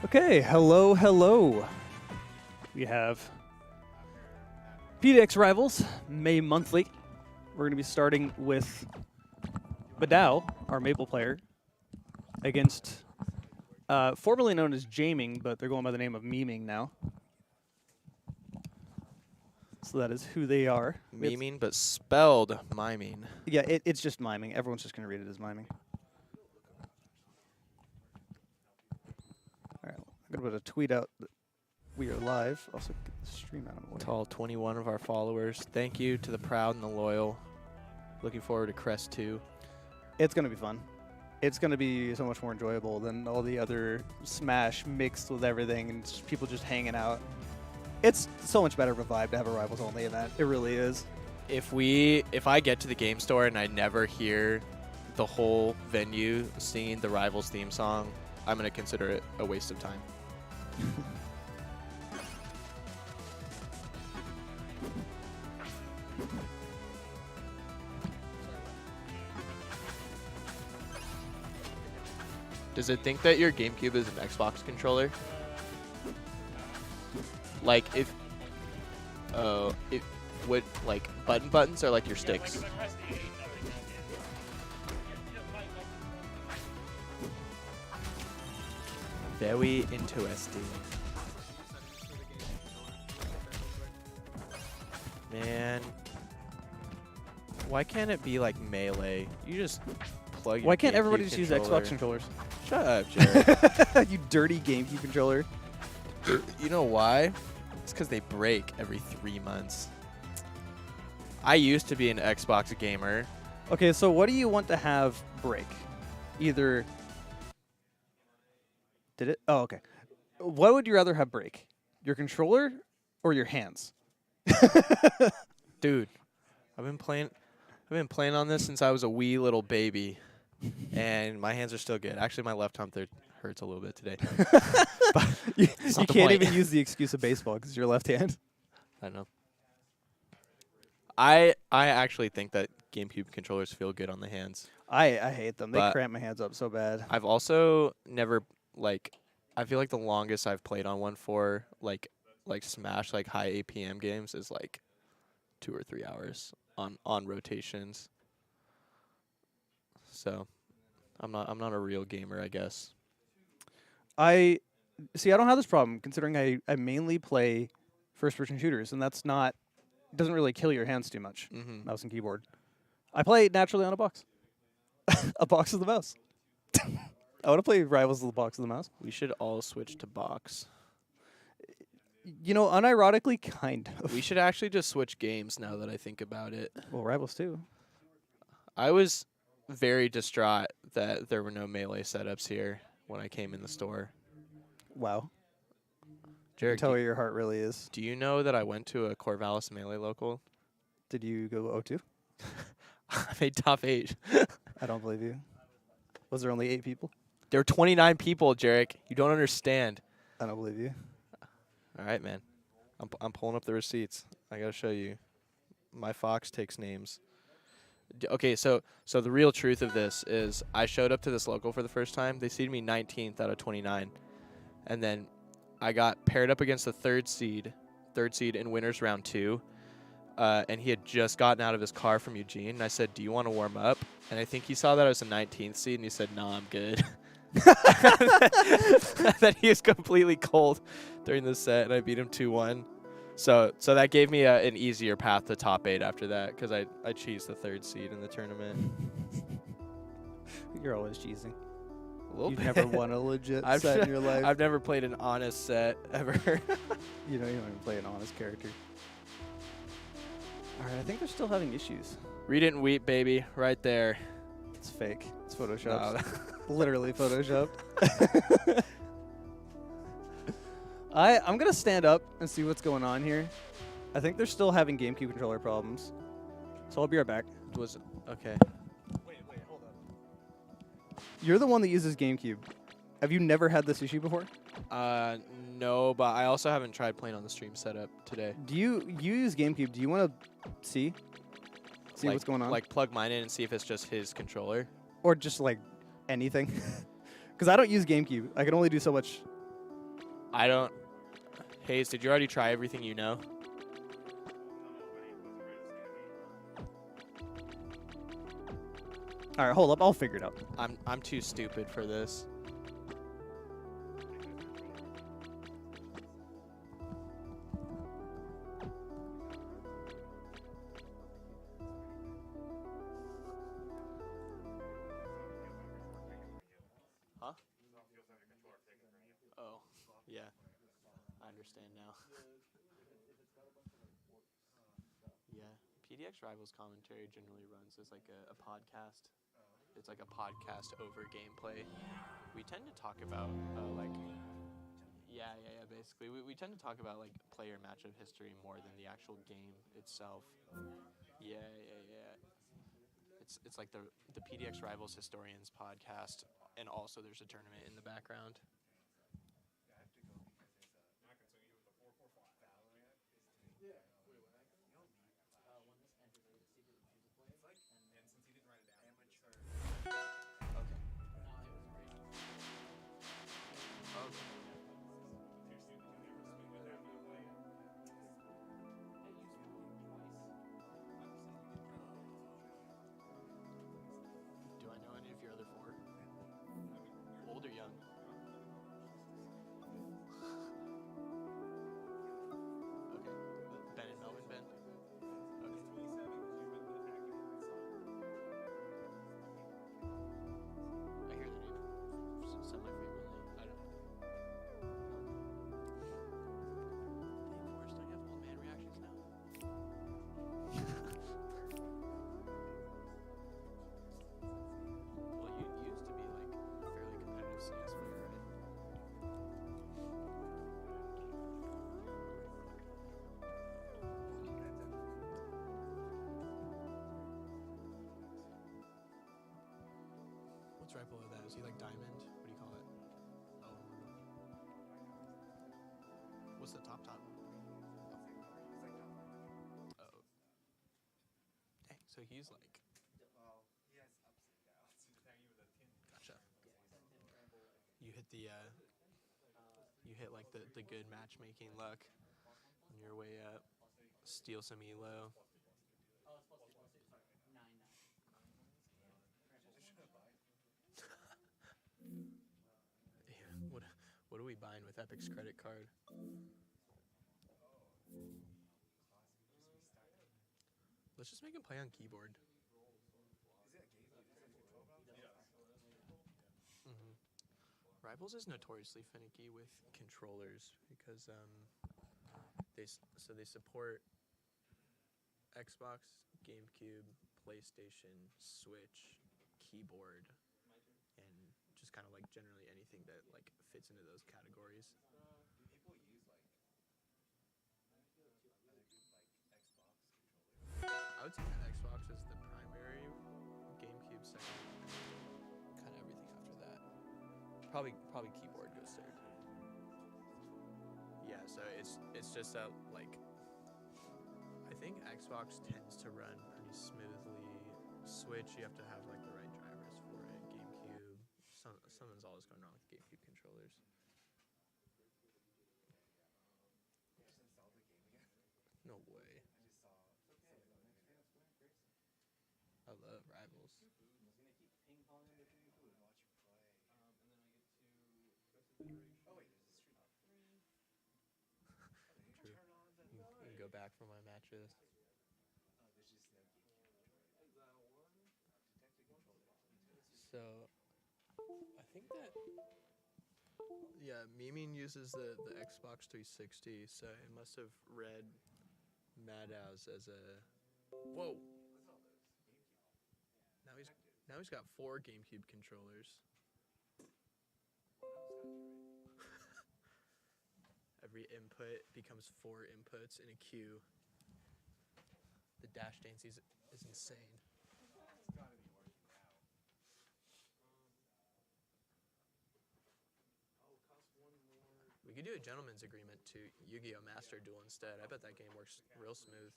Okay, hello, hello. We have PDX Rivals May Monthly. We're going to be starting with Badao, our Maple player, against formerly known as Jaming, but they're going by the name of Memeing now. So that is who they are. Memeing, but spelled miming. Yeah, it's just miming. Everyone's just going to read it as miming. All right, I'm going to put a tweet out that we are live. Also, get the stream out of the way. To all 21 of our followers, thank you to the proud and the loyal. Looking forward to Crest 2. It's going to be fun. It's going to be so much more enjoyable than all the other Smash mixed with everything and just people just hanging out. It's so much better of a vibe to have a Rivals only event. It really is. If I get to the game store and I never hear the whole venue singing the Rivals theme song, I'm going to consider it a waste of time. Does it think that your GameCube is an Xbox controller? Like if it would like buttons are like your sticks. Very interesting. Man, why can't it be like Melee? You just plug your Why can't GameCube everybody just use controller. Xbox controllers? Shut up, Jared. You dirty GameCube controller. You know why? It's because they break every 3 months. I used to be an Xbox gamer. Okay, so what do you want to have break? Either... Did it? Oh, okay. What would you rather have break? Your controller or your hands? Dude, I've been playing on this since I was a wee little baby. And my hands are still good. Actually, my left arm hurts a little bit today. But you not the can't point. even use the excuse of baseball because you're left hand. I know. I actually think that GameCube controllers feel good on the hands. I hate them. They But cramp my hands up so bad. I've also never I feel like the longest I've played on one for like Smash, like high APM games is like 2 or 3 hours on rotations. So I'm not a real gamer, I guess. I don't have this problem considering I mainly play first-person shooters, and that's not doesn't really kill your hands too much. Mouse and keyboard. I play naturally on a box. A box of the mouse. I want to play Rivals with the box of the mouse. We should all switch to box. You know, unironically, kind of. We should actually just switch games now that I think about it. Well, Rivals too. I was very distraught that there were no Melee setups here when I came in the store. Wow. Jared, Tell where your heart really is. do you know that I went to a Corvallis Melee local? Did you go 0-2? I made top 8. I don't believe you. Was there only 8 people? There were 29 people, Jarek. You don't understand. I don't believe you. All right, man. I'm pulling up the receipts. I gotta show you. My Fox takes names. Okay, so the real truth of this is I showed up to this local for the first time. They seeded me 19th out of 29, and then I got paired up against the third seed in winners round 2. And he had just gotten out of his car from Eugene. And I said, "Do you want to warm up?" And I think he saw that I was a 19th seed, and he said, "No, I'm good." That he was completely cold during the set, and I beat him 2-1. So that gave me an easier path to top 8 after that, because I cheesed the third seed in the tournament. You're always cheesing. You've You've never won a legit I've set in your life. I've never played an honest set ever. You don't even play an honest character. All right, I think they're still having issues. Read it and weep, baby, right there. It's fake. It's photoshopped. No. Literally photoshopped. I'm going to stand up and see what's going on here. I think they're still having GameCube controller problems. So I'll be right back. Okay. Wait, hold up. You're the one that uses GameCube. Have you never had this issue before? No, but I also haven't tried playing on the stream setup today. Do you use GameCube? Do you want to see what's going on? Like plug mine in and see if it's just his controller. Or just like anything? Because I don't use GameCube. I can only do so much I don't. Hayes, did you already try everything you know? All right, hold up. I'll figure it out. I'm too stupid for this. Huh? Oh, yeah. I understand now. Yeah. PDX Rivals commentary generally runs as like a podcast. It's like a podcast over gameplay. We tend to talk about like basically we tend to talk about like player matchup history more than the actual game itself. Yeah. It's like the PDX Rivals Historians podcast, and also there's a tournament in the background. Do I know any of your other four? Old or young? Okay. Ben and Melvin, Ben? Okay. I hear the name semi-frequently. I don't know. Dang, Forrest, don't you have old man reactions now? Well, you used to be like a fairly competitive CS player, right? What's right below that? Is he like diamond? What do you call it? Oh. What's the top? Oh. Dang, so he's like. Gotcha. You hit you hit like the good matchmaking luck on your way up. Steal some elo. What are we buying with Epic's credit card? Let's just make him play on keyboard. Mm-hmm. Rivals is notoriously finicky with controllers because they support Xbox, GameCube, PlayStation, Switch, keyboard, and just kind of like generally anything that like fits into those categories. I would say that Xbox is the primary, GameCube second, kind of everything after that. Probably keyboard goes third. Yeah, so it's just that like I think Xbox tends to run pretty smoothly. Switch, you have to have like the right drivers for it. GameCube, something's always going wrong with GameCube controllers. No way. I love Rivals. True. You can go back for my matches. So, I think that Memeing uses the Xbox 360, so it must have read Madhouse as a whoa. Now he's got 4 GameCube controllers. Every input becomes 4 inputs in a queue. The dash dance is insane. We could do a gentleman's agreement to Yu-Gi-Oh! Master Duel instead. I bet that game works real smooth.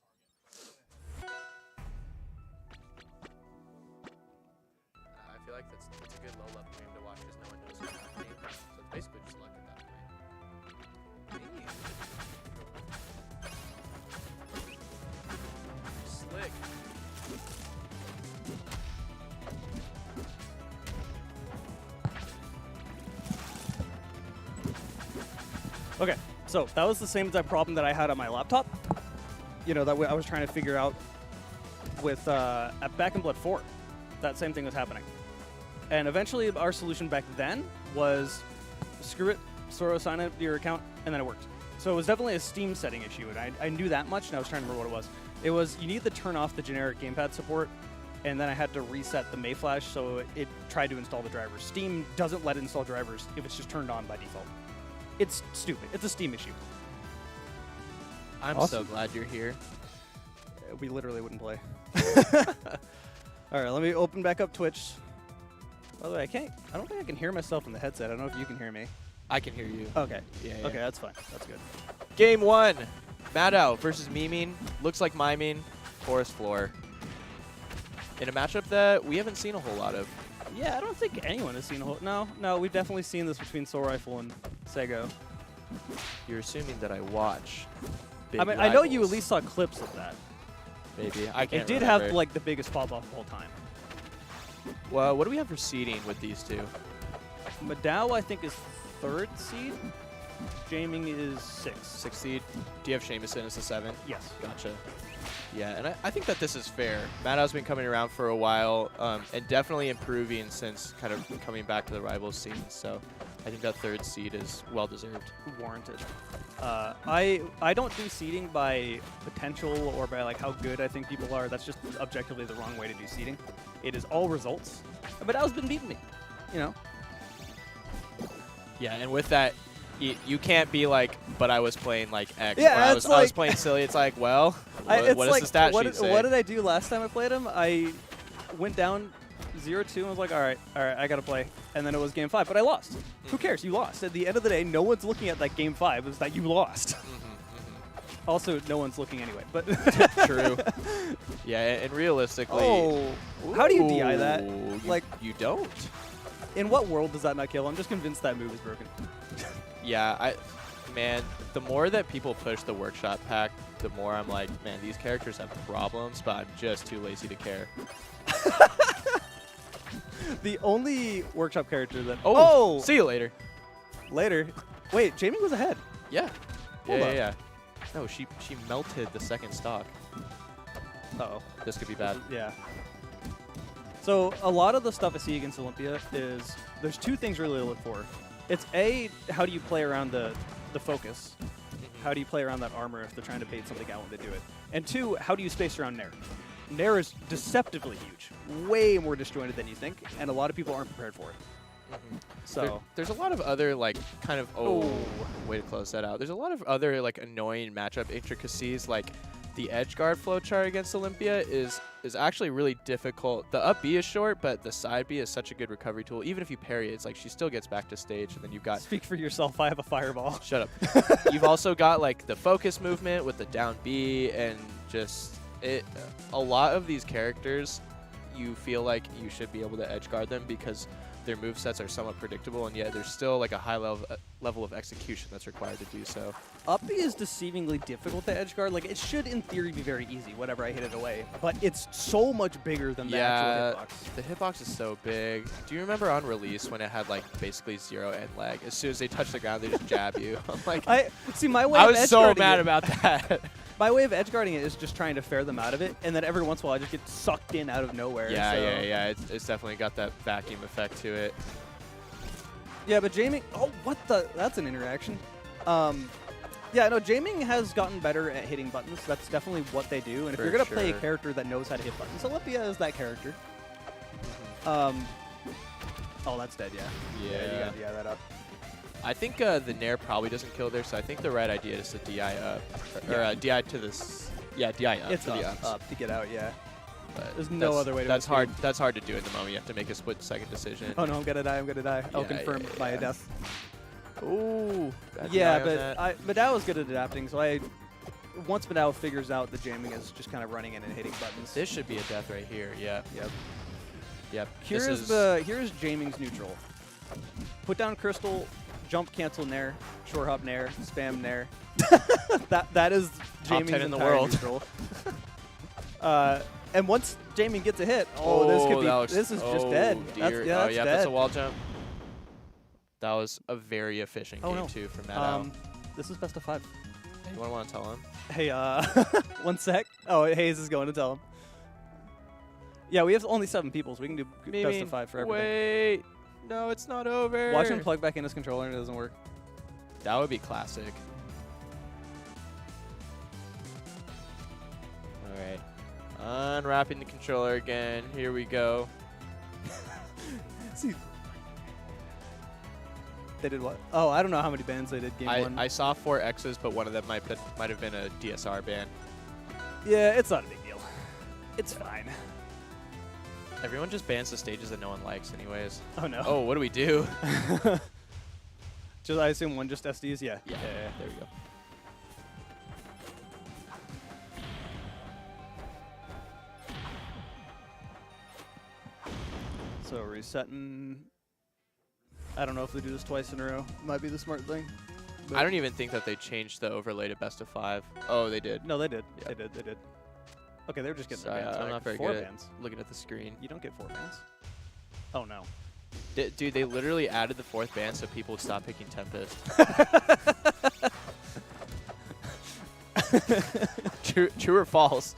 I feel like that's a good low-level game to watch because no one knows what's happening. So it's basically just luck at that point. Slick. Okay, so that was the same exact problem that I had on my laptop. You know, that I was trying to figure out with at Back in Blood 4. That same thing was happening. And eventually our solution back then was screw it, Soro sign up to your account, and then it worked. So it was definitely a Steam setting issue, and I knew that much, and I was trying to remember what it was. It was you need to turn off the generic gamepad support, and then I had to reset the Mayflash so it tried to install the drivers. Steam doesn't let it install drivers if it's just turned on by default. It's stupid. It's a Steam issue. I'm Awesome. so glad you're here. We literally wouldn't play. All right, let me open back up Twitch. By the way, I don't think I can hear myself in the headset. I don't know if you can hear me. I can hear you. Okay. Yeah. Okay, that's fine. That's good. Game 1. Maddow versus Memeing. Looks like Miming. Forest Floor. In a matchup that we haven't seen a whole lot of. Yeah, I don't think anyone has seen a whole... No, we've definitely seen this between Soul Rifle and Sego. You're assuming that I watch big I mean, I know you at rivals. least saw clips of that. Maybe. I can't It did remember. have, like, the biggest pop-off the whole time. Well, what do we have for seeding with these two? Madao, I think, is 3rd seed. Jaming is 6th. 6th seed. Do you have Shamison as a 7? Yes. Gotcha. Yeah, and I think that this is fair. Maddow's been coming around for a while and definitely improving since kind of coming back to the Rivals scene. So I think that 3rd seed is well-deserved. Warranted. I don't do seeding by potential or by like how good I think people are. That's just objectively the wrong way to do seeding. It is all results. But Madao's been beating me, you know. Yeah, and with that, you can't be like, but I was playing like X. Yeah, or I it's was like playing silly. It's like, well, it's what does like, the stat what sheet did, say? what did I do last time I played him? I went down 0-2 and was like, all right, I gotta play. And then it was game 5, but I lost. Who cares? You lost. At the end of the day, no one's looking at that game 5. It's that you lost. Also, no one's looking anyway. But True. Yeah, and realistically, oh, how do you DI that? Like, you don't. in what world does that not kill? I'm just convinced that move is broken. Yeah, man, the more that people push the workshop pack, the more I'm like, man, these characters have problems, but I'm just too lazy to care. The only workshop character that... Oh! See you later. Later. Wait, Jamie was ahead. Yeah. Hold up. Yeah. No, she melted the 2nd stock. Uh-oh. This could be bad. Yeah. So a lot of the stuff I see against Olympia is there's 2 things really to look for. It's A, how do you play around the focus? How do you play around that armor if they're trying to bait something out when they do it? And 2, how do you space around Nair? Nair is deceptively huge, way more disjointed than you think, and a lot of people aren't prepared for it. So there's a lot of other like kind of way to close that out. There's a lot of other like annoying matchup intricacies, like the edge guard flowchart against Olympia is actually really difficult. The up B is short, but the side B is such a good recovery tool. Even if you parry it, it's like she still gets back to stage, and then you've got... Speak for yourself, I have a fireball. Shut up. You've also got like the focus movement with the down B, and just a lot of these characters, you feel like you should be able to edge guard them because their movesets are somewhat predictable, and yet there's still like a high level of execution that's required to do so. Up B is deceivingly difficult to edge guard. Like, it should, in theory, be very easy whenever I hit it away. But it's so much bigger than the actual hitbox. The hitbox is so big. Do you remember on release when it had like basically 0 end lag? As soon as they touch the ground, they just jab you. I'm like, my way I of was edge so guarding mad it- about that. My way of edge guarding it is just trying to fair them out of it, and then every once in a while I just get sucked in out of nowhere. Yeah. It's definitely got that vacuum effect to it. Yeah, but Jaming... Oh, what the... That's an interaction. Yeah, no, Jaming has gotten better at hitting buttons. That's definitely what they do. And if For you're going to play a sure. character that knows how to hit buttons, Olympia is that character. Oh, that's dead, yeah. You got to DI that up. I think the Nair probably doesn't kill there, so I think the right idea is to DI up. Or DI to this... Yeah, DI up. It's for the ups. up to get out, yeah. But There's no other way to That's escape. hard. That's hard to do in the moment. You have to make a split-second decision. Oh, no, I'm going to die, I'm going to die. I'll Yeah, confirm my yeah. death. Ooh. bad Yeah, DI on that. but Madao is good at adapting, so once Madao figures out the jamming is just kind of running in and hitting buttons. This should be a death right here. Yeah. Yep. Here's Here's Jaming's neutral. Put down Crystal, jump, cancel, nair, short hop, nair, spam, nair. that is Top Jamie's 10 in the entire world. neutral. And once Jamie gets a hit, this is just dead. Dear. That's yeah, dead. that's a wall jump. That was a very efficient game, no. too, for Matt. This is best of 5. You want to tell him? Hey, 1 sec. Oh, Hayes is going to tell him. Yeah, we have only 7 people, so we can do best of 5 for everything. Wait. No, it's not over. Watch him plug back in his controller and it doesn't work. That would be classic. All right. Unwrapping the controller again. Here we go. See, they did what? Oh, I don't know how many bans they did game 1. I saw 4 X's, but one of them might have been a DSR ban. Yeah, it's not a big deal. It's fine. Everyone just bans the stages that no one likes anyways. Oh, no. Oh, what do we do? I assume one just SDs? Yeah. Yeah, there we go. So resetting. I don't know if they do this twice in a row. Might be the smart thing. I don't even think that they changed the overlay to best of 5. Oh, they did. No, they did. Yeah. They did. Okay, they were just getting Sorry, their bans I'm back. not very 4 good bans. at looking at the screen. You don't get 4 bans. Oh, no. Dude, they literally added the 4th ban so people would stop picking Tempest. True or false?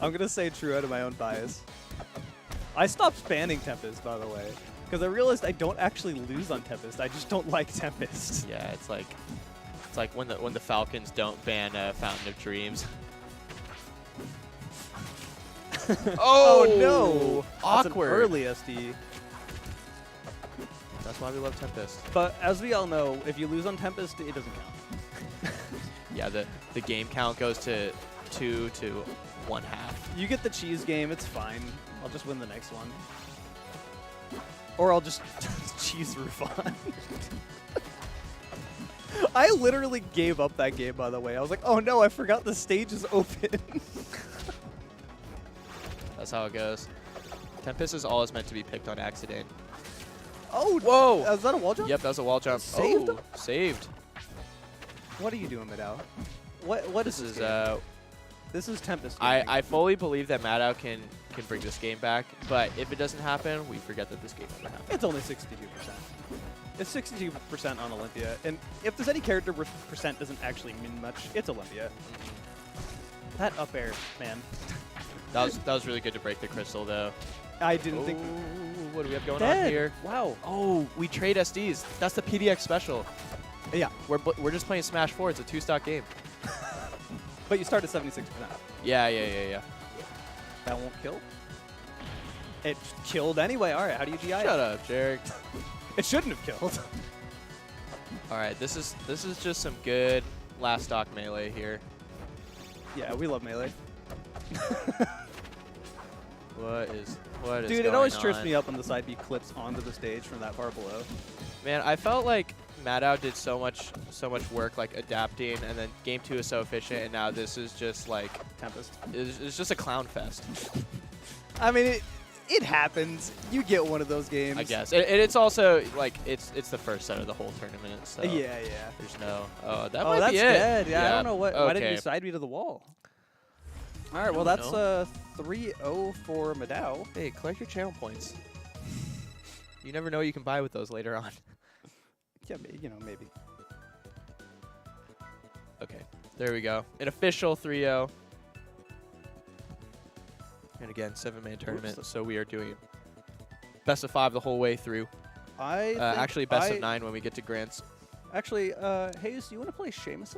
I'm going to say true out of my own bias. I stopped banning Tempest, by the way, because I realized I don't actually lose on Tempest. I just don't like Tempest. Yeah, it's like when the Falcons don't ban Fountain of Dreams. Oh no! Awkward. That's an early SD. That's why we love Tempest. But as we all know, if you lose on Tempest, it doesn't count. Yeah, the game count goes to 2 to 1/2. You get the cheese game, it's fine. I'll just win the next one. Or I'll just cheese roof on. I literally gave up that game, by the way. I was like, oh no, I forgot the stage is open. That's how it goes. Tempest is always meant to be picked on accident. Oh, whoa! Is that a wall jump? Yep, that was a wall jump. Saved? Oh, saved. What are you doing, Madao? What is This this? is This is Tempest. I fully believe that Maddow can bring this game back, but if it doesn't happen, we forget that this game ever happened. It's only 62%. It's 62% on Olympia, and if there's any character where percent doesn't actually mean much, it's Olympia. That up air, man. That was really good to break the crystal, though. I didn't think. What do we have going Dead. on here? Wow. Oh, we trade SDs. That's the PDX special. Yeah, We're just playing Smash 4. It's a 2-stock game. but you start at 76%. Yeah. That won't kill. It killed anyway. All right, how do you GI? Shut up, Jarek. It shouldn't have killed. All right, this is just some good last stock melee here. Yeah, we love melee. What is Dude, going it always on? trips me up when the side B clips onto the stage from that far below. Man, I felt like Maddow did so much work like adapting, and then game 2 is so efficient, and now this is just like Tempest. it's just a clown fest. I mean, it happens. You get one of those games. I guess, and it's also like it's the first set of the whole tournament. So Yeah. there's no. Oh, that Oh, might that's be it. dead. Yeah, I don't know what. Why didn't Okay. you side me to the wall? All right, well, I that's don't 3-0 for Madao. Hey, collect your channel points. You never know what you can buy with those later on. Yeah, maybe. Okay, there we go. An official 3-0. And again, 7-man tournament, Oops. so we are doing best of 5 the whole way through. Actually, best of 9 when we get to Grants. Actually, Hayes, do you want to play Seamus?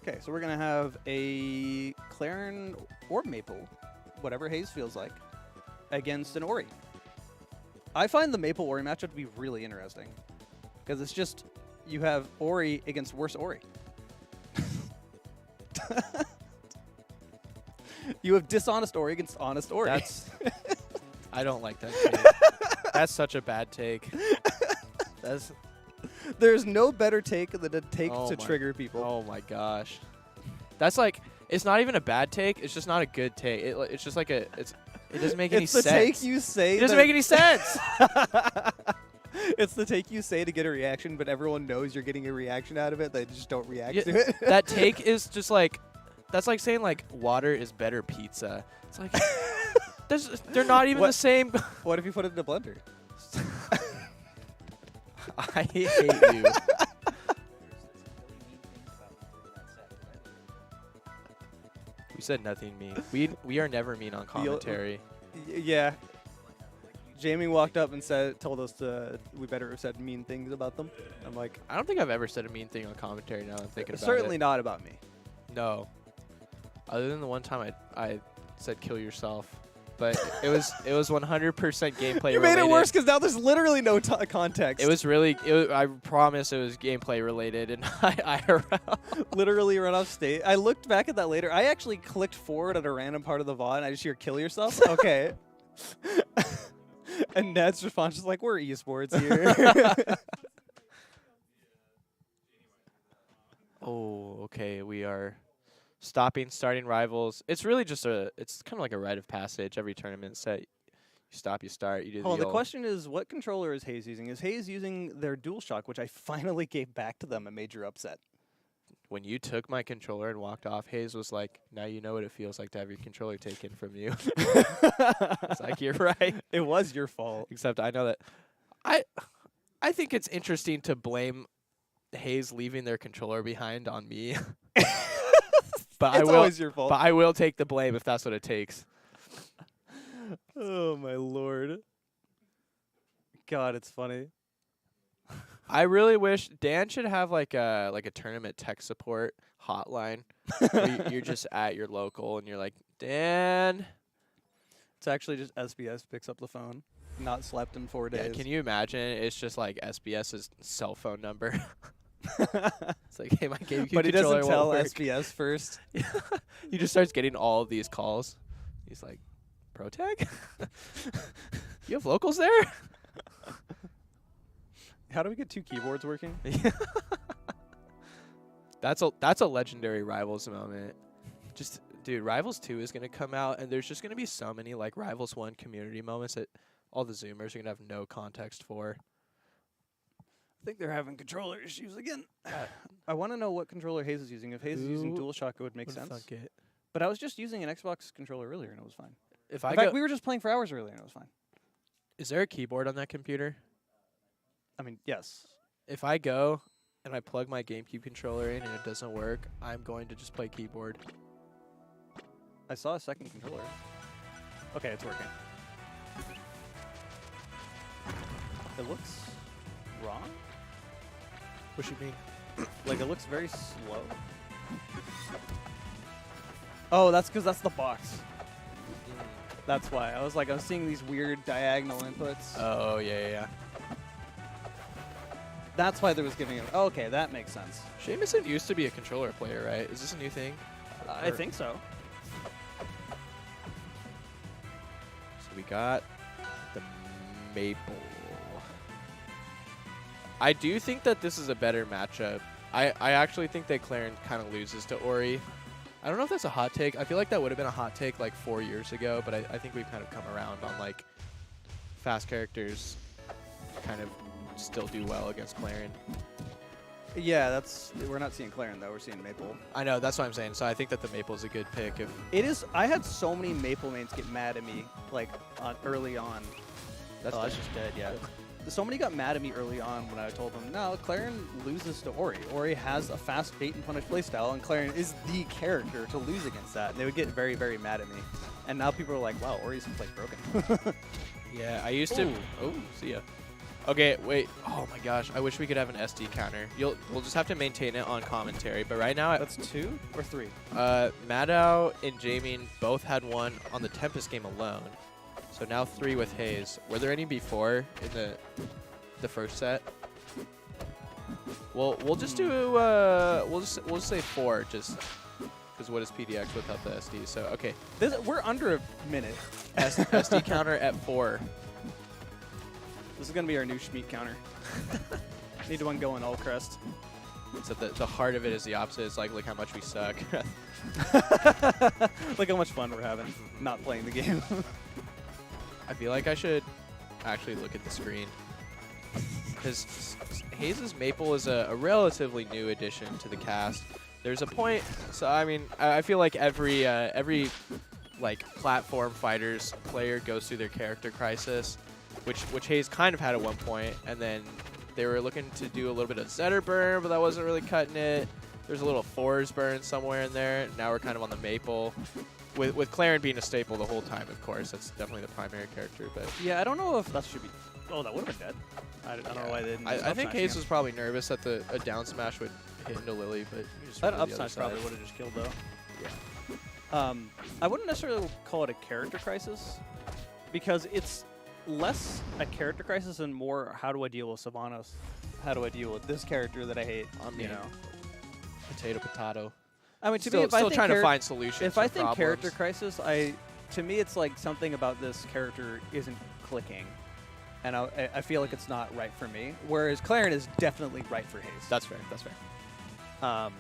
Okay, so we're going to have a Claren or Maple, whatever Hayes feels like, against an Ori. I find the Maple Ori matchup to be really interesting, because it's just, you have Ori against worse Ori. You have dishonest Ori against honest Ori. I don't like that take. That's such a bad take. There's no better take than a take Oh to my- trigger people. Oh my gosh. That's like It's not even a bad take. It's just not a good take. It's just like it doesn't make any It's the sense. take you say. It doesn't make any sense. It's the take you say to get a reaction, but everyone knows you're getting a reaction out of it. They just don't react Yeah, to it. That take is just like, that's like saying like water is better pizza. It's like, they're not even the same. What if you put it in a blender? I hate you. We said nothing mean. We are never mean on commentary. Yeah. Jamie walked up and told us we better have said mean things about them. I'm like, I don't think I've ever said a mean thing on commentary now that I'm thinking about it. certainly not about me. No. Other than the one time I said kill yourself. But it was 100% gameplay You made it worse because now there's literally no context. It was really, I promise it was gameplay related and IRL. Literally run off stage. I looked back at that later. I actually clicked forward at a random part of the VOD and I just hear kill yourself. Okay. And Ned's response is like, we're esports here. Oh, okay. We are starting rivals. It's really just it's kind of like a rite of passage. Every tournament set, you stop, you start, you do the question is, what controller is Hayes using? Is Hayes using their DualShock, which I finally gave back to them, a major upset? When you took my controller and walked off, Hayes was like, now you know what it feels like to have your controller taken from you. It's like, you're right. It was your fault. Except I know that I think it's interesting to blame Hayes leaving their controller behind on me. But It's always your fault. But I will take the blame if that's what it takes. Oh my lord. God, it's funny. I really wish Dan should have like a tournament tech support hotline where you're just at your local and you're like, Dan. It's actually just SBS picks up the phone. Not slept in 4 days. Yeah, can you imagine? It's just like SBS's cell phone number. It's like, hey, my GameCube But he controller doesn't tell won't work. SBS first. He just starts getting all of these calls. He's like, ProTag? You have locals there? How do we get 2 keyboards working? That's a legendary Rivals moment. Just, dude, Rivals 2 is going to come out, and there's just going to be so many like Rivals 1 community moments that all the Zoomers are going to have no context for. I think they're having controller issues again. I want to know what controller Hayes is using. If Hayes is using DualShock, it would make sense. But I was just using an Xbox controller earlier, and it was fine. In fact, we were just playing for hours earlier, and it was fine. Is there a keyboard on that computer? I mean, yes. If I go and I plug my GameCube controller in and it doesn't work, I'm going to just play keyboard. I saw a second controller. Okay, it's working. It looks wrong. What you mean? Like, it looks very slow. Oh, that's because that's the box. That's why. I was seeing these weird diagonal inputs. Oh, yeah. That's why there was giving it. Oh, okay, that makes sense. Jameson used to be a controller player, right? Is this a new thing? I think so. So we got the Maple. I do think that this is a better matchup. I actually think that Claren kind of loses to Ori. I don't know if that's a hot take. I feel like that would have been a hot take like 4 years ago, but I think we've kind of come around on like fast characters kind of still do well against Claren. Yeah, we're not seeing Claren though. We're seeing Maple. I know, that's what I'm saying. So I think that the Maple is a good pick. If it is, I had so many Maple mains get mad at me like early on. That's just dead. Yeah. So many got mad at me early on when I told them, no, Claren loses to Ori. Ori has a fast bait and punish playstyle, and Claren is the character to lose against that. And they would get very, very mad at me. And now people are like, wow, Ori's like broken. Yeah, I used to. Oh, see ya. Okay, wait. Oh my gosh, I wish we could have an SD counter. We'll just have to maintain it on commentary. But right now, that's 2 or 3. Maddow and Jamie both had one on the Tempest game alone. So now 3 with Hayes. Were there any before in the first set? Well, we'll just do we'll just say 4 just because what is PDX without the SD? So okay, We're under a minute. SD counter at 4. This is gonna be our new Schmeat counter. Need one going all crest. So the heart of it is the opposite. It's like, look how much we suck. Look how much fun we're having not playing the game. I feel like I should actually look at the screen. Because Hayes' Maple is a relatively new addition to the cast. There's a point, so I mean, I feel like every like platform fighters player goes through their character crisis, which Hayes kind of had at one point, and then they were looking to do a little bit of Zetter burn, but that wasn't really cutting it. There's a little Fours burn somewhere in there. Now we're kind of on the Maple, with Claren being a staple the whole time. Of course, that's definitely the primary character. But yeah, I don't know if that should be. Oh, that would have been dead. I don't know why they didn't. I think Hayes was probably nervous that a down smash would hit into Lily, but you just that went up to the other smash probably side. would have just killed though. Yeah. I wouldn't necessarily call it a character crisis because it's less a character crisis and more how do I deal with Sylvanas? How do I deal with this character that I hate? I mean, You know. potato. I mean, to Still, me, if I still think trying to find solutions. if for I think problems. character crisis, to me it's like something about this character isn't clicking, and I feel like it's not right for me. Whereas Claren is definitely right for Hayes. That's fair. That's fair.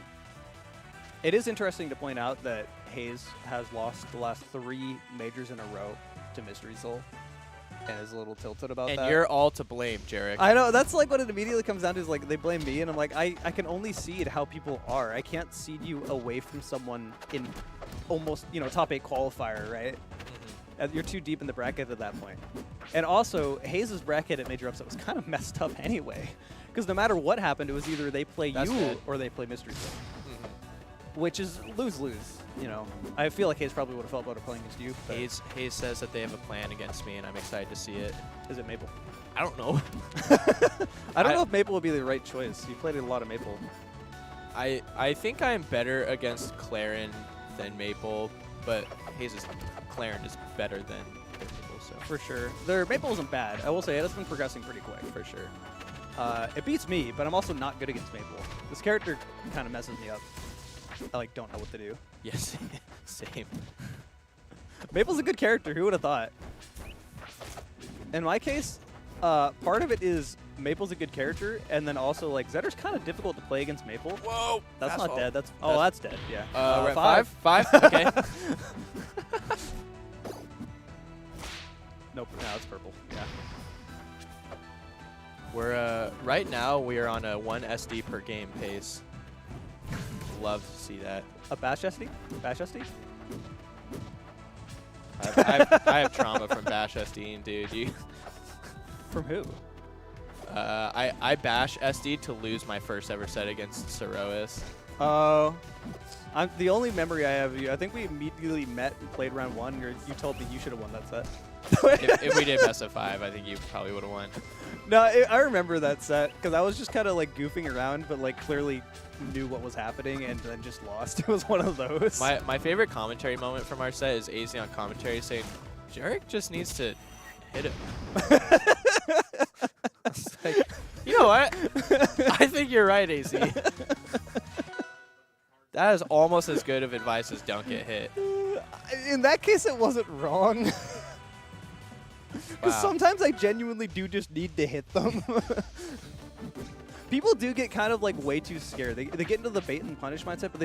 It is interesting to point out that Hayes has lost the last 3 majors in a row to Mystery Soul, and is a little tilted about that. And you're all to blame, Jarek. I know, that's like what it immediately comes down to is like they blame me, and I'm like, I can only seed how people are. I can't seed you away from someone in almost, top 8 qualifier, right? You're too deep in the bracket at that point. And also, Hayes' bracket at Major Upset was kind of messed up anyway, because no matter what happened, it was either they play That's you good. or they play Mystery Soul, which is lose-lose. I feel like Hayes probably would have felt better playing against you. but Hayes says that they have a plan against me, and I'm excited to see it. Is it Maple? I don't know. I don't know if Maple would be the right choice. You played a lot of Maple. I think I'm better against Claren than Maple, but Hayes' Claren is better than Maple, so. For sure. Their Maple isn't bad. I will say it has been progressing pretty quick. For sure. It beats me, but I'm also not good against Maple. This character kind of messes me up. I don't know what to do. Yes, same. Maple's a good character. Who would have thought? In my case, part of it is Maple's a good character, and then also Zetter's kind of difficult to play against Maple. Whoa! That's not dead. That's dead. Yeah. We're at 5? Okay. Nope. No, it's purple. Yeah. We're right now we are on a 1 SD per game pace. Love to see that. A Bash SD? Bash SD? I have trauma from Bash SD, dude. From who? I bash SD to lose my first ever set against Sorois. Oh. The only memory I have of you, I think we immediately met and played round 1. You told me you should have won that set. if we did best of 5, I think you probably would have won. No, I remember that set because I was just kind of goofing around, but clearly knew what was happening and then just lost. It was one of those. My favorite commentary moment from our set is AZ on commentary saying, Jarek just needs to hit him. It's like, you know what? I think you're right, AZ. That is almost as good of advice as don't get hit. In that case, it wasn't wrong. Because Wow. sometimes I genuinely do just need to hit them. People do get kind of way too scared. They get into the bait and punish mindset, but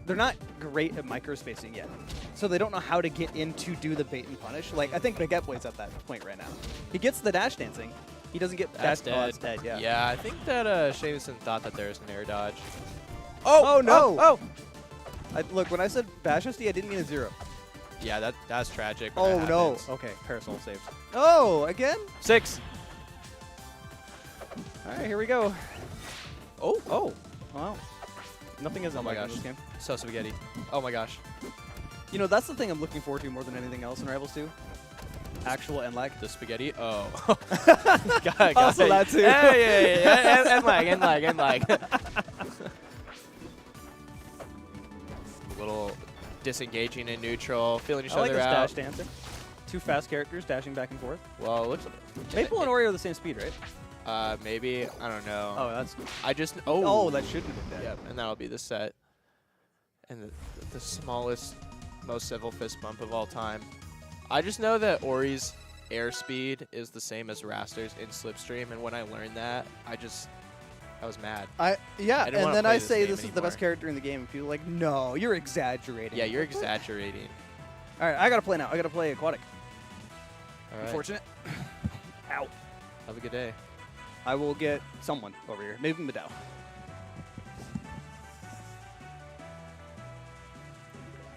they're not great at microspacing yet. So they don't know how to get in to do the bait and punish. I think Baguette Boy's at that point right now. He gets the dash dancing. He doesn't get That's dash. dead. Oh, it's dead, yeah. Yeah, I think that Shavison thought that there was an air dodge. Oh, no! Oh! Look, when I said bash SD, I didn't mean a 0. Yeah, that's tragic. when Oh, that no. happens. Okay, Parasol saved. Oh, again? 6. All right, here we go. Oh. Wow. Nothing is Oh my unlike in gosh. this game. So spaghetti. Oh my gosh. That's the thing I'm looking forward to more than anything else in Rivals 2. Actual end lag. The spaghetti? Oh. got Also it. that too. Yeah. End lag. Little disengaging in neutral, feeling each I like other this out. dash dancing. 2 fast characters dashing back and forth. Well, it looks Maple and Ori are the same speed, right? maybe. I don't know. Oh, that's. I just. Oh, that shouldn't have been dead. Yep, and that'll be the set. And the smallest, most civil fist bump of all time. I just know that Ori's airspeed is the same as Raster's in Slipstream, and when I learned that, I was mad. Yeah, didn't and wanna then play I this say game this is the best anymore. character in the game, and people are like, no, you're exaggerating. Yeah, you're exaggerating. All right, I gotta play now. I gotta play aquatic. All right. Unfortunate. Ow. Have a good day. I will get someone over here. Maybe Madao.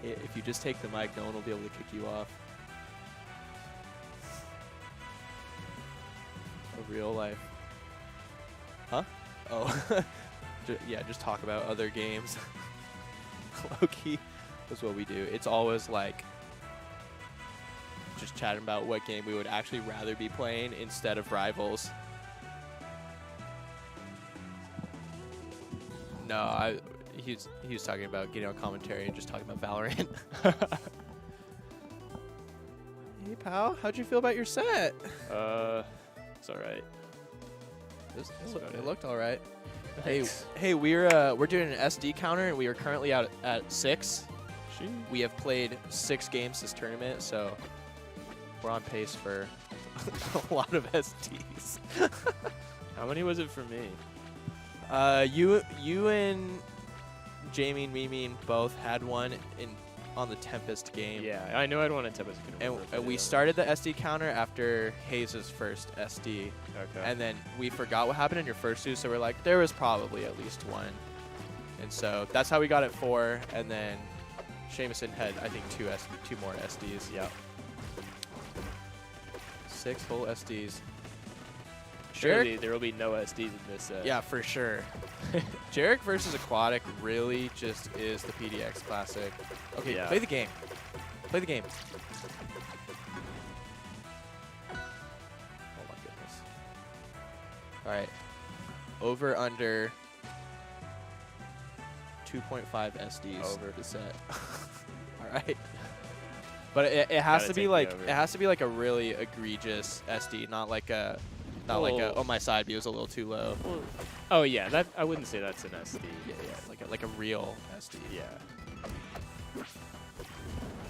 If you just take the mic, no one will be able to kick you off. A real life. Huh? Oh. Yeah, just talk about other games. Low-key, that's what we do. It's always like just chatting about what game we would actually rather be playing instead of Rivals. No, he was talking about getting on commentary and just talking about Valorant. Hey, pal, how'd you feel about your set? It's all right. It looked all right. Thanks. Hey, we're doing an SD counter, and we are currently out at 6. We have played 6 games this tournament, so we're on pace for a lot of SDs. How many was it for me? You and Jamie and Mimi both had one on the Tempest game. Yeah, I know I'd want to Tempest. And we started the SD counter after Hayes' first SD. Okay. And then we forgot what happened in your first 2, so we're like, there was probably at least 1. And so that's how we got at 4, and then Seamuson had, I think, 2 more SDs. Yeah. 6 full SDs. Surely there will be no SDs in this set. Yeah, for sure. Jarek versus Aquatic really just is the PDX Classic. Okay, Yeah. play the game. Play the game. Oh my goodness. All right. Over, under 2.5 SDs Over. the set. All right. But it has Gotta to be take the like over. a really egregious SD, not like a oh my side view is a little too low. Oh yeah, that I wouldn't say that's an SD. Yeah, like a real SD. Yeah.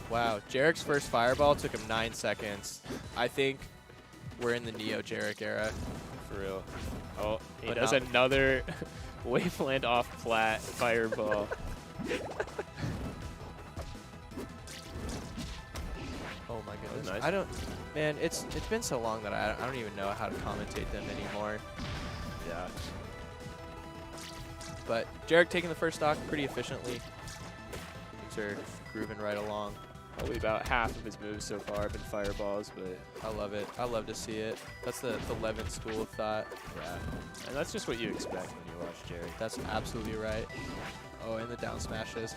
Wow, Jarek's first fireball took him 9 seconds. I think we're in the Neo Jarek era. For real. Oh, he But does now- another waveland off flat fireball. Oh my goodness. nice. I don't, man. It's been so long that I don't even know how to commentate them anymore. Yeah. But Jarek taking the first stock pretty efficiently. Things are grooving right along. Probably about half of his moves so far have been fireballs, but I love it. I love to see it. That's the Levin school of thought. yeah. And that's just what you expect when you watch Jerry. That's absolutely right. Oh, and the down smashes.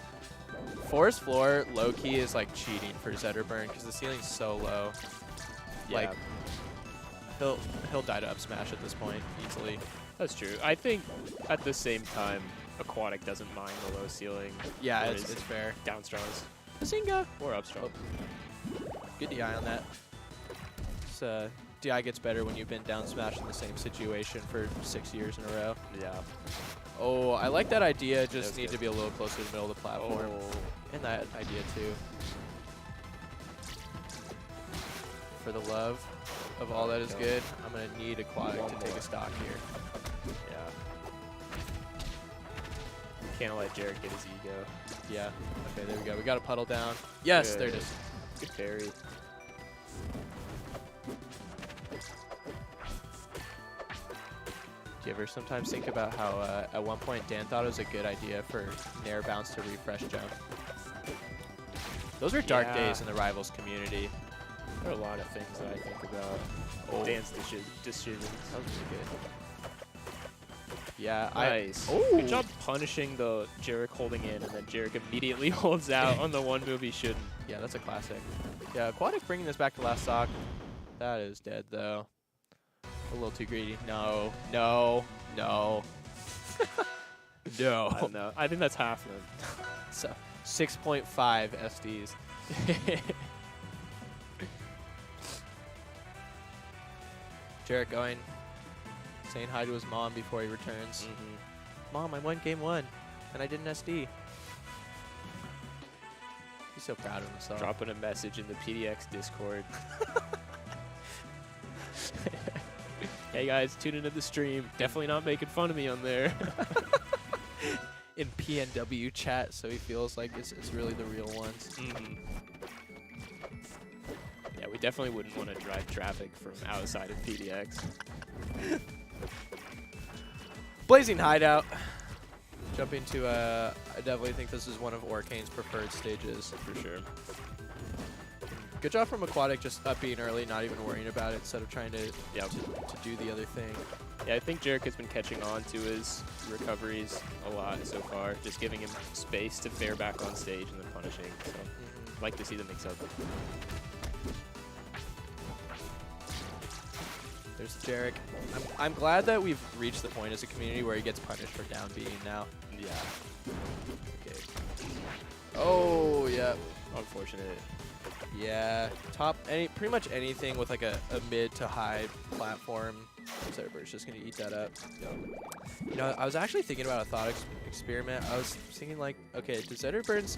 Forest floor low-key is like cheating for Zetterburn because the ceiling's so low. Yeah, Like he'll die to up smash at this point easily. that's true. I think at the same time, Aquatic doesn't mind the low ceiling. Yeah, or it's his fair. down strongs Bazinga! or up strong. Good DI on that. So, DI gets better when you've been down smashed in the same situation for 6 years in a row. Yeah. Oh, I like that idea. Just That's need good. to be a little closer to the middle of the platform. Oh. And that idea too. For the love of all that is Okay. good, I'm going to need Aquatic One to take more. a stock here. Yeah. Can't let Jared get his ego. Yeah. Okay, there we go. We got a puddle down. Yes, Good. there it is. Good parry. Do you ever sometimes think about how at one point Dan thought it was a good idea for Nair bounce to refresh jump? Those were dark Yeah. days in the Rivals community. There are a lot of things that I think about. Oh. Dan's decisions. That was really good. Yeah, Nice. Oh. Good job punishing the Jarek holding in, and then Jarek immediately holds out on the one move he shouldn't. Yeah, that's a classic. Yeah, Aquatic bringing this back to last stock. That is dead, though. A little too greedy. No, no, no. I no. don't know. I think that's half of them. So, 6.5 SDs. Jarek going, saying hi to his mom before he returns. Mom, I won game 1, and I did an SD. He's so proud of himself. Dropping a message in the PDX Discord. Hey guys, tune into the stream. Definitely not making fun of me on there. In PNW chat, so he feels like it's really the real ones. Yeah, we definitely wouldn't want to drive traffic from outside of PDX. Blazing Hideout. Jumping to, I definitely think this is one of Orcane's preferred stages. For sure. Good job from Aquatic, just up being early, not even worrying about it, instead of trying to, Yeah. to do the other thing. Yeah, I think Jarek has been catching on to his recoveries a lot so far, just giving him space to fare back on stage and then punishing. So I'd like to see the mix up. There's Jarek. I'm glad that we've reached the point as a community where he gets punished for down being now. Yeah. Okay. Oh, yeah. Unfortunate. Yeah. Pretty much anything with like a mid to high platform, Zetterbird's just going to eat that up. You know, I was actually thinking about a thought experiment. I was thinking like, okay, does Zetterbird's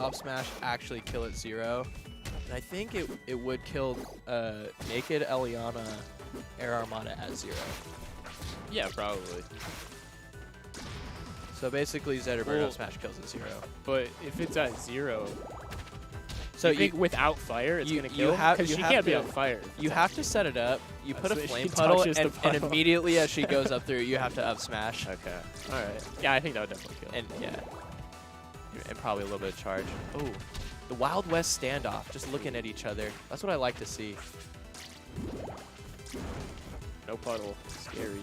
up smash actually kill at 0? And I think it would kill Naked Eliana Air Armada at 0. Yeah, probably. So basically Zetterbird up smash kills at 0. But if it's at 0, So you think without fire it's you- going to you kill? have- Because you she have can't be to- on fire. you have to set it up. You put a So she flame puddle, touches the and puddle. immediately as she goes up through, you have to up smash. Okay. All right. Yeah, I think that would definitely kill. And yeah, and probably a little bit of charge. Oh, the Wild West standoff, just looking at each other. That's what I like to see. No puddle. Scary.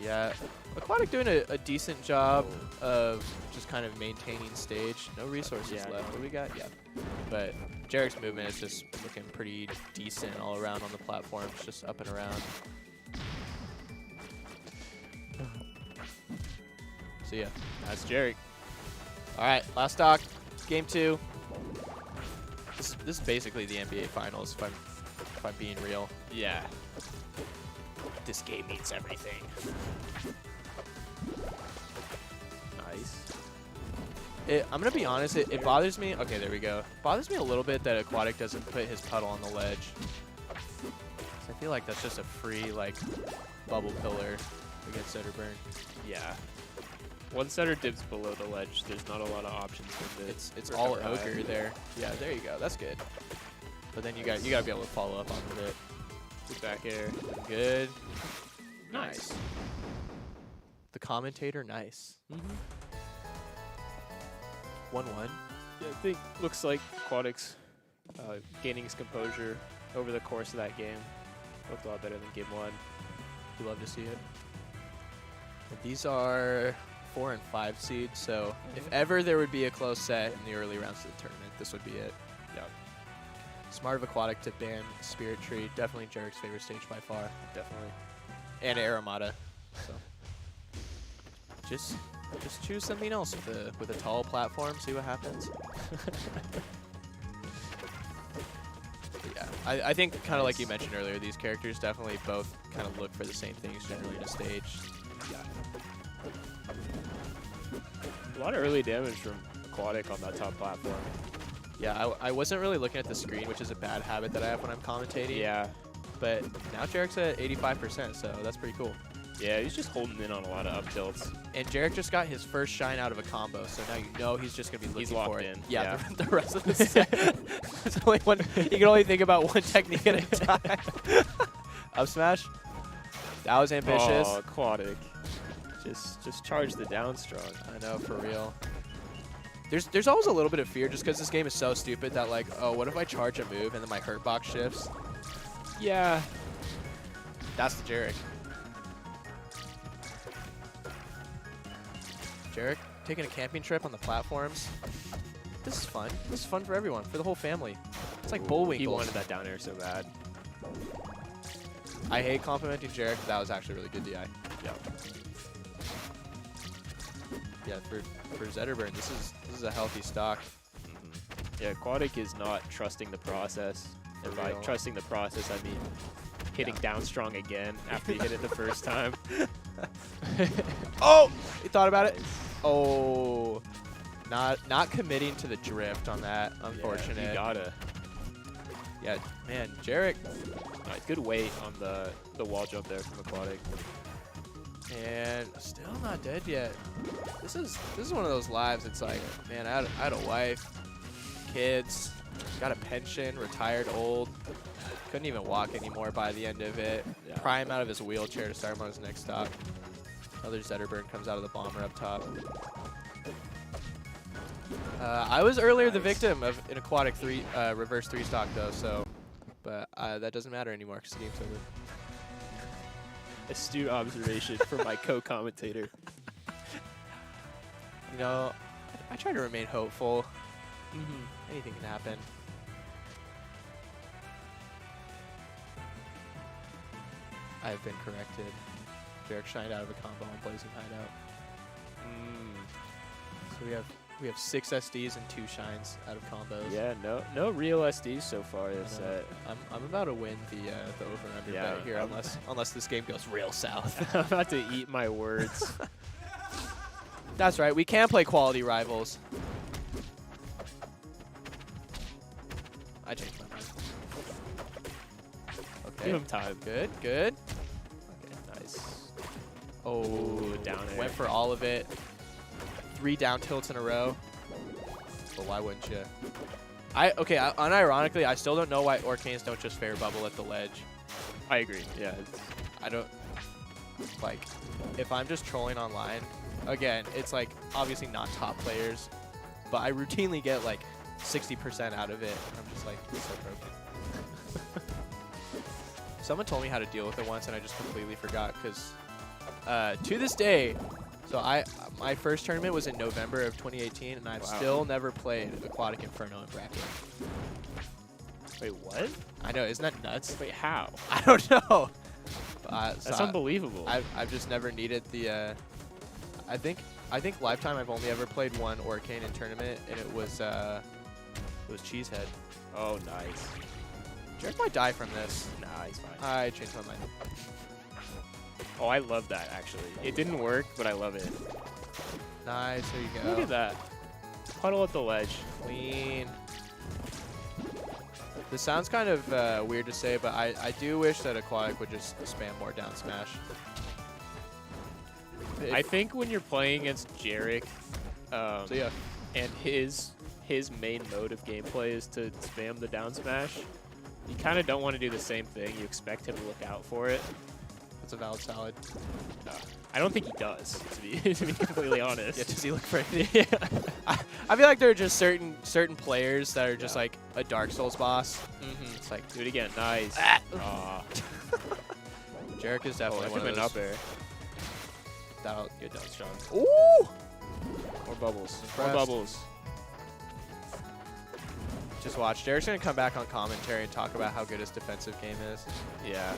Yeah, Aquatic doing a decent job of just kind of maintaining stage. No resources Yeah, left. What do we got? Yeah, but Jarek's movement is just looking pretty decent all around on the platforms, just up and around. So yeah. That's Jarek. All right, last stock, game 2. This is basically the NBA Finals, if I'm being real. Yeah. This game needs everything. Nice. I'm gonna be honest, it bothers me. Okay, there we go. It bothers me a little bit that Aquatic doesn't put his puddle on the ledge. 'Cause I feel like that's just a free like bubble pillar against Zetterburn. Yeah. Once Setter dips below the ledge, there's not a lot of options for this. It's all ogre there. Yeah, there you go. That's good. But then you gotta be able to follow up on it. Good back air. Good. Nice. The commentator, nice. 1-1. Yeah, I think looks like Aquatic's gaining his composure over the course of that game. Looked a lot better than game 1. You love to see it. And these are 4 and 5 seeds, so if ever there would be a close set in the early rounds of the tournament, this would be it. Yeah, Smart of Aquatic to ban Spirit Tree. Definitely Jarek's favorite stage by far. definitely. And Air Armada. So just choose something else with a tall platform, see what happens. Yeah, I think kind of like you mentioned earlier, these characters definitely both kind of look for the same things generally in a stage. Yeah. A lot of early damage from Aquatic on that top platform. Yeah, I wasn't really looking at the screen, which is a bad habit that I have when I'm commentating. Yeah. But now Jarek's at 85%, so that's pretty cool. Yeah, he's just holding in on a lot of up tilts. And Jarek just got his first shine out of a combo, so now you know he's just going to be looking locked for it. in, Yeah, yeah. The rest of the set. It's only one, you can only think about one technique at a time. Up smash. That was ambitious. Oh, Aquatic. Just charge the down strong. I know, for real. There's always a little bit of fear just because this game is so stupid that like, oh, what if I charge a move and then my hurt box shifts? Yeah. That's the Jarek. Jarek, taking a camping trip on the platforms. This is fun. This is fun for everyone, for the whole family. It's like Bullwinkle. He wanted that down air so bad. I hate complimenting Jarek, but that was actually really good DI. Yeah. Yeah, for Zetterburn, this is a healthy stock. Yeah, Aquatic is not trusting the process. And by real. trusting the process, I mean hitting down strong again after you hit it the first time. Oh! You thought about it? Oh. Not committing to the drift on that. Unfortunate. Yeah, you gotta. Yeah, man, Jarek. Good weight on the wall jump there from Aquatic. And still not dead yet. This is one of those lives. It's like, man, I had a wife, kids, got a pension, retired old, couldn't even walk anymore by the end of it. Yeah. Pry him out of his wheelchair to start him on his next stop. Another Zetterburn comes out of the bomber up top. I was earlier the victim of an Aquatic reverse 3-stock though, so, but that doesn't matter anymore because the game's over. Astute observation from my co-commentator. You know, I try to remain hopeful. Anything can happen. I have been corrected. Jarek shined out of a combo on Blazing Hideout. So we have 6 SDs and 2 shines out of combos. Yeah, no real SDs so far this set. I'm about to win the over under Yeah, bet here unless this game goes real south. I'm about to eat my words. That's right. We can play quality rivals. I changed my mind. Okay. Give him time. Good, good. Okay, nice. Oh, down air. went for all of it. 3 down tilts in a row. But why wouldn't you? Unironically, I still don't know why Orcanes don't just fair bubble at the ledge. I agree. Yeah. I don't, like, if I'm just trolling online, again, it's like obviously not top players, but I routinely get like 60% out of it. I'm just like, it's so broken. Someone told me how to deal with it once and I just completely forgot because to this day, so my first tournament was in November of 2018 and I've still never played Aquatic Inferno in bracket. Wait, what? I know, isn't that nuts? Wait, how? I don't know. That's unbelievable. I've just never needed the. I think lifetime I've only ever played one Orcane in tournament and it was Cheesehead. Oh, nice. Jarek might die from this. Nah, he's fine. I changed my mind. Oh, I love that, actually. It didn't work, but I love it. Nice, there you go. Look at that. Puddle at the ledge. Clean. This sounds kind of weird to say, but I do wish that Aquatic would just spam more down smash. I think when you're playing against Jarek, So yeah. and his main mode of gameplay is to spam the down smash, you kind of don't want to do the same thing. You expect him to look out for it. That's a valid salad. I don't think he does, to be completely honest. Yeah, does he look for it? Yeah. I feel like there are just certain players that are just like a Dark Souls boss. It's like, Do it again. Nice. Aw. Jarek is definitely That one could of have been those. up air. That'll Good dodge, John. Ooh! More bubbles. More Impressed. bubbles. Just watch. Jarek's gonna come back on commentary and talk about how good his defensive game is. Yeah.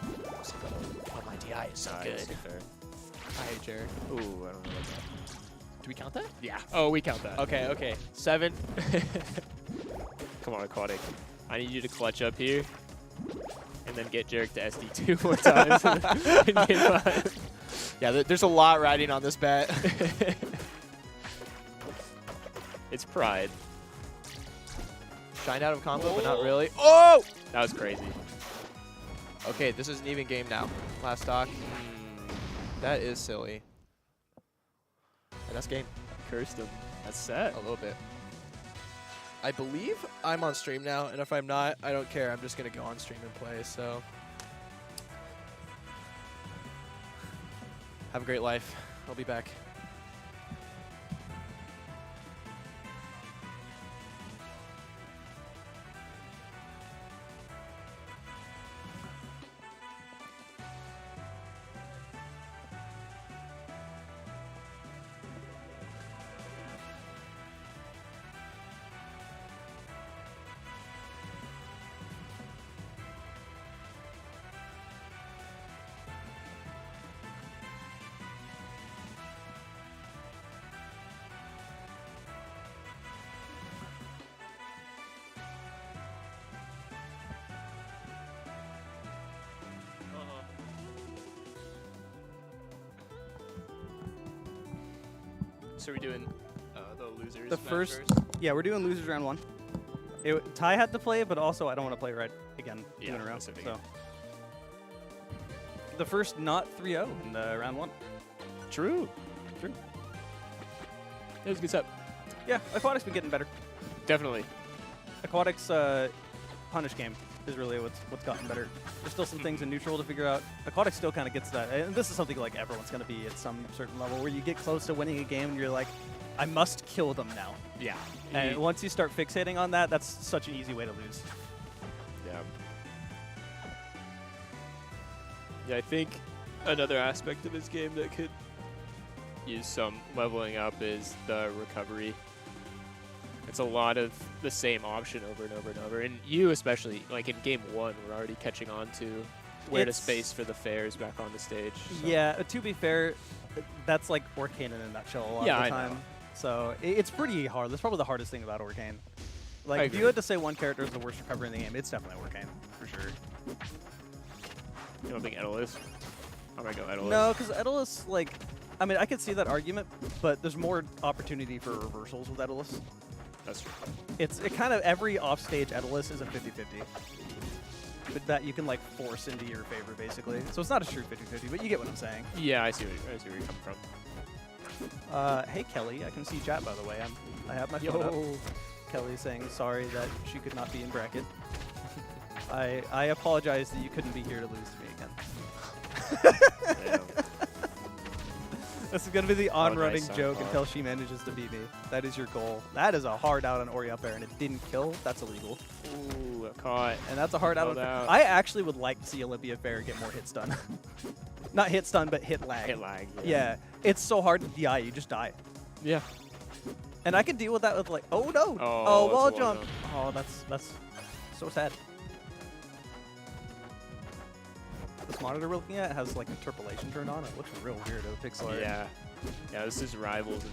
Oh, my DI is so Nice. good. Fair. I hate Jarek. Ooh, I don't know about that. Do we count that? Yeah. Oh, we count that. Okay, okay. 7. Come on, Aquatic. I need you to clutch up here. And then get Jarek to SD 2 more times. And get 5. Yeah, there's a lot riding on this bet. It's pride. Shined out of combo, but not really. Oh! That was crazy. Okay, this is an even game now. Last stock. That is silly. And that's game. Cursed him. That's set. A little bit. I believe I'm on stream now, and if I'm not, I don't care. I'm just going to go on stream and play, so. Have a great life. I'll be back. So we're doing the losers. The match first, yeah, we're doing losers round 1. Ty had to play, but also I don't want to play red again. Yeah, two in a row. that's a big So the first not 3-0 in round 1. True. It was a good set. Yeah, Aquatic's been getting better. Definitely. Aquatic's punish game is really what's gotten better. There's still some things in neutral to figure out. Aquatic still kind of gets that, and this is something like everyone's going to be at some certain level where you get close to winning a game and you're like, I must kill them now. Yeah. And once you start fixating on that, that's such an easy way to lose. Yeah. Yeah, I think another aspect of his game that could use some leveling up is the recovery. It's a lot of the same option over and over and over. And you especially, like in game 1, we're already catching on to where to space for the fares back on the stage. So. Yeah, to be fair, that's like Arcane in a nutshell a lot of the time. So it's pretty hard. That's probably the hardest thing about Arcane. Like, if you had to say one character is the worst recovery in the game, it's definitely Arcane, for sure. You don't think Edel is? I might go Edel. No, because Edelus, like, I mean, I could see that argument, but there's more opportunity for reversals with Edelus. That's true. It kind of, every offstage Edelus is a 50-50. But that you can, like, force into your favor, basically. So it's not a true 50-50, but you get what I'm saying. Yeah, I see where you're coming from. Hey, Kelly, I can see chat, by the way. I have my phone up. Kelly saying sorry that she could not be in bracket. I apologize that you couldn't be here to lose to me again. This is going to be the on-running joke until she manages to beat me. That is your goal. That is a hard out on Ori up air, and it didn't kill. That's illegal. Ooh, caught. And that's a hard out. I actually would like to see Olympia Fair get more hit stun. Not hit stun, but hit lag. Hit lag. Yeah. It's so hard to DI. You just die. Yeah. And I can deal with that with like, oh no. Oh, wall jump. Oh, that's so sad. This monitor we're looking at has like interpolation turned on. It looks real weird over pixel art. Yeah. Yeah, this is Rivals in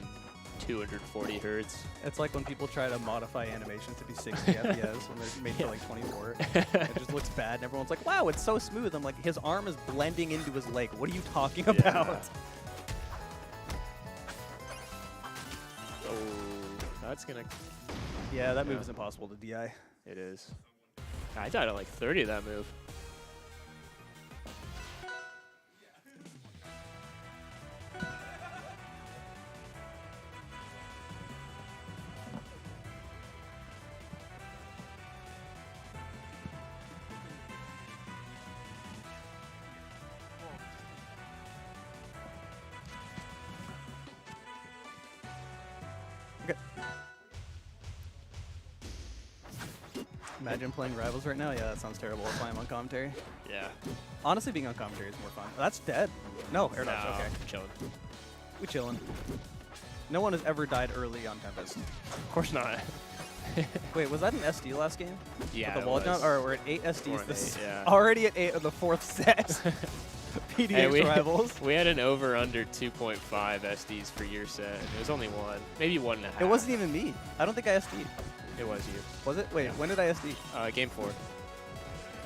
240 hertz. It's like when people try to modify animation to be 60 FPS when they're made for like 24. It just looks bad, and everyone's like, wow, it's so smooth. I'm like, his arm is blending into his leg. What are you talking about? Oh, that's gonna... Yeah, that move is impossible to DI. It is. I died at like 30 of that move. Imagine playing Rivals right now. Yeah, that sounds terrible. If I'm on commentary. Yeah. Honestly, being on commentary is more fun. That's dead. No, air dodge. Okay. Chilling. We chilling. No one has ever died early on Tempest. Of course not. Wait, was that an SD last game? Yeah. With the wall jump? Or we're at 8 SDs. This yeah. Already at 8 of the 4th set. PDX Rivals. We had an over under 2.5 SDs for your set. It was only one. Maybe 1.5. It wasn't even me. I don't think I SD'd. It was you. Was it? Wait, when did I SD? Game 4.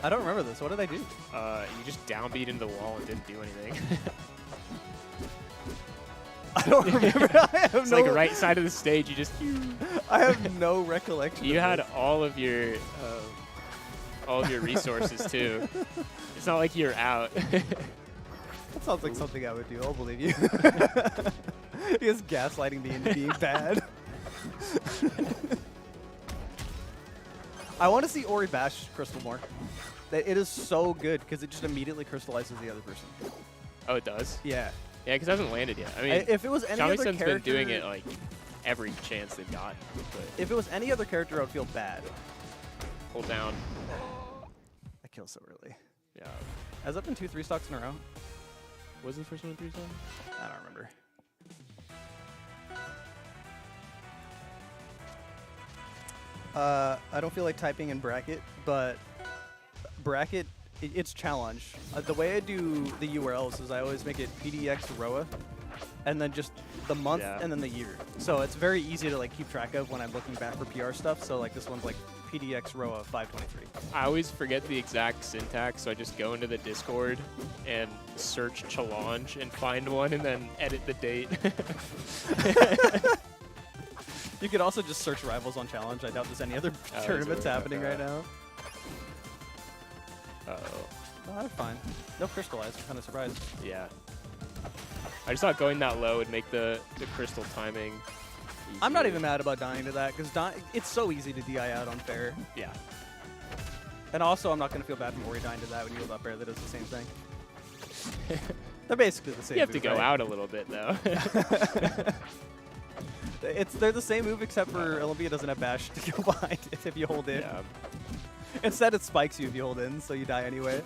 I don't remember this. What did I do? You just downbeat into the wall and didn't do anything. I don't remember. It's like right side of the stage. You just. I have no recollection. You had all of your resources too. It's not like you're out. That sounds like something I would do. I'll believe you. He is gaslighting me into being bad. I want to see Ori bash Crystal more. It is so good because it just immediately crystallizes the other person. Oh, it does? Yeah. Yeah, because it hasn't landed yet. I mean, if it was any other character, been doing it like every chance they've got. But if it was any other character, I would feel bad. Hold down. I kill so early. Yeah. Has that been 2 3 stocks in a row? Was the first one 3 stocks? I don't remember. I don't feel like typing in bracket, but bracket, it's challenge. The way I do the URLs is I always make it PDX ROA, and then just the month and then the year. So it's very easy to like keep track of when I'm looking back for PR stuff. So like this one's like PDX ROA 523. I always forget the exact syntax, so I just go into the Discord and search challenge and find one, and then edit the date. You could also just search Rivals on Challenge. I doubt there's any other Oh, tournaments really? happening right now. Uh-oh. Oh, that's fine. No crystallize. I'm kind of surprised. Yeah. I just thought going that low would make the crystal timing I'm not easier. even mad about dying to that, because it's so easy to DI out on fair. Yeah. And also, I'm not going to feel bad for Ori dying to that when you hold up air that does the same thing. They're basically the same You have to move, go right? out a little bit, though. They're the same move, except for Olympia doesn't have bash to go behind it if you hold in. Yeah. Instead, it spikes you if you hold in, so you die anyway.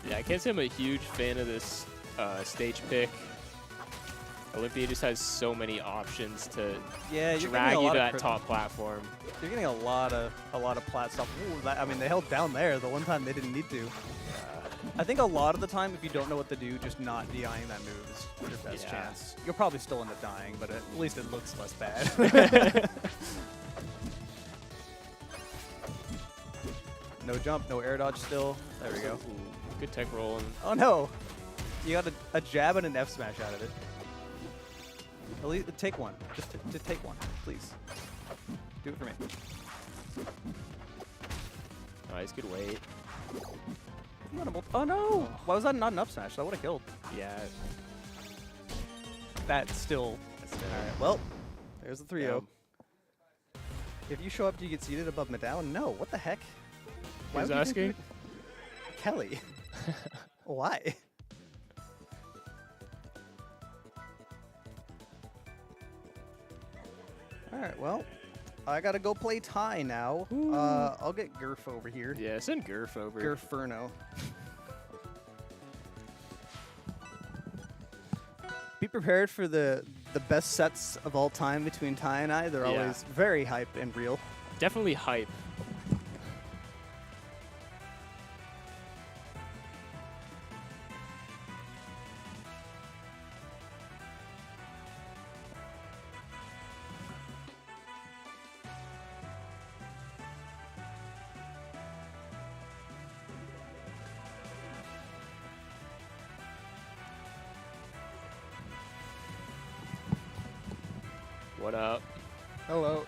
Yeah, I can't say I'm a huge fan of this stage pick. Olympia just has so many options to Yeah, you're drag getting a you lot to of that top platform. You're getting a lot of plat stuff. Ooh, I mean, they held down there the one time they didn't need to. I think a lot of the time, if you don't know what to do, just not DIing that move is your best Yeah. chance. You'll probably still end up dying, but at least it looks less bad. No jump, no air dodge still. There we go. Ooh, good tech roll. And Oh no! You got a jab and an F smash out of it. At least take one. Just take one, please. Do it for me. nice, good weight. Oh no! Why was that not an up smash? That would have killed. Yeah. That's still. Alright, well, there's the 3-0. If you show up, do you get seated above Madao? No, what the heck? Who's would you asking? think Kelly. Why? Alright, well, I gotta go play Ty now. I'll get Gurf over here. Yeah, send Gurf over. Gurferno. Be prepared for the best sets of all time between Ty and I. They're Yeah. always very hype and real. Definitely hype. What up? Hello.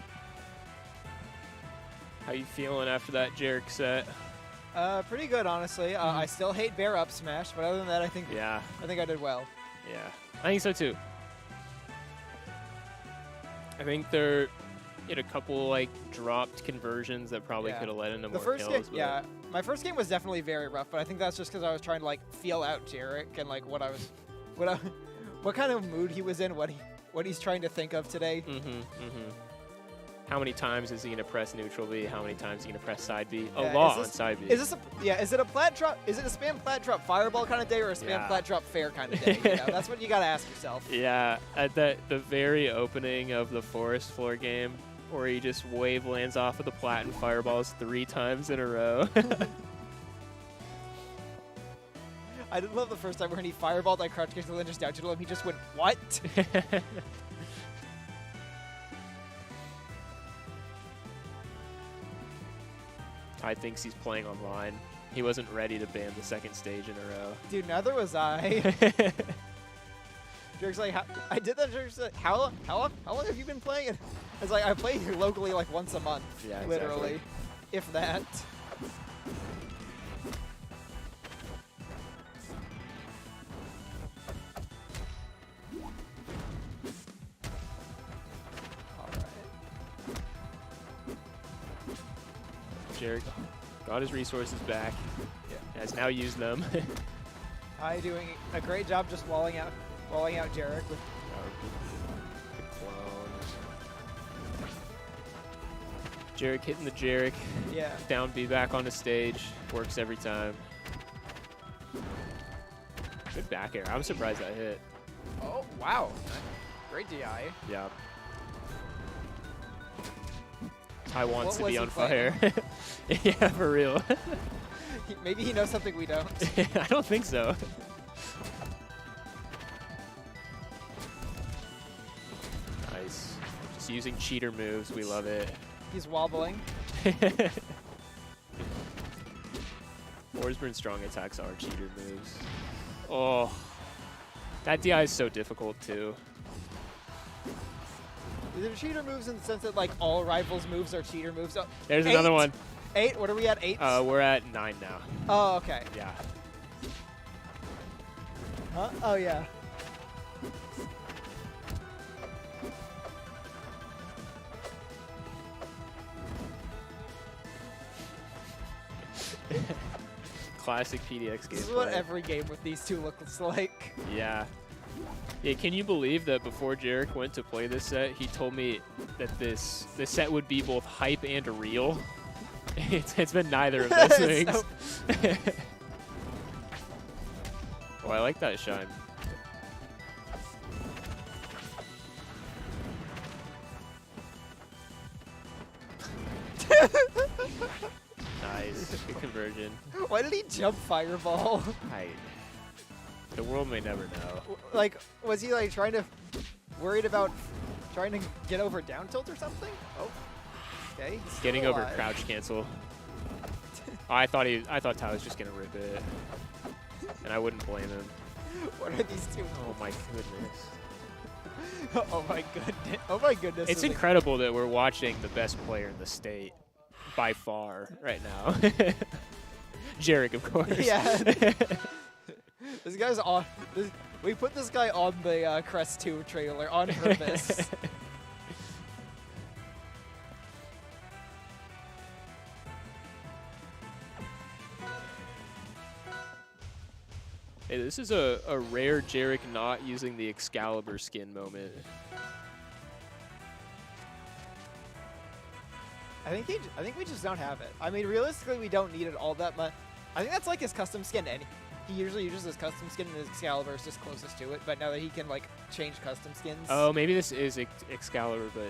How you feeling after that Jarek set? Pretty good, honestly. I still hate bear up smash, but other than that, I think Yeah, I did well. yeah. I think so too. I think there had a couple like dropped conversions that probably Yeah. could have led into The more first kills. game, yeah, my first game was definitely very rough, but I think that's just because I was trying to like feel out Jarek and like what kind of mood he was in, what he's trying to think of today. How many times is he gonna press neutral B? How many times is he gonna press side B? A Yeah, lot is on this- side B. Is this is it a plat drop? Is it a spam plat drop fireball kind of day or a spam Yeah. plat drop fair kind of day? You know, that's what you gotta ask yourself. Yeah, at the very opening of the forest floor game, where he just wave lands off of the plat and fireballs 3 times in a row. I did love the first time when he fireballed, I crouch kicked and then just down to him. He just went, what? Ty thinks he's playing online. He wasn't ready to ban the second stage in a row. Dude, neither was I. Jarek's like, I did that. Jarek's like, how long have you been playing it? It's like, I play here locally like once a month. Yeah, exactly. Literally. If that. Jarek got his resources back. Yeah. Has now used them. I doing a great job just walling out Jarek with Good clone. Jarek hitting the Jarek. yeah. Down B back on the stage. Works every time. Good back air. I'm surprised that hit. Oh wow. Great DI. Yeah. Ty wants What to be was on he fire. Yeah, for real. Maybe he knows something we don't. I don't think so. Nice. Just using cheater moves. We love it. He's wobbling. Orsburn strong attacks are cheater moves. Oh. That DI is so difficult too. Is it cheater moves in the sense that like all rivals moves are cheater moves? Oh, There's another one. 8? What are we at? 8? We're at 9 now. Oh, okay. Yeah. Huh? Oh, yeah. Classic PDX gameplay. This is what every game with these two looks like. Yeah. Yeah, can you believe that before Jarek went to play this set, he told me that this set would be both hype and real? It's been neither of those things. Oh, I like that shine. Nice. Good conversion. Why did he jump Fireball? The world may never know. Like, was he like worried about trying to get over down tilt or something? Oh, okay. he's still Getting over alive. crouch cancel. Oh, I thought Ty was just gonna rip it, and I wouldn't blame him. What are these two? Oh my goodness. Oh my goodness. Oh my goodness. It's incredible that we're watching the best player in the state by far right now. Jarek, of course. Yeah. This guy's on. We put this guy on the Crest 2 trailer on purpose. Hey, this is a rare Jarek not using the Excalibur skin moment. I think we just don't have it. I mean, realistically, we don't need it all that much. I think that's like his custom skin. And he usually uses his custom skin, and his Excalibur is just closest to it. But now that he can like change custom skins, Oh, maybe this is Excalibur, but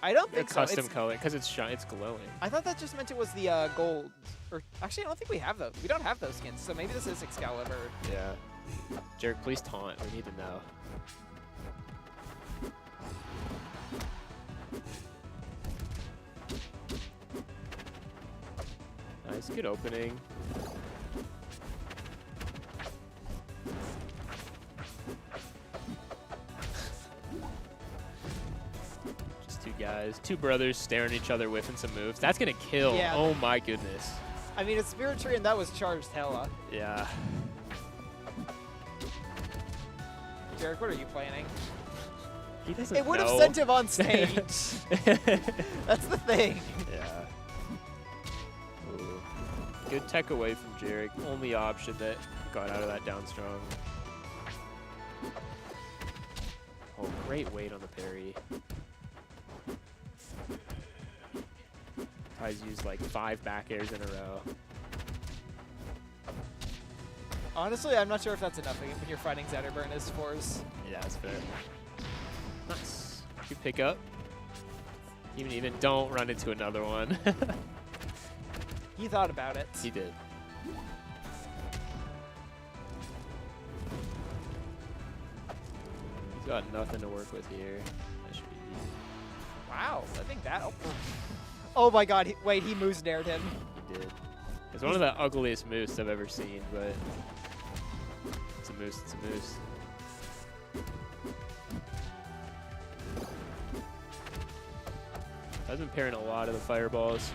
I don't a think so. custom color because it's glowing. I thought that just meant it was the gold. Or actually, I don't think we have those. We don't have those skins, so maybe this is Excalibur. Yeah. Jarek, please taunt. We need to know. Nice, good opening. Just two guys, two brothers staring at each other, whiffing some moves. That's gonna kill. Yeah. Oh my goodness. I mean, it's Spirit Tree, and that was charged hella. Yeah. Jarek, what are you planning? He doesn't It would have know. sent him on stage. That's the thing. Yeah. Ooh. Good tech away from Jarek. Only option that got out of that down strong. Oh, great weight on the parry. Ty's used like 5 back airs in a row. Honestly, I'm not sure if that's enough when you're fighting Zetterburn as fours. Yeah, that's fair. Nice. Good pick up. Even don't run into another one. He thought about it. He did. He's got nothing to work with here. That should be easy. Wow, I think that. Oh my God! Wait, he moose dared him. He did. It's one of the ugliest moose I've ever seen, but it's a moose. It's a moose. I've been pairing a lot of the fireballs.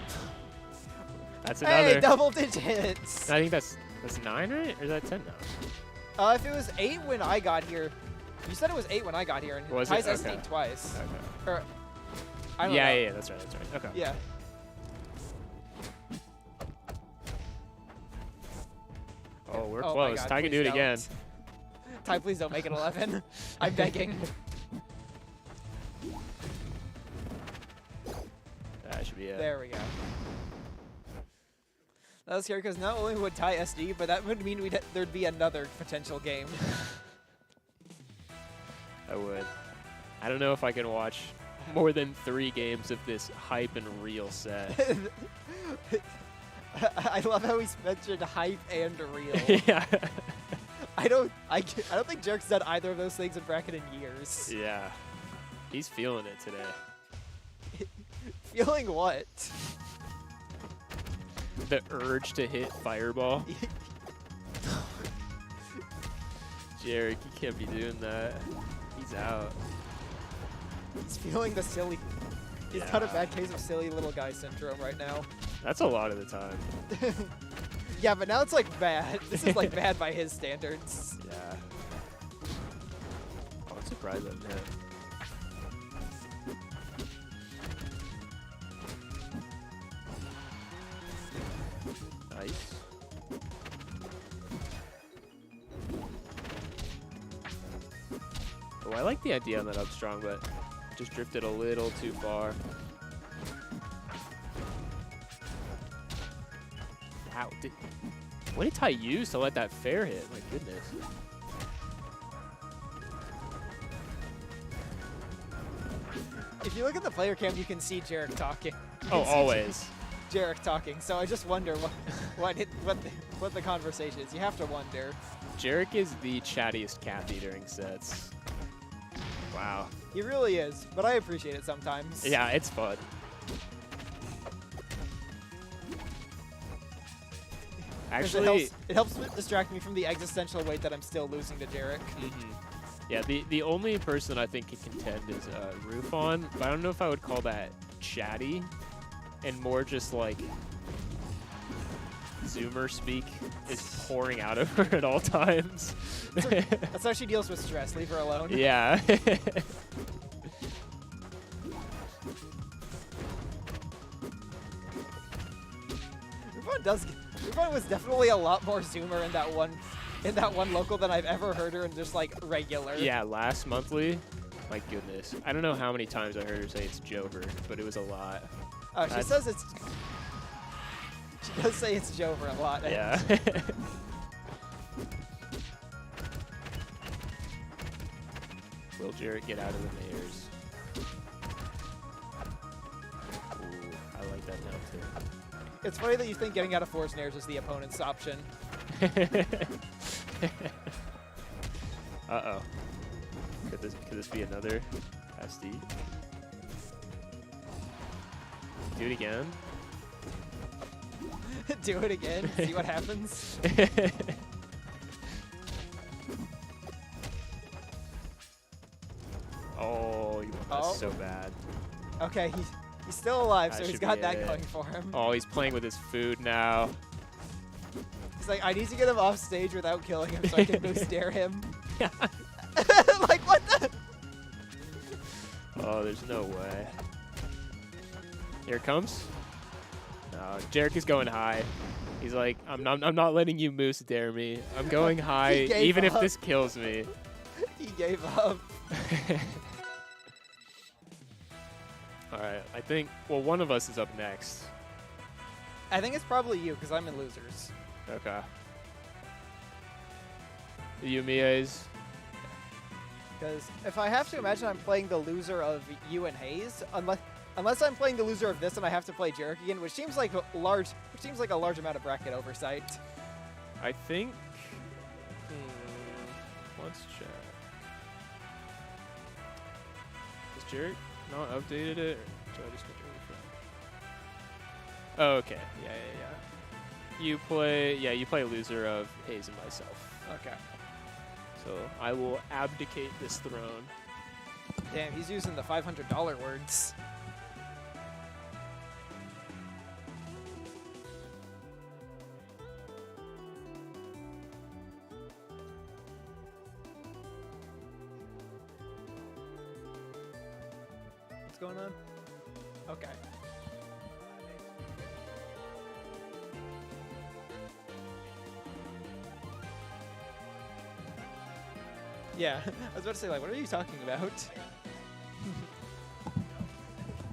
That's another. Hey, double digits. I think that's 9, right? Or is that 10 now? If it was 8 when I got here, you said it was 8 when I got here, and Was Ty's it? SD'd Okay. twice. Okay. Or, I don't Yeah, know. yeah, that's right. That's right. Okay. Yeah. Oh, we're Oh my close. God, Ty can do please it again. don't. Ty, please don't make it 11. I'm begging. That should be it. There we go. That was scary because not only would Ty SD, but that would mean there'd be another potential game. I would. I don't know if I can watch more than 3 games of this hype and real set. I love how he's mentioned hype and real. Yeah. I don't think Jerk's done either of those things in bracket in years. Yeah. He's feeling it today. Feeling what? The urge to hit fireball. Jarek, you can't be doing that. He's out. He's feeling the silly. He's got a bad case of silly little guy syndrome right now. That's a lot of the time. Yeah, but now it's like bad. This is like bad by his standards. Yeah. Oh, I'm surprised I didn't hit. Nice. Oh, I like the idea on that up strong, but just drifted a little too far. Wow. What did Ty use to let that fair hit? My goodness. If you look at the player cam, you can see Jarek talking. You Oh, can see always. Jarek talking. So I just wonder what the conversation is. You have to wonder. Jarek is the chattiest Kathy during sets. Wow. He really is, but I appreciate it sometimes. Yeah, it's fun. Actually, it helps distract me from the existential weight that I'm still losing to Jarek. Yeah, the only person I think can contend is Rufon, but I don't know if I would call that chatty, and more just like Zoomer speak is pouring out of her at all times. That's how she deals with stress. Leave her alone. Yeah. Rufon was definitely a lot more Zoomer in that one local than I've ever heard her in just like regular. Yeah, last monthly. My goodness. I don't know how many times I heard her say it's Jover, but it was a lot. Oh, she says it's. She does say it's Jover a lot. Yeah. Will Jarrett get out of the mares? Ooh, I like that now too. It's funny that you think getting out of four snares is the opponent's option. Uh-oh. Could this be another SD? Do it again. Do it again. See what happens. Oh, that's so bad. Okay, he's still alive, That so he's should got be that it. going for him. Oh, he's playing with his food now. He's like, I need to get him off stage without killing him so I can boost dare him. Yeah. Like, what the? Oh, there's no way. Here it comes. Jarek is going high. He's like, I'm not letting you moose dare me. I'm going high, even if this kills me. He gave up. All right, I think, well, one of us is up next. I think it's probably you, because I'm in losers. Okay. Yumia's. Because if I have to imagine I'm playing the loser of you and Hayes, unless I'm playing the loser of this and I have to play Jarek again, which seems like a large amount of bracket oversight. I think. Let's check. Has Jarek not updated it? Or do I just get to refresh? Oh, okay. Yeah. You play loser of Hayes and myself. Okay. So I will abdicate this throne. Damn, he's using the $500 words. What's going on? Okay. Yeah, I was about to say, like, what are you talking about?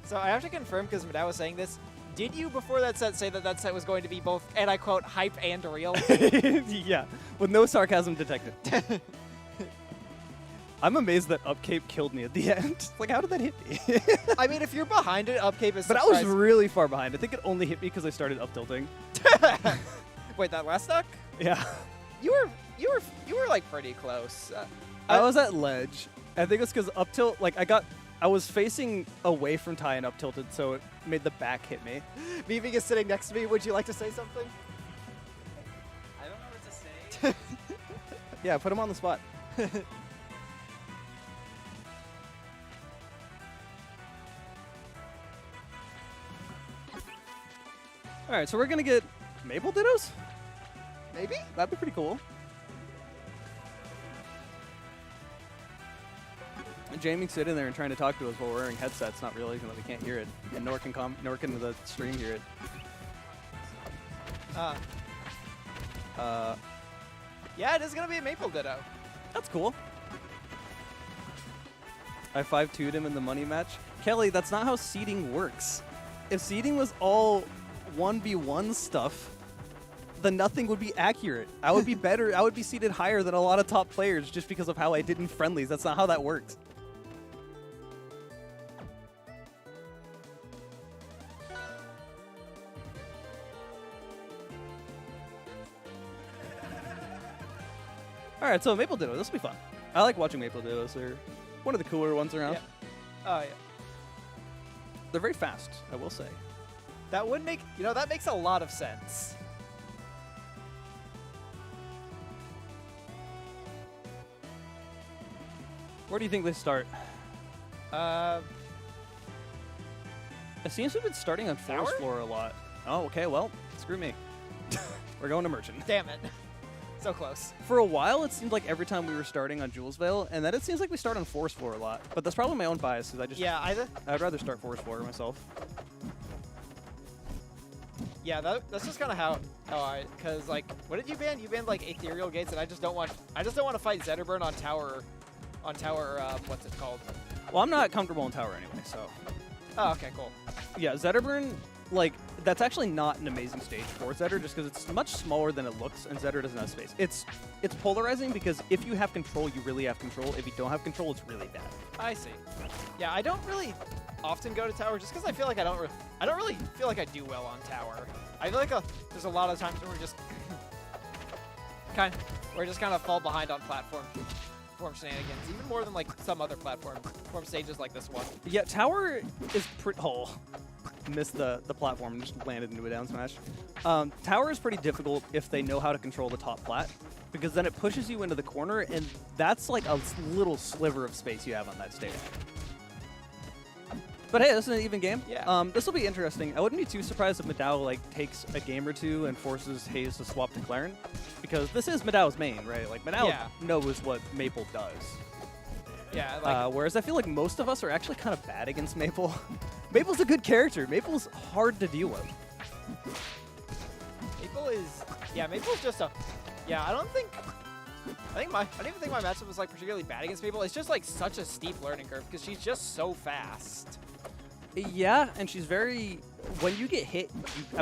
So I have to confirm, because Madao was saying this, did you, before that set, say that that set was going to be both, and I quote, hype and real? Yeah, with no sarcasm detected. I'm amazed that Upcape killed me at the end. Like, how did that hit me? I mean, if you're behind it, Upcape is But I was really far behind. I think it only hit me because I started up tilting. Wait, that last stock? Yeah. You were like pretty close. I was at ledge. I think it's because up tilt, like I was facing away from Ty and up tilted, so it made the back hit me. Viving is sitting next to me. Would you like to say something? I don't know what to say. Yeah, put him on the spot. All right, so we're gonna get Maple Dittos. Maybe? That'd be pretty cool. And Jamie's sitting there and trying to talk to us while we're wearing headsets, not realizing that we can't hear it, and nor can the stream hear it. Yeah, it is going to be a Maple Ditto. That's cool. I 5-2'd him in the money match. Kelly, that's not how seeding works. If seeding was all 1v1 stuff, then nothing would be accurate. I would be better. I would be seeded higher than a lot of top players just because of how I did in friendlies. That's not how that works. All right, so Maple Ditto, this will be fun. I like watching Maple Dittos. They're one of the cooler ones around. Yeah. Oh, yeah. They're very fast, I will say. That would make, that makes a lot of sense. Where do you think they start? It seems we've been starting on Tower? forest floor a lot. Oh, okay, well, screw me. We're going to Merchant. Damn it. So close. For a while, it seemed like every time we were starting on Jules Vale, and then it seems like we start on forest floor a lot. But that's probably my own bias, because I'd rather start forest floor myself. Yeah, that's just kind of how because like, what did you ban? You banned like Ethereal Gates, and I just don't want to fight Zetterburn on tower, what's it called? Well, I'm not comfortable in tower anyway, so. Oh, okay, cool. Yeah, Zetterburn, like, that's actually not an amazing stage for Zetter, just because it's much smaller than it looks, and Zetter doesn't have space. It's polarizing because if you have control, you really have control. If you don't have control, it's really bad. I see. Yeah, I don't really often go to tower just because I feel like I don't really feel like I do well on tower. I feel like there's a lot of times where we're just kind of fall behind on platform shenanigans, even more than like some other platform stages like this one. Yeah, tower is pretty. Oh, missed the platform and just landed into a down smash. Tower is pretty difficult if they know how to control the top plat, because then it pushes you into the corner, and that's like a little sliver of space you have on that stage. But hey, this is an even game. Yeah. This will be interesting. I wouldn't be too surprised if Madao like takes a game or two and forces Hayes to swap to Claren, because this is Madao's main, right? Like Madao knows what Maple does. Yeah. Like, whereas I feel like most of us are actually kind of bad against Maple. Maple's a good character. Maple's hard to deal with. Maple's just a. Yeah, I don't even think my matchup was like particularly bad against Maple. It's just like such a steep learning curve because she's just so fast. Yeah, and she's very. When you get hit,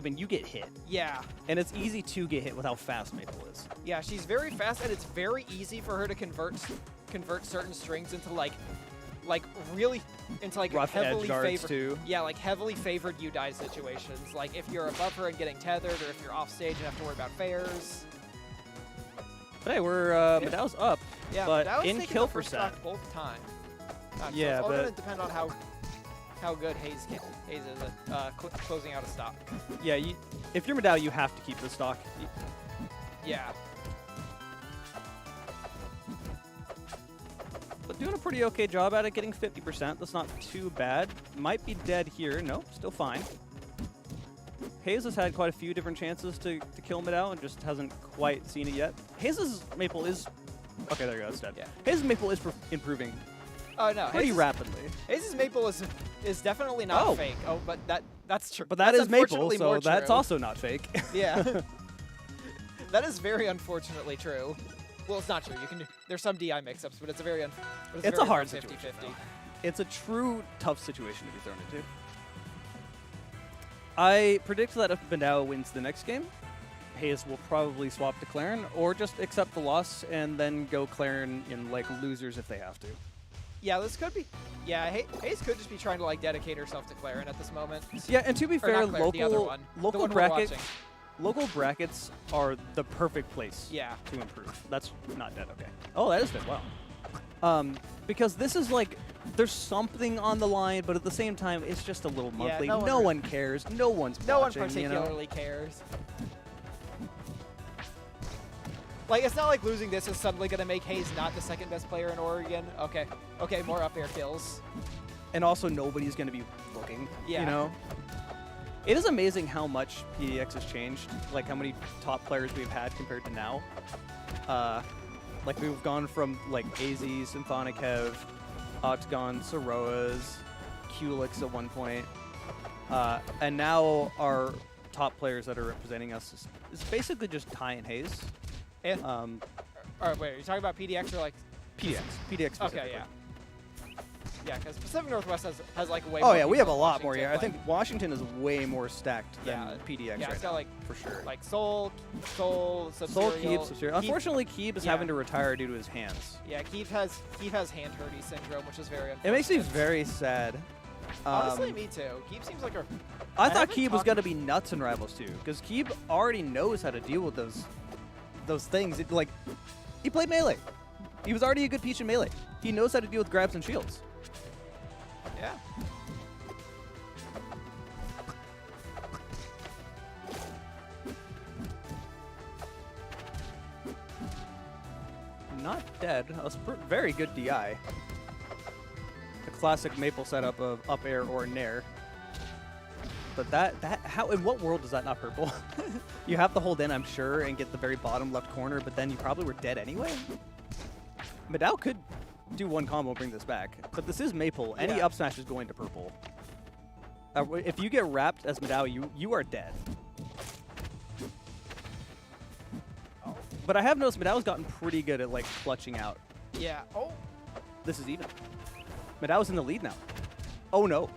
you get hit. Yeah. And it's easy to get hit with how fast Maple is. Yeah, she's very fast, and it's very easy for her to convert certain strings into like really into like rough heavily edge guards favored. too. Yeah, like heavily favored you die situations. Like if you're above her and getting tethered, or if you're off stage and have to worry about fairs. But hey, we're Madao's up. Yeah, but Madao's in taking kill the first percent. stock both times. Yeah, so it's all but gonna depend on how good Hayes is at closing out a stock. Yeah, if you're Madao, you have to keep the stock. Yeah. But doing a pretty okay job at it, getting 50%. That's not too bad. Might be dead here. Nope, still fine. Hayes has had quite a few different chances to kill Madao and just hasn't quite seen it yet. Hayes' Maple is... Okay, there you go, it's dead. Yeah. Hayes' Maple is improving Oh no, pretty rapidly. Hayes' Maple is definitely not fake. Oh, but that's true. But that that's is Maple, unfortunately so more that's true. also not fake. Yeah. That is very unfortunately true. Well, it's not true. There's some DI mix-ups, but it's a very It's a hard 50-50. situation, though. It's a true tough situation to be thrown into. I predict that if Madao wins the next game, Hayes will probably swap to Claren, or just accept the loss and then go Claren in like losers if they have to. Yeah, this could be. Yeah, Hayes could just be trying to like dedicate herself to Claren at this moment. Yeah, and to be Or fair, not Claren, the other one. The local one we're brackets. watching. Local brackets are the perfect place to improve. That's not dead, okay. Oh, that is dead, wow. Because this is like, there's something on the line, but at the same time, it's just a little monthly. no No one one cares. No one's No one watching, particularly cares. Like, it's not like losing this is suddenly going to make Hayes not the second best player in Oregon. Okay, more up air kills. And also, nobody's going to be looking, Yeah. you know? It is amazing how much PDX has changed, like how many top players we've had compared to now. Like we've gone from like AZ, Symphonic Hev, Octagon, Soroas, Kulix at one point. And now our top players that are representing us is basically just Ty and Hayes. And, or wait, are you talking about PDX or like? PDX. PDX specifically. Okay, yeah. Yeah, because Pacific Northwest has like way Oh more yeah, we have a people lot than more. Yeah, I Washington, think Washington is way more stacked than Yeah, PDX yeah, right it's now, got like for sure. like Soul, Soul Sub-Zero. Keep, unfortunately, Keep is yeah. having to retire due to his hands. Yeah, Keith has hand hurdy syndrome, which is very unfortunate. It makes me very sad. Honestly, me too. Keith seems like a. I thought haven't Keeb was talked- going to be nuts in Rivals 2, because Keeb already knows how to deal with those things. Like, he played melee. He was already a good Peach in melee. He knows how to deal with grabs and shields. Yeah. Not dead. That was very good DI. The classic Maple setup of up air or nair. But how in what world is that not purple? You have to hold in, I'm sure, and get the very bottom left corner, but then you probably were dead anyway. Medao could do one combo and bring this back, but this is Maple. Any Yeah. up smash is going to purple. If you get wrapped as Medao, you are dead. But I have noticed Medao's gotten pretty good at like clutching out. Yeah. Oh. This is even. Medao's in the lead now. Oh no.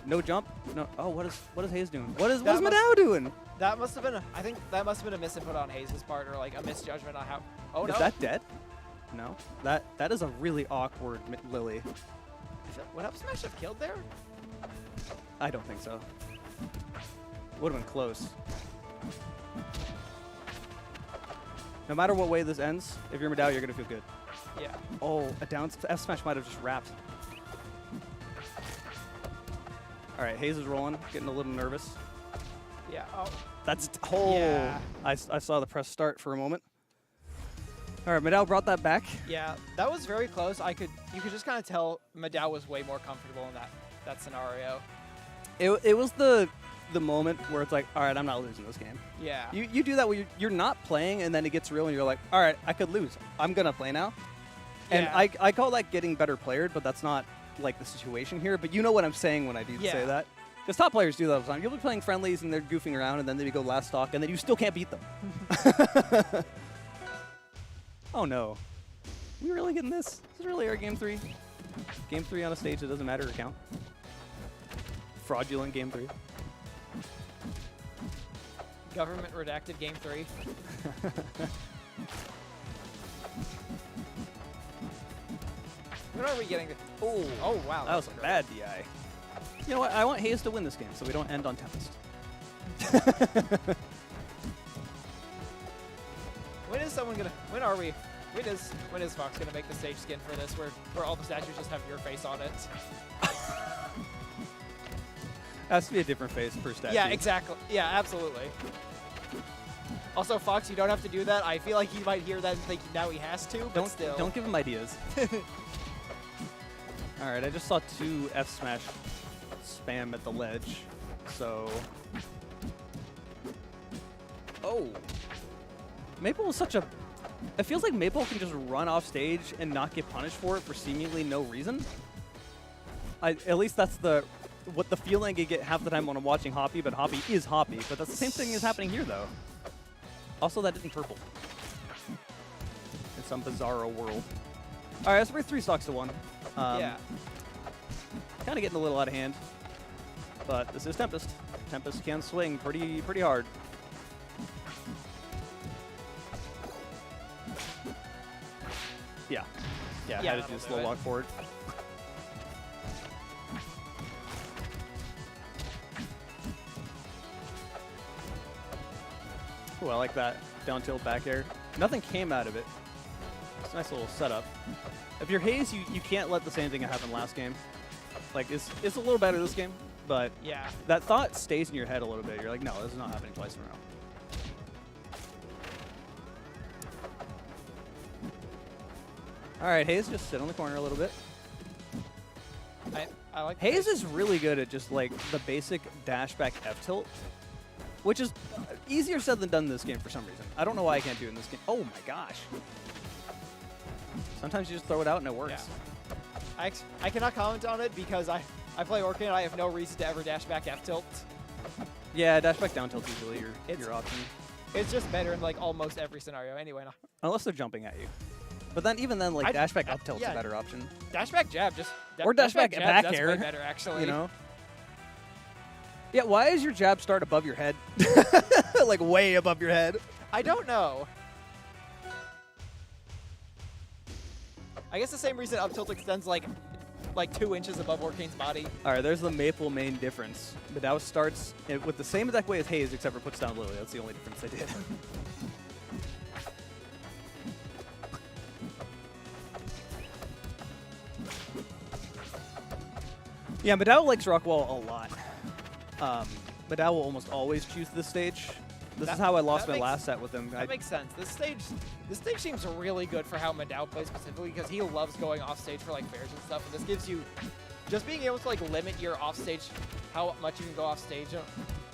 No jump. No. Oh, what is Hayes doing? What is Medao doing? That must have been I think that must have been a misinput on Hayes' part, or like a misjudgment on how. Oh no. Is that dead? No. That is a really awkward Lily. Would up smash have killed there? I don't think so. Would have been close. No matter what way this ends, if you're Medao, you're gonna feel good. Yeah. Oh, a down F smash might have just wrapped. All right, Hayes is rolling, getting a little nervous. Yeah. Oh. That's Yeah. I saw the press start for a moment. All right, Medao brought that back. Yeah. That was very close. You could just kind of tell Medao was way more comfortable in that scenario. It was the moment where it's like, all right, I'm not losing this game. Yeah. You do that when you're not playing, and then it gets real, and you're like, all right, I could lose. I'm gonna play now. And Yeah. I call that getting better playered, but that's not like the situation here. But you know what I'm saying when I do say Yeah. that. Because top players do that all the time. You'll be playing friendlies, and they're goofing around, and then they go last stock, and then you still can't beat them. Oh no. We really getting this? Is this really our game 3? Game 3 on a stage that doesn't matter or count? Fraudulent game 3. Government redacted game 3. When are we getting to? Oh, Oh wow. that was a great. bad DI. You know what? I want Hayes to win this game so we don't end on Tempest. When is someone gonna? When are we? When is Fox gonna make the stage skin for this, where all the statues just have your face on it? Has to be a different face per statue. Yeah, exactly. Yeah, absolutely. Also, Fox, you don't have to do that. I feel like he might hear that and think now he has to, but still. Don't give him ideas. All right, I just saw 2 F smash spam at the ledge, so. Oh. Maple is such a. It feels like Maple can just run off stage and not get punished for it for seemingly no reason. At least that's what the feeling I get half the time when I'm watching Hoppy, but Hoppy is Hoppy. But that's the same thing is happening here, though. Also, that didn't purple. In some bizarro world. All right, so we're 3 stocks to 1. Yeah. Kind of getting a little out of hand. But this is Tempest. Tempest can swing pretty hard. Yeah. Yeah, Yeah, had to that'll do a do slow it. walk forward. Ooh, I like that down tilt back air. Nothing came out of it. It's a nice little setup. If you're Hayes, you can't let the same thing that happened last game. Like, it's a little better this game, but Yeah. that thought stays in your head a little bit. You're like, no, this is not happening twice in a row. All right, Hayes, just sit on the corner a little bit. I like Haze is really good at just like the basic dash back F tilt, which is easier said than done in this game for some reason. I don't know why I can't do it in this game. Oh my gosh. Sometimes you just throw it out and it works. Yeah. I cannot comment on it because I play Orchid and I have no reason to ever dash back F tilt. Yeah, dash back down tilt is usually your option. It's just better in like almost every scenario anyway. No. Unless they're jumping at you. But then even then, like dash back up tilt's yeah. a better option. Dash back jab just Or dash back jab, back that's air, way better actually. You know. Yeah, why is your jab start above your head? Like way above your head. I don't know. I guess the same reason up tilt extends like 2 inches above Orcane's body. All right, there's the Maple main difference. Madao starts with the same exact way as Haze, except for puts down Lily. That's the only difference they did. Yeah, Madao likes Rockwall a lot. Madao will almost always choose this stage. This is how I lost my last set with him. That makes sense. This stage seems really good for how Madao plays specifically because he loves going off stage for like fairs and stuff. And this gives you just being able to like limit your off stage, how much you can go off stage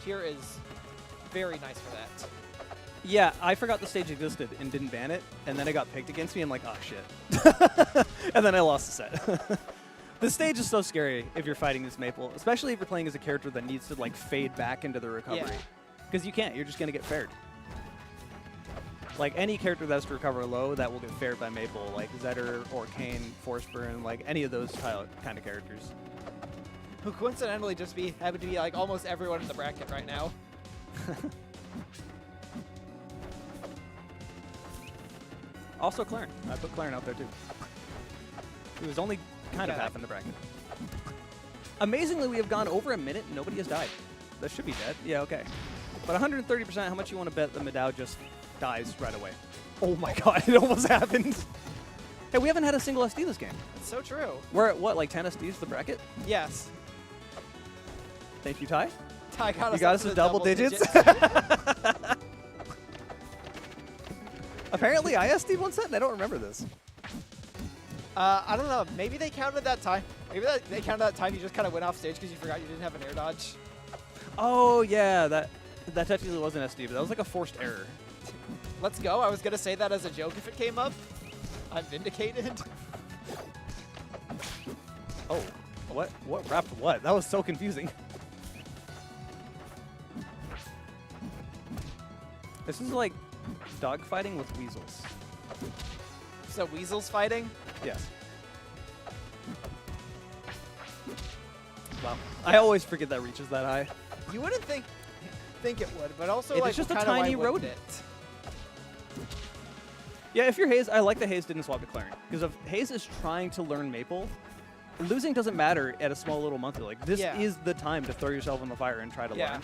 here is very nice for that. Yeah, I forgot the stage existed and didn't ban it, and then it got picked against me. I'm like, oh shit, and then I lost the set. This stage is so scary if you're fighting this Maple, especially if you're playing as a character that needs to like fade back into the recovery. Because you can't, you're just going to get fared. Like any character that has to recover low, that will get fared by Maple, like Zetter or Kane, Forceburn, like any of those kind of characters. Who coincidentally just happen to be like almost everyone in the bracket right now. Also Claren. I put Claren out there too. He was only kind of half in the bracket. Amazingly, we have gone over a minute and nobody has died. That should be dead. Yeah, okay. But 130%, how much you want to bet that Madao just dies right away? Oh my god, it almost happened. Hey, we haven't had a single SD this game. It's so true. We're at what, like 10 SDs for the bracket? Yes. Thank you, Ty. Ty got you got us to double digits? Apparently I SD'd one set and I don't remember this. I don't know. Maybe they counted that time. Maybe they counted that time you just kind of went off stage because you forgot you didn't have an air dodge. Oh, yeah. That technically wasn't SD, but that was like a forced error. Let's go. I was going to say that as a joke if it came up. I'm vindicated. Oh, what? What wrapped what? That was so confusing. This is like dogfighting with weasels. So weasels fighting? Yes. Wow. I always forget that reaches that high. You wouldn't think it would, but also It like is just a kinda tiny why wouldn't rodent. it? Yeah, if you're Haze, I like that Haze didn't swap to Claren. Because if Haze is trying to learn Maple, losing doesn't matter at a small little monthly. Like, this is the time to throw yourself in the fire and try to learn.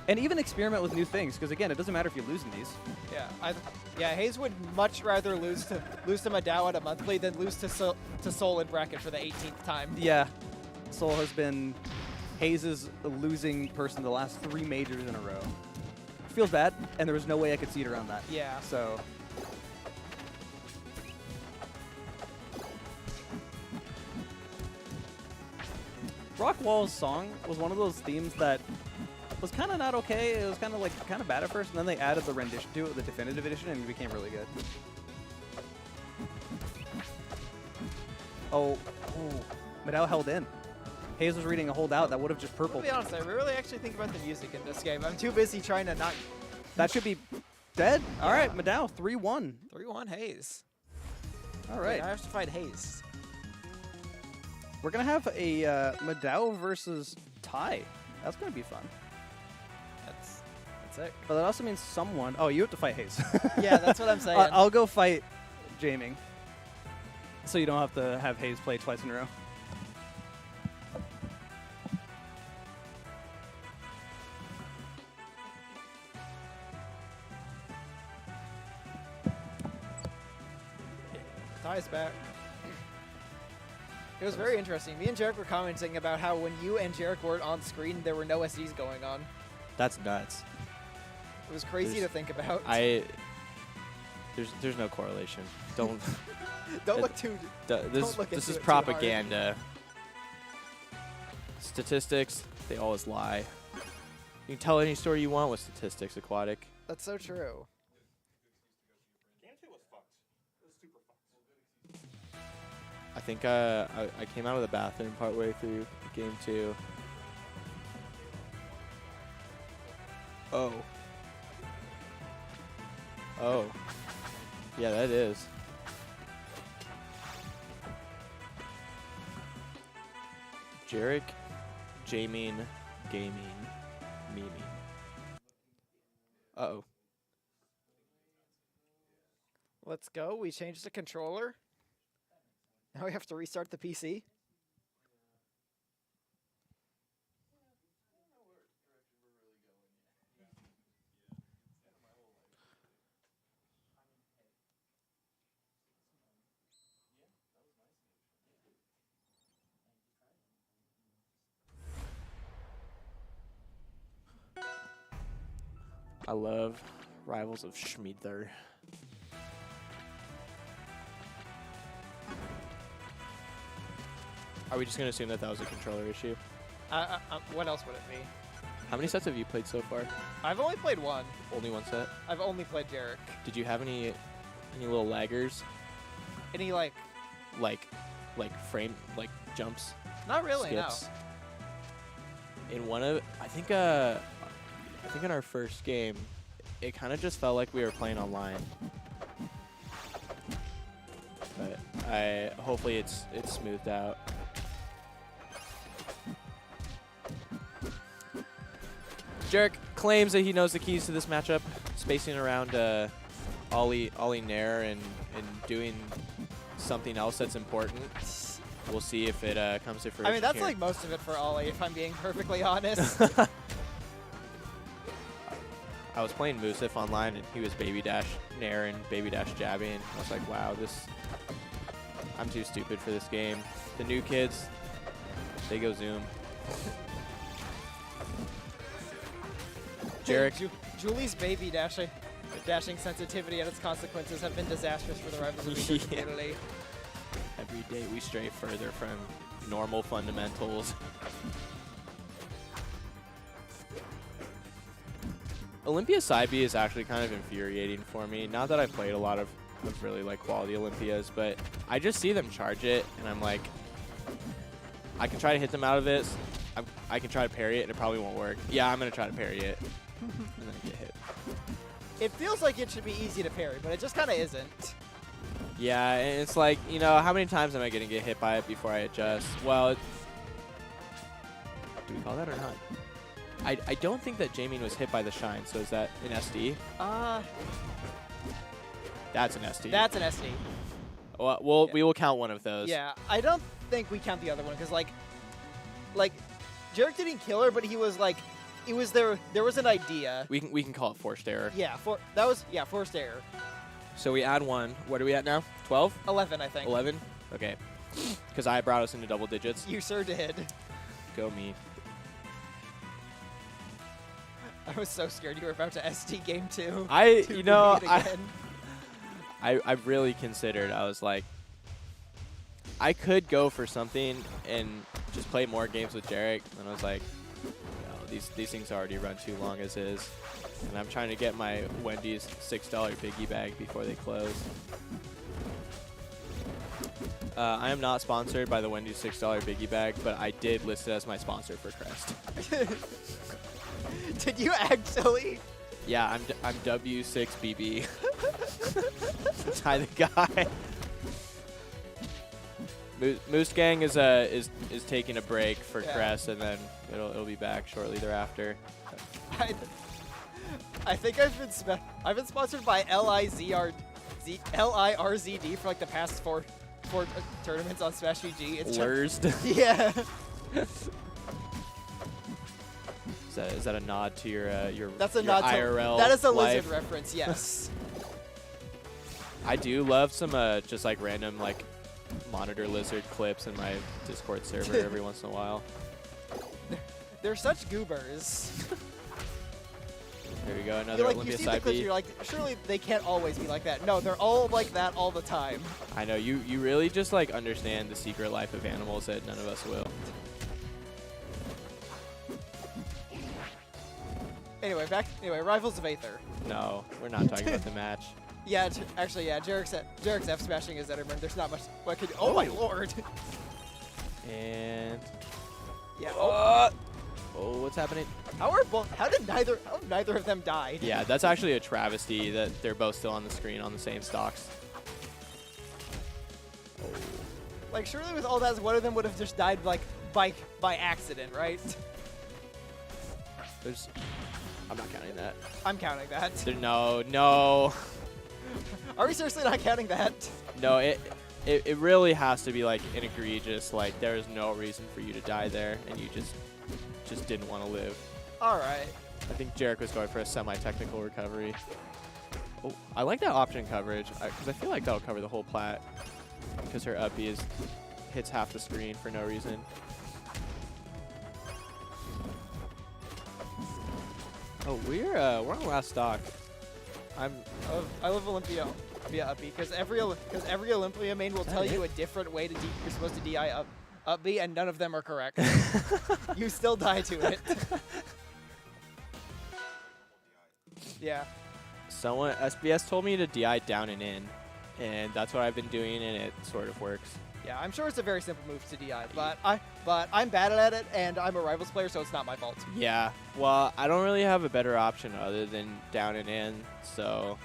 And even experiment with new things, because again, it doesn't matter if you lose in these. Yeah, Haze would much rather lose to Madao at a monthly than lose to Soul in bracket for the 18th time. Yeah. Soul has been Haze's losing person the last 3 majors in a row. Feels bad, and there was no way I could see it around that. Yeah. So. Rockwall's song was one of those themes that was kind of not okay. It was kind of bad at first, and then they added the rendition to it, the definitive edition, and it became really good. Oh, Madao held in. Haze was reading a hold out that would have just purple. To be honest, I really actually think about the music in this game. I'm too busy trying to not. That should be dead. All right, Madao, 3-1. 3-1 Haze. All right. Wait, I have to fight Haze. We're going to have a Madao versus Ty. That's going to be fun. That's it. But that also means someone... Oh, you have to fight Haze. Yeah, that's what I'm saying. I'll go fight Jaming. So you don't have to have Haze play twice in a row. Ty's back. It was very interesting. Me and Jarek were commenting about how when you and Jarek were on screen, there were no SDs going on. That's nuts. It was crazy to think about. There's no correlation. Don't don't look too. this is propaganda. Statistics, they always lie. You can tell any story you want with statistics, Aquatic. That's so true. I think I came out of the bathroom partway through game 2. Oh. Oh. Yeah, that is. Jarek, Jameen, Gaming, Mimi. Uh-oh. Let's go. We changed the controller. Now we have to restart the PC. I love Rivals of Schmieder. Are we just going to assume that that was a controller issue? What else would it be? How many sets have you played so far? I've only played one. Only one set? I've only played Jarek. Did you have any little laggers? Any like? Like frame, like jumps? Not really. Skips? No. In one of, I think in our first game, it kind of just felt like we were playing online. But hopefully it's smoothed out. Jarek claims that he knows the keys to this matchup, spacing around Ollie Nair and doing something else that's important. We'll see if it comes to fruition. I mean, that's here. like most of it for Ollie, if I'm being perfectly honest. I was playing Musif online, and he was Baby Dash Nair and Baby Dash jabbing. I was like, wow, I'm too stupid for this game. The new kids, they go Zoom. Jarek. Julie's baby dashing sensitivity and its consequences have been disastrous for the Rivals of the Yeah. community. Every day we stray further from normal fundamentals. Olympia side B is actually kind of infuriating for me. Not that I've played a lot of really like quality Olympias, but I just see them charge it, and I'm like, I can try to hit them out of it. I can try to parry it, and it probably won't work. Yeah, I'm gonna try to parry it, and then I get hit. It feels like it should be easy to parry, but it just kind of isn't. Yeah, and it's like, you know, how many times am I gonna get hit by it before I adjust? Well, do we call that or not? I don't think that Jameen was hit by the shine, so is that an SD? That's an SD. That's an SD. Well, Yeah. we will count one of those. Yeah, I don't think we count the other one because like Jarek didn't kill her, but he was like, it was there was an idea. We can call it forced error. Yeah, forced error. So we add one. What are we at now? 12? 11, I think. 11? Okay. Because I brought us into double digits. You sure did. Go me. I was so scared you were about to SD game 2. You know, again. I really considered. I was like, I could go for something and just play more games with Jarek. And I was like, no, these things already run too long as is. And I'm trying to get my Wendy's $6 piggy bag before they close. I am not sponsored by the Wendy's $6 piggy bag, but I did list it as my sponsor for Crest. Did you actually? Yeah, I'm W6BB. Tie the guy. Moose Gang is taking a break for Crest, and then it'll be back shortly thereafter. I think I've been sponsored by LIRZD for like the past four tournaments on Smash VG. It's Lurzed. Yeah. Is that a nod to your That's a your nod IRL to that is a life? Lizard reference. Yes. I do love some just like random like monitor lizard clips in my Discord server every once in a while. They're such goobers. There we go, another You're like, Olympia you see the side clips, B. you're like, surely they can't always be like that. No, they're all like that all the time. I know, you really just like understand the secret life of animals that none of us will. Anyway, Rivals of Aether. No, we're not talking about the match. Yeah, actually, yeah. Jarek's F smashing his Zetterburn. There's not much. What could? Oh my lord! And Yeah. oh, what's happening? How did neither of them died? Yeah, that's actually a travesty that they're both still on the screen on the same stocks. Like, surely with all that, one of them would have just died like by accident, right? I'm not counting that. I'm counting that. No. Are we seriously not counting that? No, it really has to be like an egregious, like there is no reason for you to die there and you just didn't want to live. All right. I think Jarek was going for a semi-technical recovery. Oh, I like that option coverage because I feel like that'll cover the whole plat because her up B hits half the screen for no reason. Oh, we're on the last stock. I love Olympia up B because every Olympia main will tell you a different way to you're supposed to DI up B, and none of them are correct. You still die to it. Yeah. Someone SBS told me to DI down and in, and that's what I've been doing, and it sort of works. Yeah, I'm sure it's a very simple move to DI, but I'm bad at it, and I'm a Rivals player, so it's not my fault. Yeah, well, I don't really have a better option other than down and in, so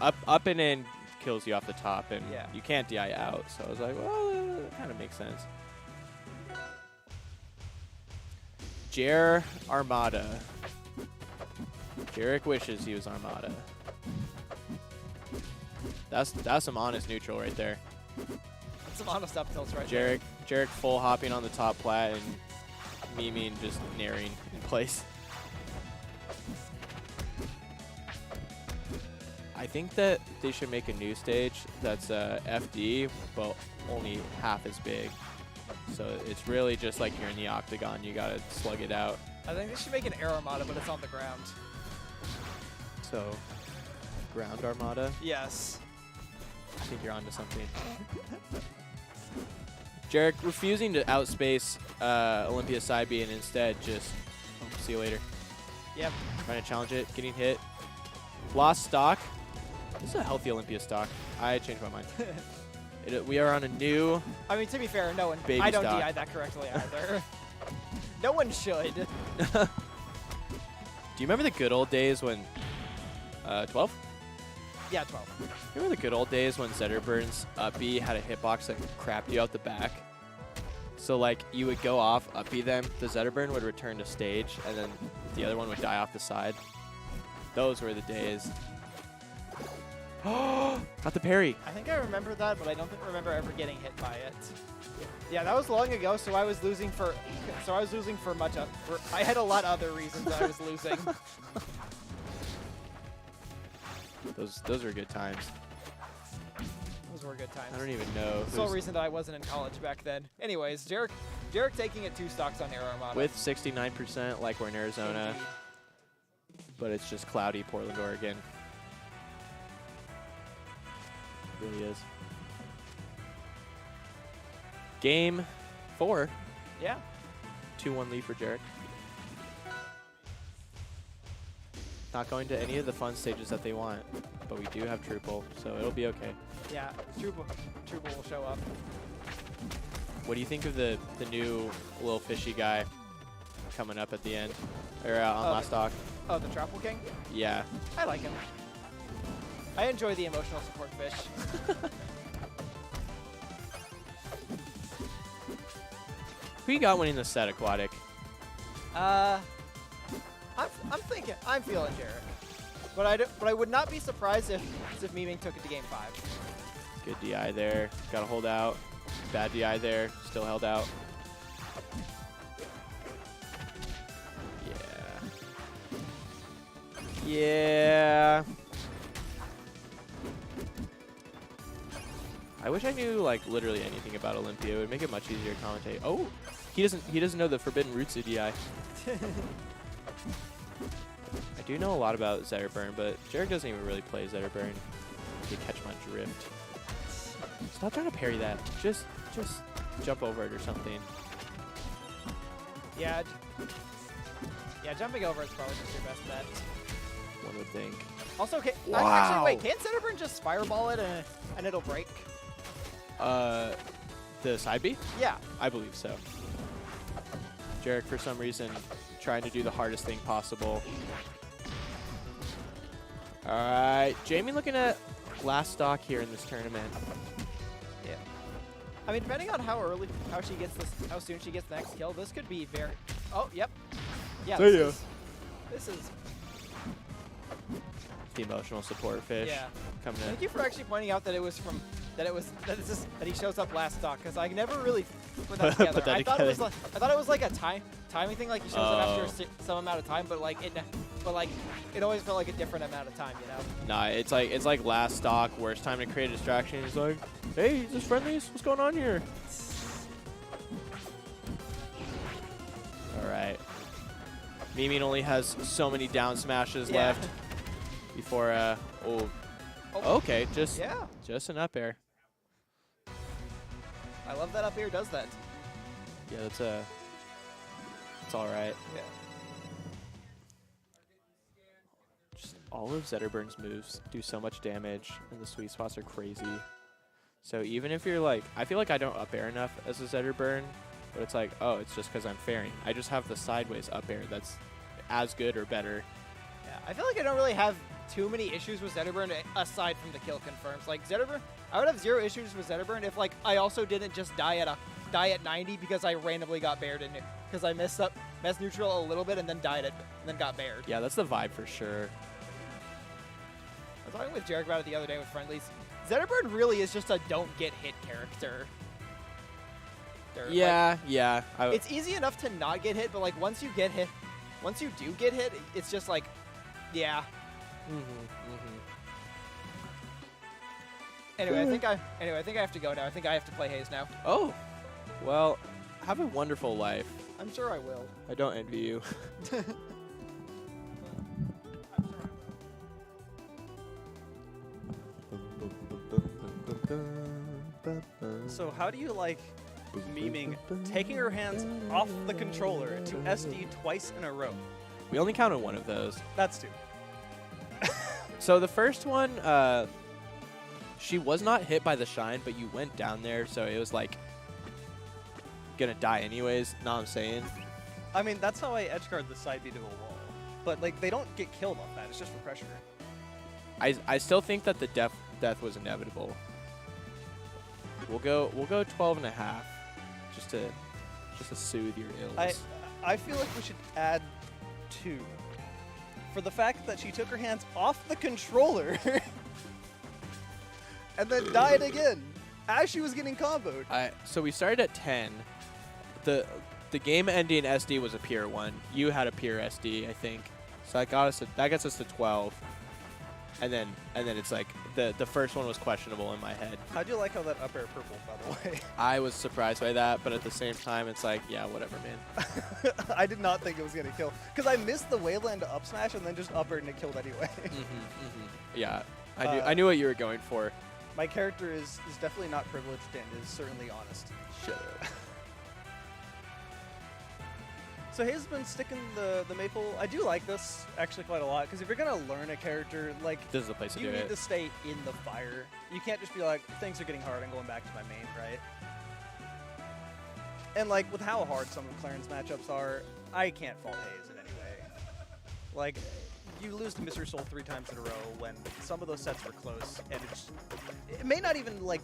up and in kills you off the top, and Yeah. you can't DI out, so I was like, well, that kind of makes sense. Jer Armada. Jarek wishes he was Armada. That's some honest neutral right there. That's some honest up tilts right there. Jarek full hopping on the top plat and Mimi just naring in place. I think that they should make a new stage that's FD, but only half as big. So it's really just like you're in the octagon. You gotta slug it out. I think they should make an air armada, but it's on the ground. So ground Armada. Yes. I think you're onto something. Jarek refusing to outspace Olympia side B and instead just see you later. Yep. Trying to challenge it, getting hit. Lost stock. This is a healthy Olympia stock. I changed my mind. We are on a new. I mean, to be fair, no one. Baby I don't stock. DI that correctly either. No one should. Do you remember the good old days when 12? Yeah, 12. Remember the good old days when Zetterburn's up B had a hitbox that crapped you out the back? So like you would go off up B them, the Zetterburn would return to stage, and then the other one would die off the side. Those were the days. Got the parry. I think I remember that, but I don't remember ever getting hit by it. Yeah, that was long ago, so I was losing for much of. I had a lot of other reasons that I was losing. Those were good times. Those were good times. I don't even know. The sole reason that I wasn't in college back then. Anyways, Jarek taking it 2 stocks on Air Armada. With 69% like we're in Arizona, Indeed. but it's just cloudy Portland, Oregon. It really is. Game 4. Yeah. 2-1 lead for Jarek. Not going to any of the fun stages that they want, but we do have Truple, so it'll be okay. Yeah, Truple will show up. What do you think of the new little fishy guy coming up at the end, or on last stock? Oh, the Truple King? Yeah. I like him. I enjoy the emotional support fish. Who you got winning the set, Aquatic? I'm feeling Jarek, but I would not be surprised if Meeming took it to game 5. Good DI there. Got to hold out. Bad DI there. Still held out. Yeah. Yeah. I wish I knew like literally anything about Olympia. It would make it much easier to commentate. Oh, he doesn't know the forbidden roots of DI. I do know a lot about Zetterburn, but Jarek doesn't even really play Zetterburn. To catch my drift. Stop trying to parry that. Just jump over it or something. Yeah, Yeah, jumping over is probably just your best bet. One would think. Also, actually, Wow. wait, can't Zetterburn just fireball it and it'll break? The side B? Yeah. I believe so. Jarek, for some reason, trying to do the hardest thing possible. All right, Jamie looking at last stock here in this tournament. Yeah. I mean, depending on how soon she gets the next kill, this could be very. Oh, yep. Yeah. This is. The emotional support fish Yeah. coming in. Thank you for actually pointing out that that he shows up last stock, because I never really put that together. Put that I thought together. it was like a timing thing, like he shows up after some amount of time, but it always felt like a different amount of time, you know? Nah, it's like last stock where it's time to create a distraction. He's like, hey, is this friendlies? What's going on here? All right. Mimin only has so many down smashes Yeah. left before, okay, just an up air. I love that up air does that. Yeah, that's all right. Yeah. Just all of Zetterburn's moves do so much damage, and the sweet spots are crazy. So even if you're like, I feel like I don't up air enough as a Zetterburn, but it's like, oh, it's just because I'm fairing. I just have the sideways up air that's as good or better. Yeah, I feel like I don't really have too many issues with Zetterburn aside from the kill confirms. Like Zetterburn, I would have 0 issues with Zetterburn if like I also didn't just die at 90 because I randomly got bared in it, because I messed neutral a little bit and then got bared. Yeah, that's the vibe for sure. I was talking with Jarek about it the other day with friendlies. Zetterburn really is just a don't get hit character. Yeah, yeah. It's easy enough to not get hit, but like once you do get hit, it's just like, yeah. Anyway, I think I have to go now. I think I have to play Haze now. Oh, well, have a wonderful life. I'm sure I will. I don't envy you. So how do you like memeing taking her hands off the controller to SD twice in a row? We only counted one of those. That's 2. So the first one, she was not hit by the shine, but you went down there, so it was like gonna die anyways. Know what I'm saying? I mean, that's how I edgeguard the side B to a wall. But like, they don't get killed off that. It's just for pressure. I still think that the death was inevitable. We'll go 12.5, just to soothe your ills. I feel like we should add 2 for the fact that she took her hands off the controller and then died again as she was getting comboed. So we started at 10. The game ending SD was a pure 1. You had a pure SD, I think. So that gets us to 12. And then it's like the first one was questionable in my head. How'd you like how that up air purple, by the way? I was surprised by that, but at the same time, it's like, yeah, whatever, man. I did not think it was gonna kill because I missed the Waveland to up smash and then just up air and it killed anyway. Yeah, I knew what you were going for. My character is definitely not privileged and is certainly honest. Shut up. So Haze has been sticking the maple. I do like this actually quite a lot because if you're gonna learn a character, like This is the place to do you need it. to stay in the fire. You can't just be like, things are getting hard, I'm going back to my main, right? And like with how hard some of Clarence matchups are, I can't fault Haze in any way. Like, you lose to Mr. Soul 3 times in a row when some of those sets were close, and it may not even like.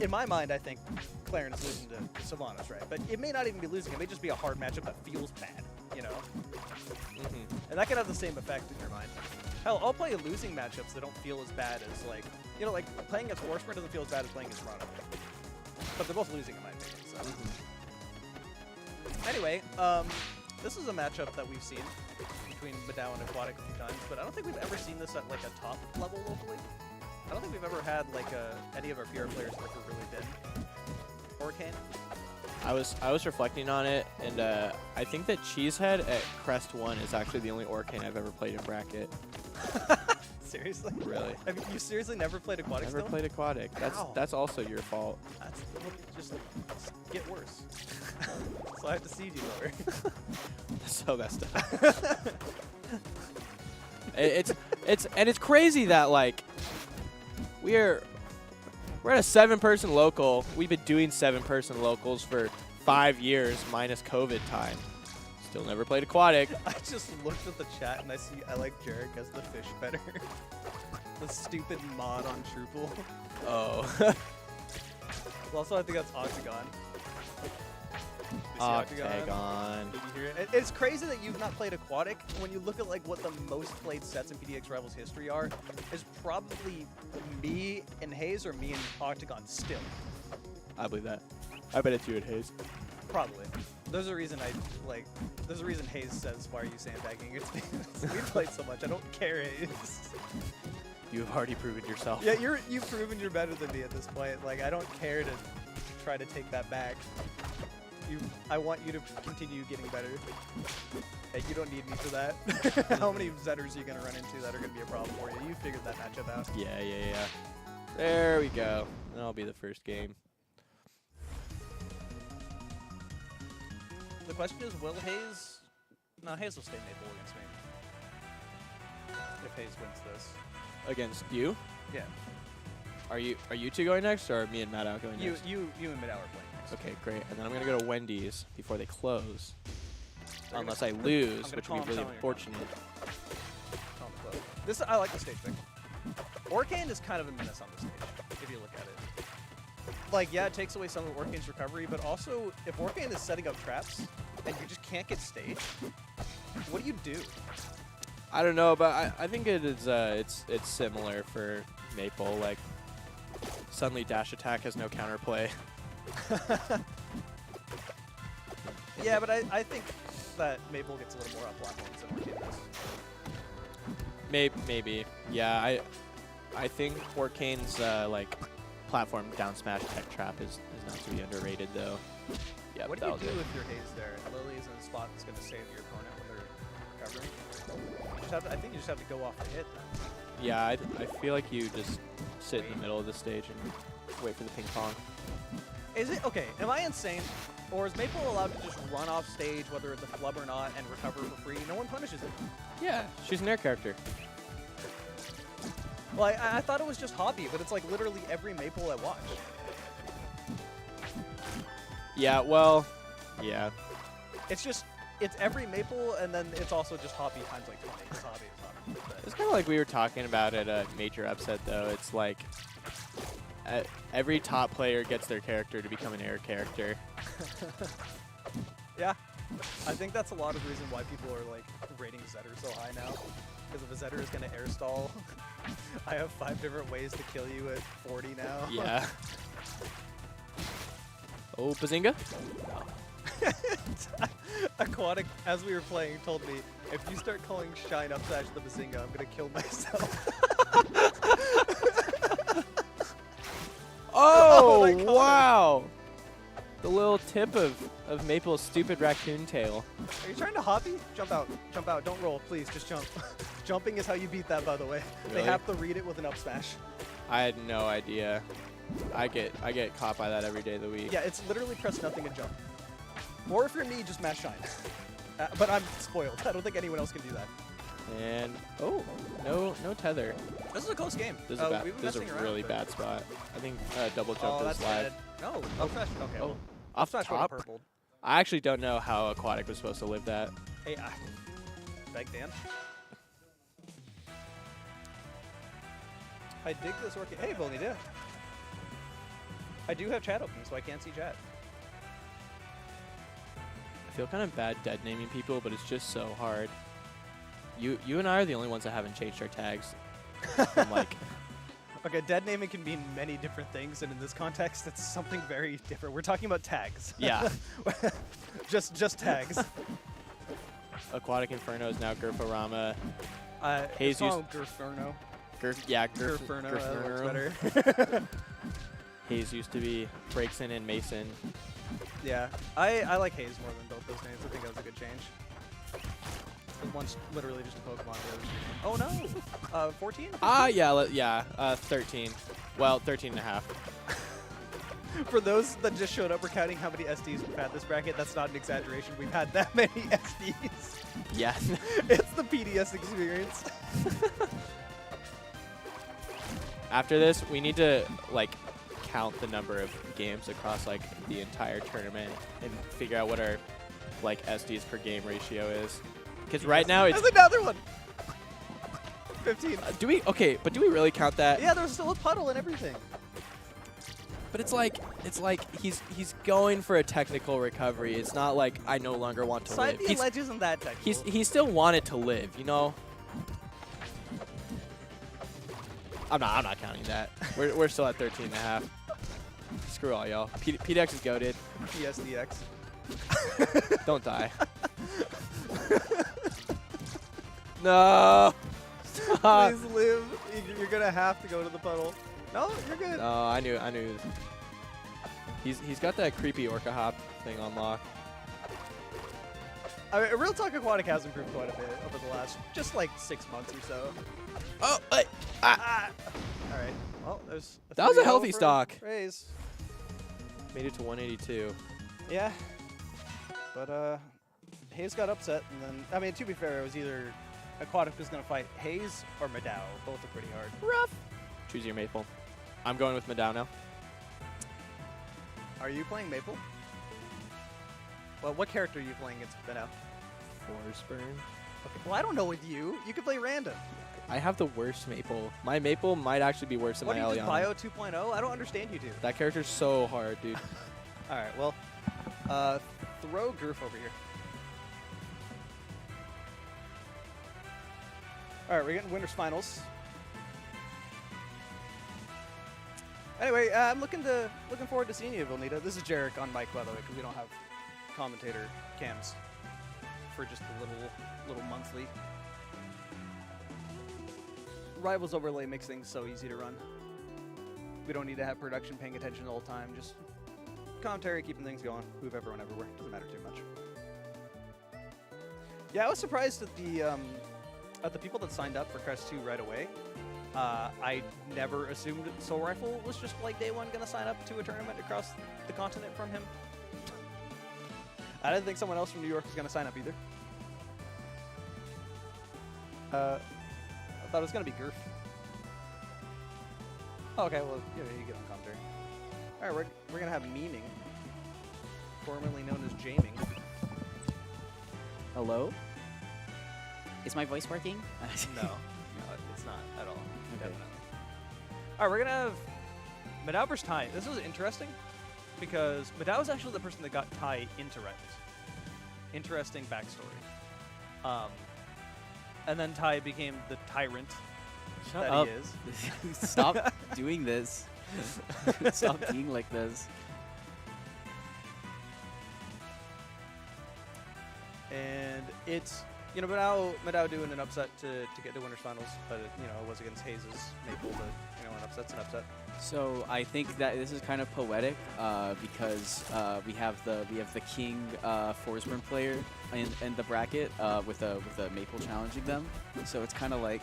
In my mind, I think Clarence losing to Sylvanas, right? But it may not even be losing. It may just be a hard matchup that feels bad, you know? And that can have the same effect in your mind. Hell, I'll play losing matchups that don't feel as bad as, like, you know, like playing against Horseman doesn't feel as bad as playing against Toronto. But they're both losing in my opinion, so. Anyway, this is a matchup that we've seen between Madao and Aquatic a few times, but I don't think we've ever seen this at, like, a top level locally. I don't think we've ever had like any of our PR players ever really been Hurricane. I was reflecting on it, and I think that Cheesehead at Crest 1 is actually the only Orcane I've ever played in bracket. Seriously? Really. I mean, you seriously never played Aquatic Never still? played Aquatic. Ow. That's also your fault. That's just get worse. So I have to seed you lower. So messed up. It's crazy that like we're at a 7-person local. We've been doing 7-person locals for 5 years minus COVID time. Still never played Aquatic. I just looked at the chat and I like Jarek as the fish better. The stupid mod on Truple. Oh. Also, I think that's Octagon. You see Octagon. Did you hear it? It's crazy that you've not played Aquatic. When you look at like what the most played sets in PDX Rivals history are, is probably me and Hayes or me and Octagon still. I believe that. I bet it's you and Hayes. Probably. There's a reason there's a reason Hayes says, "Why are you sandbagging?" It's because we played so much. I don't care, Hayes. You have already proven yourself. Yeah, you've proven you're better than me at this point. Like, I don't care to try to take that back. I want you to continue getting better. Hey, you don't need me for that. How many Zetters are you gonna run into that are gonna be a problem for you? You figured that matchup out. Yeah. There we go. That'll be the first game. The question is, will Hayes? No, Hayes will stay Maple against me. If Hayes wins this. Against you? Yeah. Are you two going next, or are me and Matt out going next? You and Mid-Hour playing next. Okay, great. And then I'm gonna go to Wendy's before they close. They're Unless gonna- I lose, I'm gonna which call would be him really telling you. unfortunate. This I like the stage pick. Orcane is kind of a menace on the stage, if you look at it. Like, yeah, it takes away some of Orcane's recovery, but also, if Orcane is setting up traps and you just can't get stage, what do you do? I don't know, but I think it is it's similar for Maple. Like, suddenly dash attack has no counterplay. Yeah, but I think that Maple gets a little more up platforms than Orcane does. Maybe. Yeah, I think Orcane's like platform down smash tech trap is not to be underrated though. Yeah. What do you do if you're Hayes there and Lily's in a spot that's going to save your opponent when they're recovering? I think you just have to go off the hit then. Yeah, I feel like you just sit in the middle of the stage and wait for the ping pong. Is it okay? Am I insane, or is Maple allowed to just run off stage, whether it's a flub or not, and recover for free? No one punishes it. Yeah, she's an air character. Well, I thought it was just hobby, but it's like literally every Maple I watch. Yeah, well, yeah. It's every Maple, and then it's also just hobby times like 20. It's hobby. It's kind of like we were talking about at a major upset, though. It's like every top player gets their character to become an air character. Yeah, I think that's a lot of the reason why people are like rating Zetter so high now. Because if a Zetter is going to air stall, I have 5 different ways to kill you at 40 now. Yeah. Oh, Bazinga? Aquatic, as we were playing, told me, if you start calling Shine up smash the Bazinga, I'm going to kill myself. Oh, my God. wow! The little tip of Maple's stupid raccoon tail. Are you trying to hobby? Jump out. Jump out. Don't roll, please. Just jump. Jumping is how you beat that, by the way. Really? They have to read it with an up smash. I had no idea. I get caught by that every day of the week. Yeah, it's literally press nothing and jump. Or if you're me, just mash Shine. But I'm spoiled. I don't think anyone else can do that. And oh, no tether. This is a close game. This is a we've been this is messing a around, really but- bad spot. I think double jump Oh, is that's live. bad. No, up smash. Okay. Oh, well, off smash top. purple. I actually don't know how Aquatic was supposed to live that. Hey, beg Dan. I dig this working. Hey, Bonita. I do have chat open, so I can't see chat. I feel kind of bad dead naming people, but it's just so hard. You and I are the only ones that haven't changed our tags. I'm like, Okay, dead naming can mean many different things, and in this context, it's something very different. We're talking about tags. yeah. just tags. Aquatic Inferno is now Gurforama. Hayes Hayes used Gurferno. Gurferno. That works better. Hayes used to be Breakson and Mason. Yeah, I like Hayes more than both those names. I think that was a good change. The one's literally just a Pokemon. The other's oh 14? Yeah, 13. Well, 13 and a half. For those that just showed up, we're counting how many SDs we've had this bracket. That's not an exaggeration. We've had that many SDs. Yeah. It's the PDS experience. After this, we need to like count the number of games across like the entire tournament and figure out what our like SDs per game ratio is. Because right now it's There's another one. 15. do we really count that? Yeah, there was still a puddle and everything. But it's like he's going for a technical recovery. It's not like I no longer want to Side live. B ledge isn't that technical. He still wanted to live, you know. I'm not counting that. We're still at 13 and a half. Screw all y'all. PDX is goated. PSDX. Don't die. No. Stop. Please live. You're gonna have to go to the puddle. No, you're good. No, I knew. He's got that creepy orca hop thing on lock. I mean, Real Talk Aquatic has improved quite a bit over the last just like 6 months or so. Oh, All right. Well, there's That was a 3-0 healthy for stock. Raise. made it to 182. Yeah. But Hayes got upset, and then I mean, to be fair, it was either Aquatic was gonna fight Hayes or Madao. Both are pretty hard. Rough. Choose your maple. I'm going with Madao now. Are you playing Maple? Well, what character are you playing against Madao? Forsburn. Okay. Well, I don't know with you. You can play random. I have the worst maple. My maple might actually be worse than What my are you, just Eliana. Bio 2.0? I don't understand you two. That character's so hard, dude. All right, well, throw Groof over here. All right, we're getting winners finals. Anyway, I'm looking forward to seeing you, Vilnita. This is Jarek on mic, by the way, because we don't have commentator cams for just a little monthly. Rivals overlay makes things so easy to run. We don't need to have production paying attention the whole time. Just commentary, keeping things going. Move everyone everywhere. Doesn't matter too much. Yeah, I was surprised at the people that signed up for Crest 2 right away. I never assumed Soul Rifle was just like day one going to sign up to a tournament across the continent from him. I didn't think someone else from New York was going to sign up either. I thought it was going to be Gurf. Oh, okay, well, yeah, you get on commentary. All right, we're going to have memeing, formerly known as jaming. Hello? Is my voice working? No, it's not at all. Definitely. All right, we're going to have Madao versus Tai. This was interesting because Madao is actually the person that got Tai into Rivals. Interesting backstory. And then Tai became the tyrant Shut that up. he is. Stop doing this. Stop being like this. And it's, you know, Madao doing an upset to get to winners finals, but it, it was against Hayes' Maple, but an upset's an upset. So I think that this is kind of poetic because we have the King Forsburn player in the bracket with a Maple challenging them. So it's kind of like,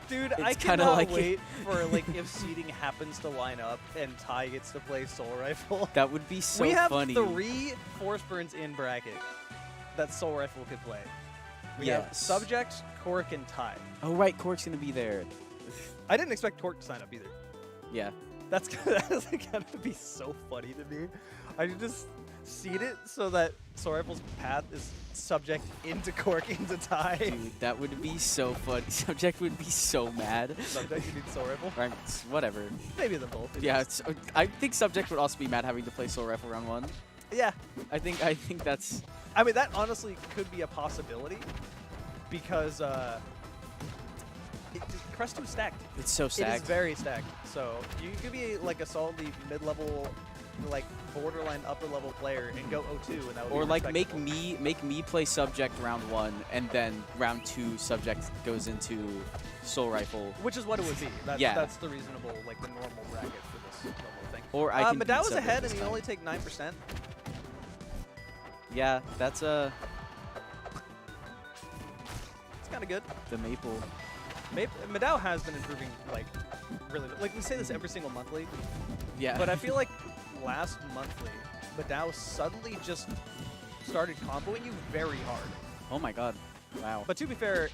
Dude, it's I kinda cannot like wait for like if seeding happens to line up and Tai gets to play Soul Rifle. that would be so we have funny. 3 Forsburns in bracket that Soul Rifle could play. We have Yes. Subject, Cork, and Tai. Oh right, Cork's gonna be there. I didn't expect Torque to sign up either. Yeah. That is gonna be so funny to me. I could just seed it so that Soul Rifle's path is Subject into Cork into Tai. Dude, that would be so funny. Subject would be so mad. Subject, you need Soul Rifle. Or, whatever. Maybe the both. Yeah, I think Subject would also be mad having to play Soul Rifle round 1. Yeah. I think that's I mean, that honestly could be a possibility because Crest 2 is stacked. it's so It stacked. is very stacked. So you could be like a solidly mid-level, like borderline upper-level player and go 0-2, and that would Or be like make respectable. me play Subject round 1, and then round 2 Subject goes into Soul Rifle. Which is what it would be. Yeah. That's the reasonable, like the normal bracket for this normal thing. Or I can beat Madao is Subject ahead, this and you time. only take 9%. Yeah, that's It's kind of good. the Maple. Madao has been improving, like, really. Like, we say this every single monthly, Yeah. but I feel like last monthly, Madao suddenly just started comboing you very hard. Oh my god. Wow. But to be fair,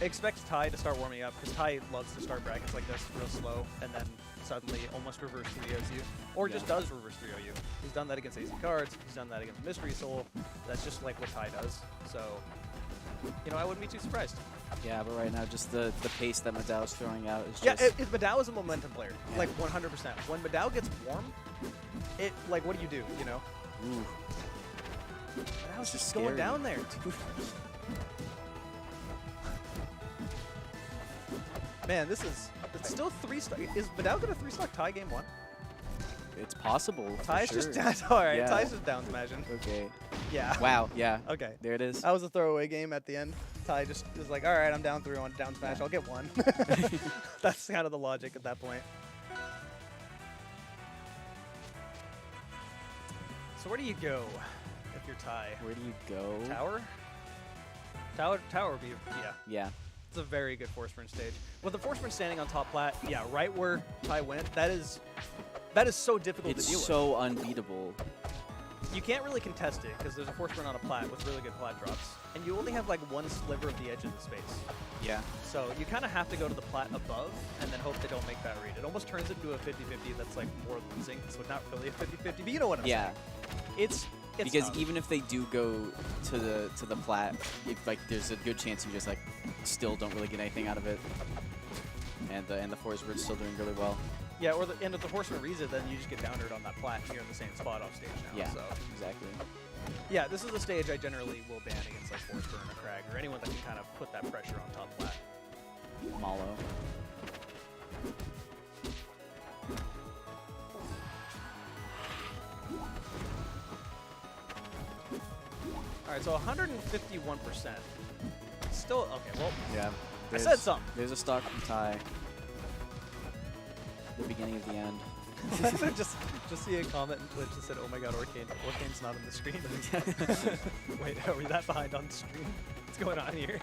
expect Ty to start warming up, because Ty loves to start brackets like this real slow, and then suddenly almost reverse 3-0s you, or just does reverse 3-0 you. He's done that against AC Cards, he's done that against Mystery Soul. That's just like what Ty does. So, you know, I wouldn't be too surprised. Yeah, but right now, just the pace that Madao's throwing out is Yeah, just... Madao is a momentum player, Yeah. like 100%. When Madao gets warm, it, like, what do? You know? Ooh. Madao's just scary. going down there, dude. Man, this is, it's still 3-stock. Is Madao going to 3-stock Ty game 1? It's possible. for Ty's sure. just down. Alright, Yeah. Ty's just down smashing. Okay. Yeah. Wow, yeah. Okay. There it is. That was a throwaway game at the end. Ty just is like, alright, I'm down 3 on down smash. I'll get 1. That's kind of the logic at that point. So where do you go if you're Ty? Where do you go? Tower? Tower would be, yeah. Yeah. It's a very good force burn stage. With the force burn standing on top plat, yeah, right where Ty went, that is so difficult It's to deal so unbeatable. with. You can't really contest it because there's a force burn on a plat with really good plat drops, and you only have like one sliver of the edge of the space. Yeah. So you kind of have to go to the plat above and then hope they don't make that read. It almost turns into a 50-50 that's like more losing, so not really a 50-50, but you know what I'm Yeah. saying. It's Because tough. even if they do go to the plat, like there's a good chance you just like still don't really get anything out of it. And the force bird's still doing really well. Yeah, or the end of the horseman reads it, then you just get downed on that plat and you're in the same spot off stage now. Yeah. So Exactly. yeah, this is a stage I generally will ban against like force burn or crag or anyone that can kind of put that pressure on top plat. Malo. All right, so 151%. Still okay. Well, Yeah. I said something. There's a stock from Ty. The beginning of the end. just see a comment in Twitch that said, "Oh my God, Orcane's not on the screen." Wait, are we that behind on the stream? What's going on here?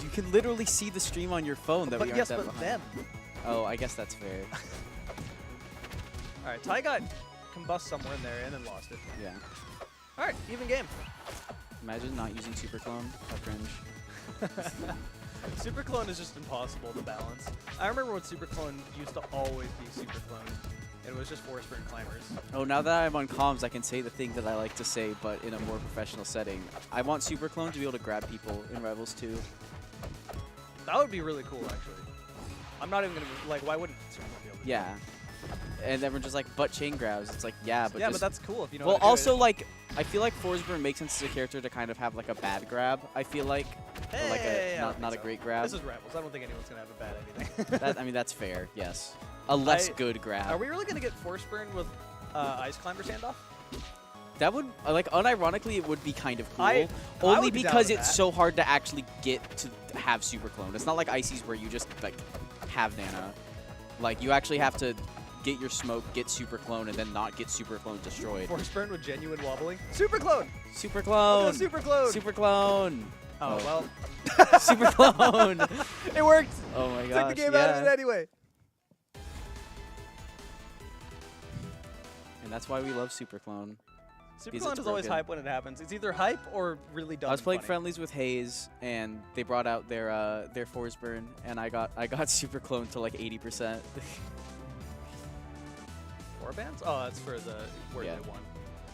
You can literally see the stream on your phone that But we aren't yes, that but behind. them. Oh, I guess that's fair. All right, Ty got combust somewhere in there and then lost it. Yeah. All right, even game. Imagine not using super clone. How cringe. Super Clone is just impossible to balance. I remember when Super Clone used to always be Super Clone. It was just force burn climbers. Oh, now that I'm on comms, I can say the thing that I like to say, but in a more professional setting. I want super clone to be able to grab people in Rivals 2. That would be really cool, actually. I'm not even gonna be, like, why wouldn't Super Clone be able to do Yeah. And everyone's just like, but chain grabs. It's like, yeah, but yeah, just but that's cool if you know well, how to do also, it. like, I feel like Forsberg makes sense as a character to kind of have, like, a bad grab, I feel like. Or, like, Hey, I don't not think a so. great grab. This is Rebels. I don't think anyone's going to have a bad anything. I mean, that's fair, yes. A less good grab. Are we really going to get force burn with Ice Climber standoff? That would, like, unironically, it would be kind of cool. I only would be down because with it's that. so hard to actually get to have super clone. It's not like Icy's where you just, like, have Nana. Like, you actually have to get your smoke, get super clone, and then not get super clone destroyed. Force burn with genuine wobbling? Super Clone! Super I'll clone! go Super Clone! Super clone! Oh, well. Super clone! It worked! Oh my Took gosh, the game yeah. out of it anyway. And that's why we love super clone. Super Because Clone it's is always broken. hype when it happens. It's either hype or really dumb. I was and playing funny. friendlies with Hayes, and they brought out their force burn, and I got super clone to like 80%. 4 bands? Oh, that's for the where Yeah. they won.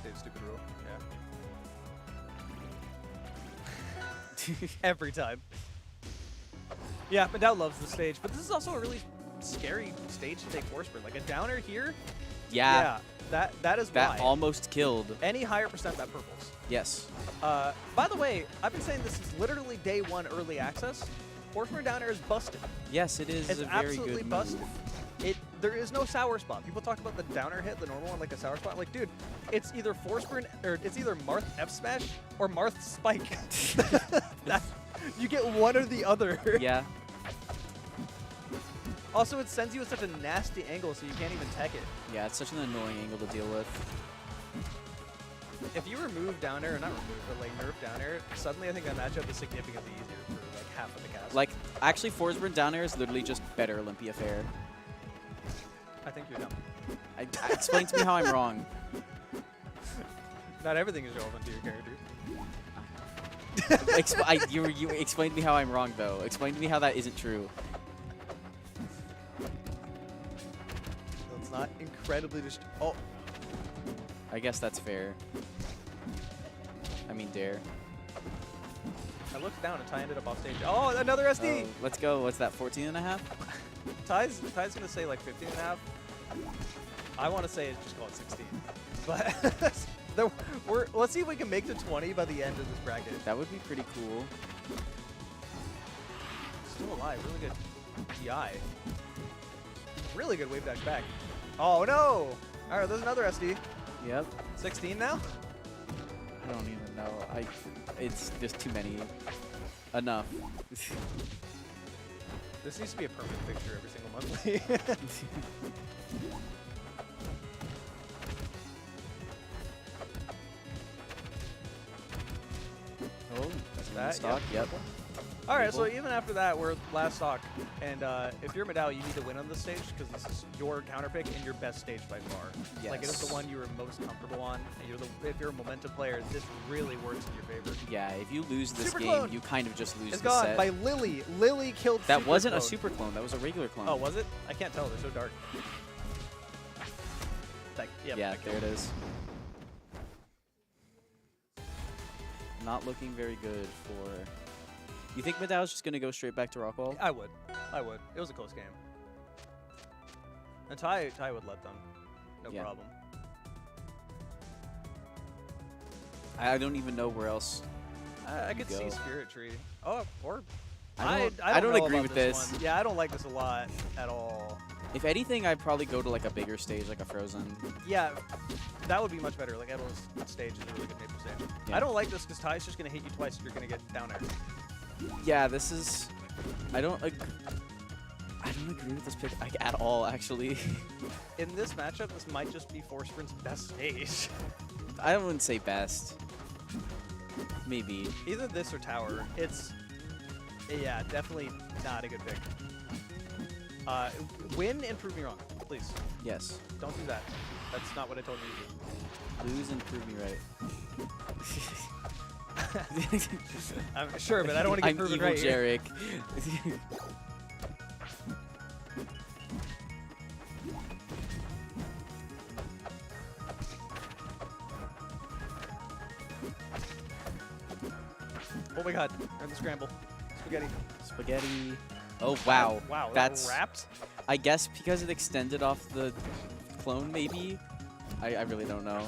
They stupid rule. Yeah. Every time. Yeah, Madao loves the stage, but this is also a really scary stage to take force burn. Like a downer here. Yeah, that is that why. almost killed. Any higher percent that purples. Yes. By the way, I've been saying this is literally day 1 early access. Force burn down air is busted. Yes, it is It's a very absolutely good busted. move. There is no sour spot. People talk about the downer hit, the normal one, like a sour spot. Like, dude, it's either force burn or it's either Marth F smash or Marth spike. You get one or the other. Yeah. Also, it sends you at such a nasty angle, so you can't even tech it. Yeah, it's such an annoying angle to deal with. If you remove down air, or not remove, but like nerf down air, suddenly I think that matchup is significantly easier for like half of the cast. Like, actually, Forsburn down air is literally just better Olympia fair. I think you're dumb. Explain to me how I'm wrong. Not everything is relevant to your character. You explain to me how I'm wrong, though. Explain to me how that isn't true. It's not incredibly just. Oh, I guess that's fair. I mean, dare. I looked down and Ty ended up off stage. Oh, another SD. Oh, let's go. What's that? 14.5? Ty's gonna say like 15.5. I want to say it's just call it 16. But let's see if we can make to 20 by the end of this bracket. That would be pretty cool. Still alive, really good DI. Really good wave dash back. Oh no! All right, there's another SD. Yep. 16 now. I don't even know. It's just too many. Enough. This needs to be a permanent fixture every single monthly. Oh, that's that, stock. yep. Yep. All right, so People. even after that, we're last stock, and if you're Medal, you need to win on this stage because this is your counter pick and your best stage by far. Like it is the Yes. one you were most comfortable on. And if you're a momentum player, this really works in your favor. Yeah, if you lose this Super game, clone. you kind of just lose It's the gone set. by Lily. Lily killed. That Super wasn't a Clone. super clone. That was a regular clone. Oh, was it? I can't tell. They're so dark. Like, yep, yeah, that there it killed. is. Not looking very good for... You think Medal's just going to go straight back to Rockwall? I would. It was a close game. And Ty would let them. No Yeah. problem. I don't even know where else. I could see go. Spirit Tree. Oh, or I don't know agree about with this. one. Yeah, I don't like this a lot at all. If anything, I'd probably go to like a bigger stage, like a Frozen. Yeah, that would be much better. Like Edel's stage is a really good maple stage. Yeah. I don't like this because Ty's just gonna hit you twice and you're gonna get down air. Yeah, this is... I don't agree with this pick like, at all, actually. In this matchup, this might just be Forsprint's best stage. I wouldn't say best. Maybe. Either this or Tower. It's, yeah, definitely not a good pick. Win and prove me wrong, please. Yes. Don't do that. That's not what I told you to do. Lose and prove me right. I'm sure, but I don't want to get I'm proven evil right here. Jarek. Oh my god, we're in the scramble. Spaghetti. Spaghetti. Oh, wow. Wow, That's... that wrapped? I guess because it extended off the clone, maybe? I really don't know.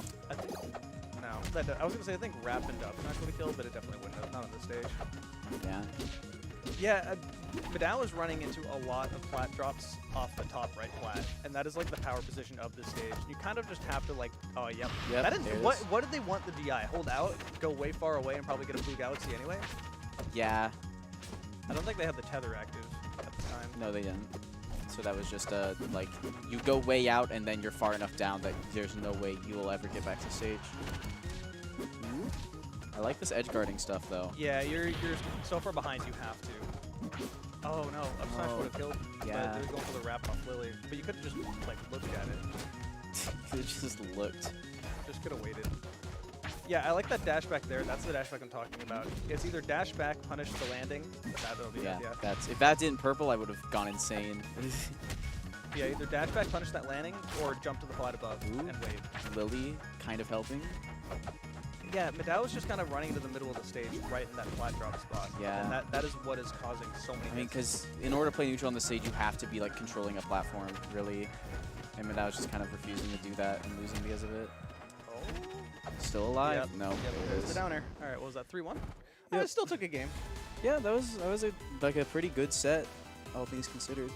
No. I was going to say, I think wrap and up not going to kill, but it definitely wouldn't have. Not on this stage. Yeah. Yeah, Medal is running into a lot of plat drops off the top right plat, and that is like the power position of this stage. You kind of just have to like, oh, yep. Yep, That is, there it what, is. what did they want the DI? Hold out, go way far away, and probably get a blue galaxy anyway? Yeah. I don't think they had the tether active at the time. No, they didn't. So that was just like, you go way out and then you're far enough down that there's no way you will ever get back to stage. Ooh. I like this edge guarding stuff, though. Yeah, you're so far behind you have to. Oh no, up smash Oh, would have killed. yeah. But they were going for the wrap off Lily. But you could have just like looked at it. It just looked. Just could have waited. Yeah, I like that dash back there. That's the dash back I'm talking about. It's either dash back, punish the landing. That'll be Yeah, it, yeah. that's... If that didn't purple, I would have gone insane. Yeah, either dash back, punish that landing, or jump to the flat above Ooh. and wave. Lily kind of helping. Yeah, Medal is just kind of running into the middle of the stage, right in that flat drop spot. Yeah. And that is what is causing so many I mean, hits. because in order to play neutral on the stage, you have to be like controlling a platform, really. And Medal was just kind of refusing to do that and losing because of it. Oh. Still alive? Yep. No. Yep, there it there's the is. downer. All right, what was that, 3-1? Yep. It still took a game. Yeah, that was like a pretty good set, all things considered.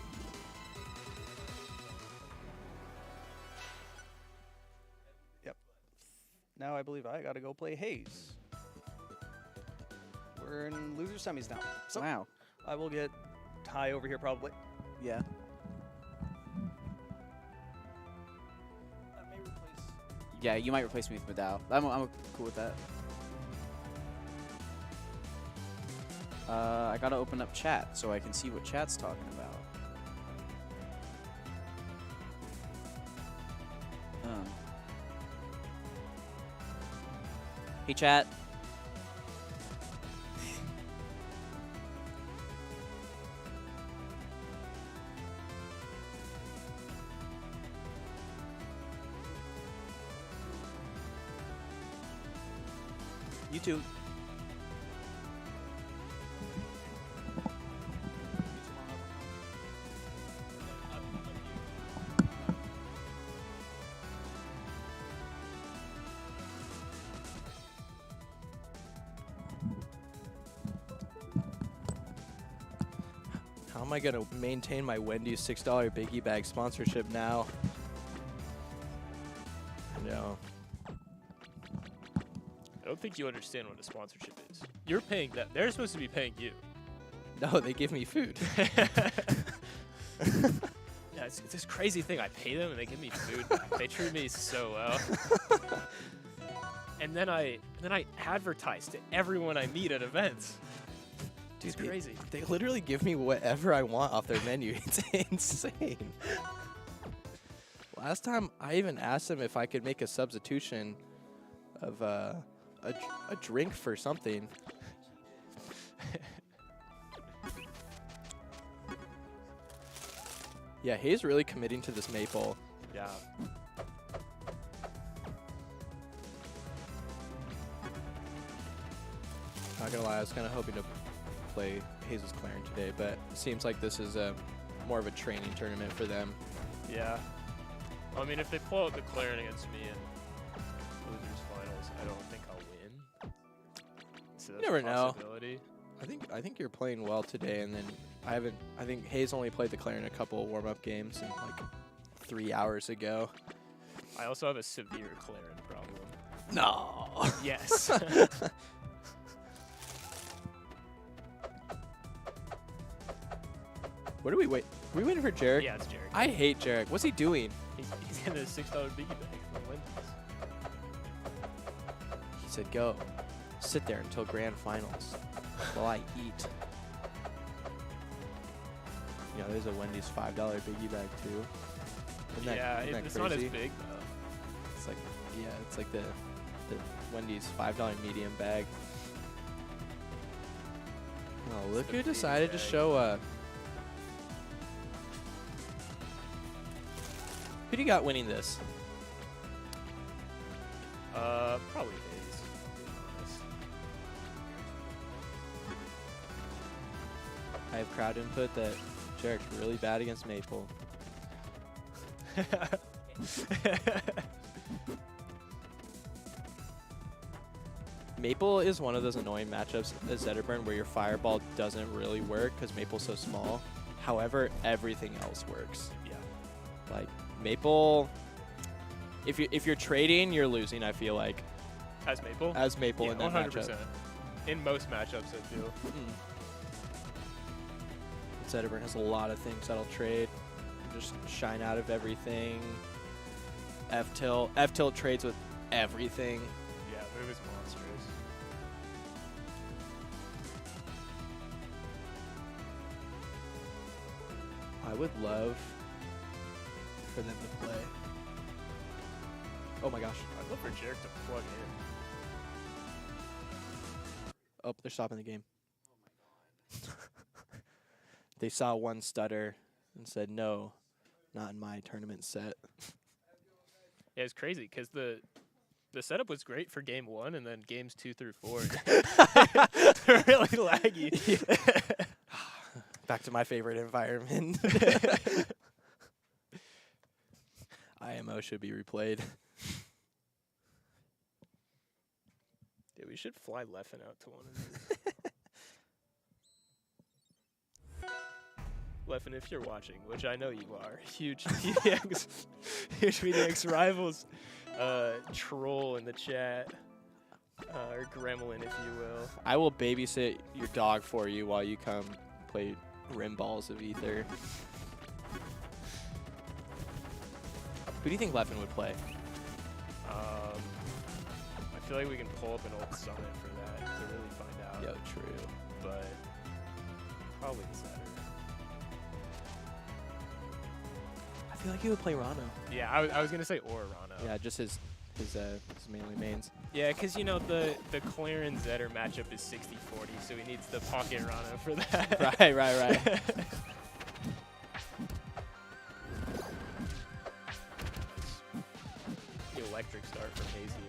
Yep. Now I believe I got to go play Haze. We're in loser semis now. So Wow. I will get Ty over here probably. Yeah. That may replace. Yeah, you might replace me with Medal. I'm cool with that. I gotta open up chat so I can see what chat's talking about. Hey, chat. YouTube. How am I gonna maintain my Wendy's $6 Biggie Bag sponsorship now? No. I don't think you understand what a sponsorship is. You're paying them. They're supposed to be paying you. No, they give me food. Yeah, it's this crazy thing. I pay them and they give me food. They treat me so well. And then I advertise to everyone I meet at events. Dude, It's crazy. They literally give me whatever I want off their menu. It's insane. Last time I even asked them if I could make a substitution of a drink for something. Yeah, Hayes really committing to this maple. Yeah. Not gonna lie, I was kind of hoping to play Hayes' Claren today, but it seems like this is more of a training tournament for them. Yeah. I mean, if they pull out the Claren against me in losers finals, I don't think I'll win. So that's never a know. possibility. I think you're playing well today, and then I think Hayes only played the Claren a couple of warm-up games and like 3 hours ago. I also have a severe Claren problem. No. Yes. What do we wait? Are we waiting for Jarek? Yeah, it's Jarek. I hate Jarek. What's he doing? He's getting a $6 biggie bag from Wendy's. He said, "Go, sit there until grand finals while I eat." Yeah, there's a Wendy's $5 biggie bag too. Isn't that, Yeah, isn't that it's crazy? not as big though. It's like, yeah, it's like the Wendy's $5 medium bag. Oh, look the who baby decided to bag. show up. Who do you got winning this? Probably Hayes, to be honest. I have crowd input that Jarek's really bad against Maple. Maple is one of those annoying matchups as Zetterburn where your fireball doesn't really work because Maple's so small. However, everything else works. Yeah. Like Maple, if you're trading, you're losing. I feel like As Maple? as Maple Yeah, in that 100%. matchup. In most matchups, I feel. Zetterburn has a lot of things that'll trade. Just shine out of everything. F-Tilt trades with everything. Yeah, move is monstrous. I would love for them to play. Oh my gosh. I'd love for Jarek to plug in. Oh, they're stopping the game. They saw one stutter and said, "No, not in my tournament set." Yeah, it's crazy because the setup was great for game 1, and then games 2 through 4 they're really laggy. Back to my favorite environment. IMO should be replayed. Yeah, we should fly Leffen out to one of these. Leffen, if you're watching, which I know you are, huge PDX Rivals troll in the chat, or gremlin, if you will. I will babysit your dog for you while you come play rim balls of Aether. Who do you think Leffen would play? I feel like we can pull up an old summit for that to really find out. Yo, true. But Probably the Saturn. I feel like he would play Rano. Yeah, I was gonna say or Rano. Yeah, just his mainly mains. Yeah, because you know the Claren Zetter matchup is 60-40, so he needs the pocket Rano for that. Right. The electric start from Hazier.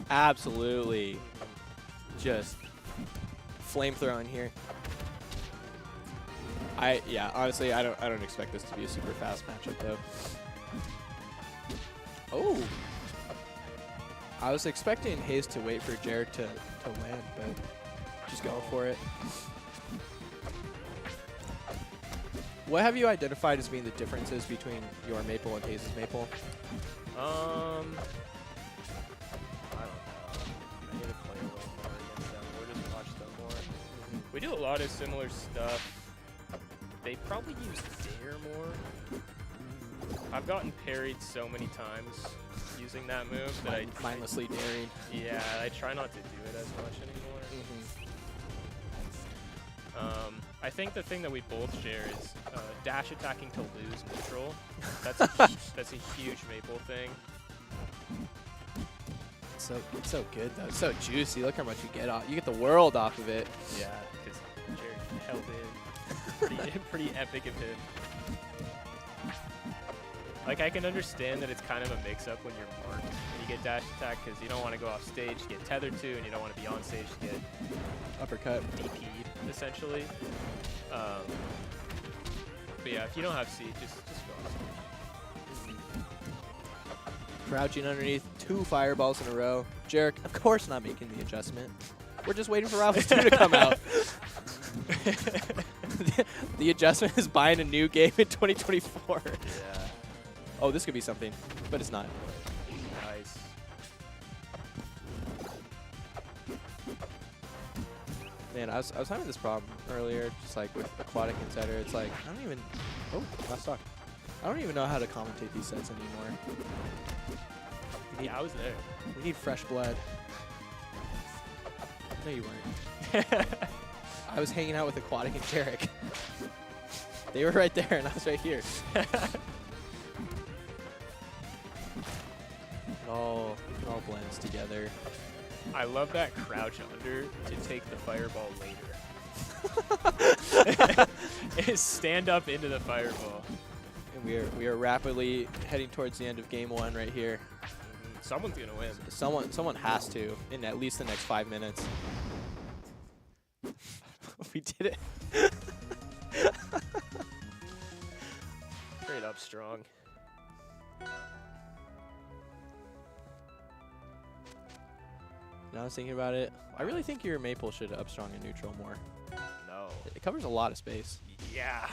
Absolutely, just flamethrowing here. Honestly, I don't expect this to be a super fast matchup though. Oh, I was expecting Hayes to wait for Jared to land, but just going for it. What have you identified as being the differences between your maple and Hayes' maple? I don't know. I need to play a little more against them or just watch them more. We do a lot of similar stuff. They probably use Dare more. I've gotten parried so many times using that move that I Mindlessly daring. yeah, I try not to do it as much anymore. I think the thing that we both share is dash attacking to lose neutral. That's a huge maple thing. It's so good though. It's so juicy. Look how much you get off. You get the world off of it. Yeah, because Jared held in. Pretty epic of him. Like, I can understand that it's kind of a mix-up when you're marked and you get dash attack because you don't want to go off stage to get tethered to, and you don't want to be on stage to get Uppercut. DP'd, essentially. But yeah, if you don't have C, just go off stage. Crouching underneath 2 fireballs in a row. Jarek, of course, not making the adjustment. We're just waiting for Rivals 2 to come out. The adjustment is buying a new game in 2024. Yeah. Oh, this could be something, but it's not. Nice. Man, I was having this problem earlier, just like with Aquatic Insider. It's like, I don't even... Oh, last talk. I don't even know how to commentate these sets anymore. Yeah, I was there. We need fresh blood. No, you weren't. I was hanging out with Aquatic and Jarek. They were right there, and I was right here. It all blends together. I love that crouch under to take the fireball later. Is stand up into the fireball. And we are rapidly heading towards the end of game 1 right here. Someone's gonna win. Someone has to in at least the next 5 minutes. We did it. Straight up strong. Now I was thinking about it. I really think your maple should up strong and neutral more. No. It covers a lot of space. Yeah,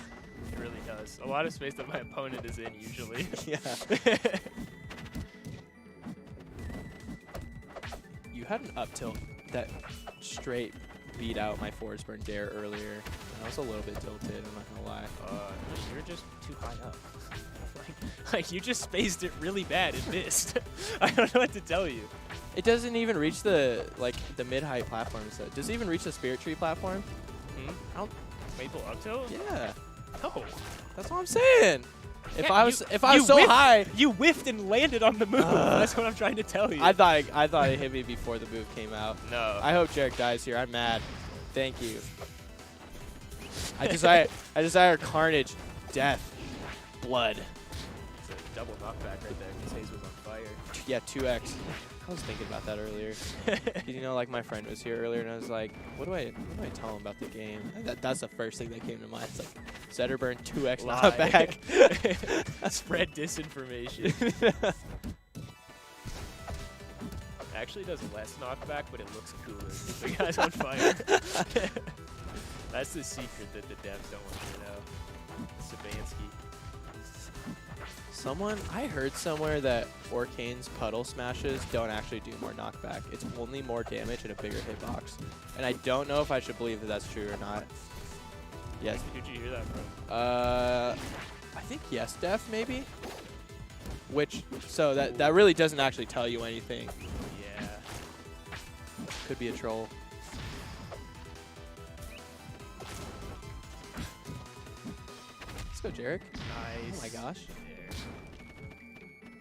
it really does. A lot of space that my opponent is in usually. Yeah. You had an up tilt that straight beat out my Forest Burn Dare earlier. I was a little bit tilted, I'm not gonna lie. You're just too high up. like you just spaced it really bad and missed. I don't know what to tell you. It doesn't even reach the mid-height platforms. Does it even reach the Spirit Tree platform? I don't. Maple up tilt? Yeah. No. That's what I'm saying. If Yeah, I was you so whiffed- high, You whiffed and landed on the move. That's what I'm trying to tell you. I thought it hit me before the move came out. No. I hope Jarek dies here. I'm mad. Thank you. I desire carnage, death, blood. It's a double knockback right there because Hayes was on fire. Yeah, 2x. I was thinking about that earlier. 'Cause, you know, like my friend was here earlier, and I was like, what do I tell him about the game? And that's the first thing that came to mind. It's like, Zetterburn 2x knockback. Spread disinformation. Actually does less knockback, but it looks cooler because the guy's on fire. That's the secret that the devs don't want you to know. Sabansky. I heard somewhere that Orcane's puddle smashes don't actually do more knockback. It's only more damage and a bigger hitbox. And I don't know if I should believe that that's true or not. Yes. Who'd you hear that from? I think yes, Def maybe. So that really doesn't actually tell you anything. Yeah. Could be a troll. Let's go, Jarek. Nice. Oh my gosh.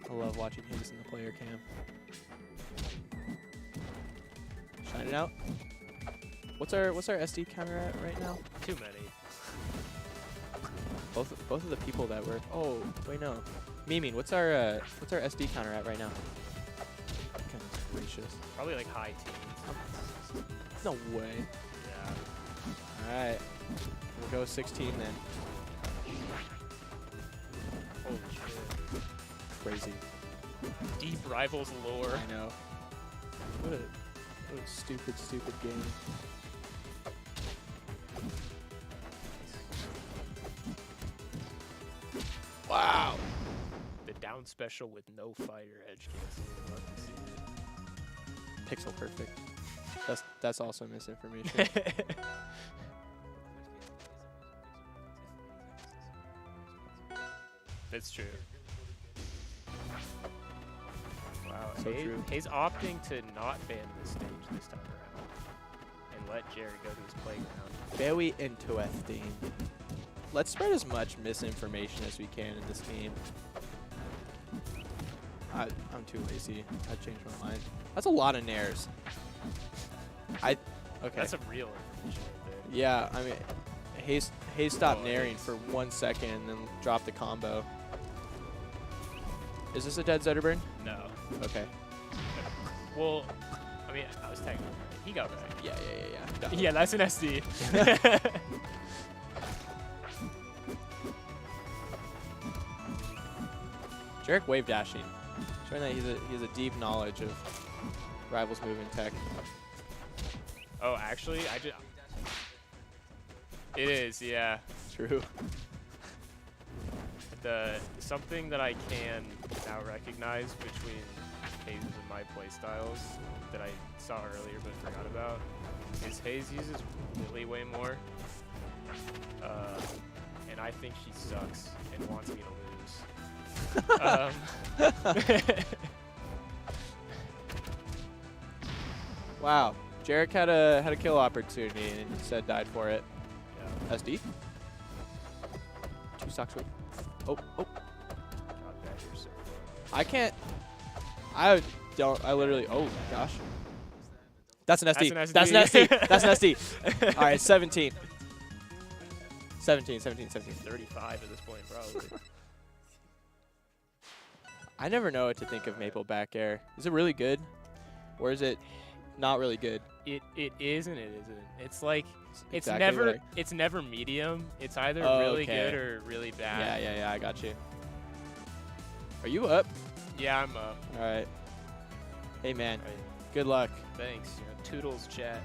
I love watching his in the player cam. Shine it out. What's our SD counter at right now? Too many. Both of the people that were. Oh wait, no. Miming, what's our SD counter at right now? Goodness gracious. Probably like high teens. No way. Yeah. All right. We'll go 16 then. Holy shit. Crazy. Deep Rivals lore. I know. What a stupid game. Wow. The down special with no fighter edge cancel. Love to see Pixel perfect. That's also misinformation. it. That's true. Wow. So true. Hayes opting to not ban this stage this time around and let Jared go to his playground. Very interesting. Let's spread as much misinformation as we can in this game. I'm too lazy. I changed my mind. That's a lot of nairs. Okay. That's some real information right there. Yeah, I mean, Hayes stopped Oh, nairing Hayes. for 1 second and then dropped the combo. Is this a dead Zetterburn? No. Okay. Well, I mean, I was tagging him. He got right. Yeah. Got it. Yeah, that's an SD. Jarek wave dashing, showing that he has a deep knowledge of Rivals movement tech. Oh, actually, it is, yeah. True. Something that I can now recognize between Hayes and my playstyles that I saw earlier but forgot about is Hayes uses Lily way more, and I think she sucks and wants me to lose. Wow. Jarek had a kill opportunity and instead died for it. Yeah. SD. 2 stocks with. Oh. God, that you're so I can't. I literally. Oh gosh. That's an SD. That's an That's an SD. SD. That's an SD. All right, 17. 17. 35 at this point, probably. I never know what to think of maple back air. Is it really good? Or is it not really good? It is and it isn't. It's like it's Exactly never medium. It's either Oh, really okay. good or really bad. Yeah, I got you. Are you up? Yeah, I'm up. All right. Hey, man. Right. Good luck. Thanks. You know, Toodles chat.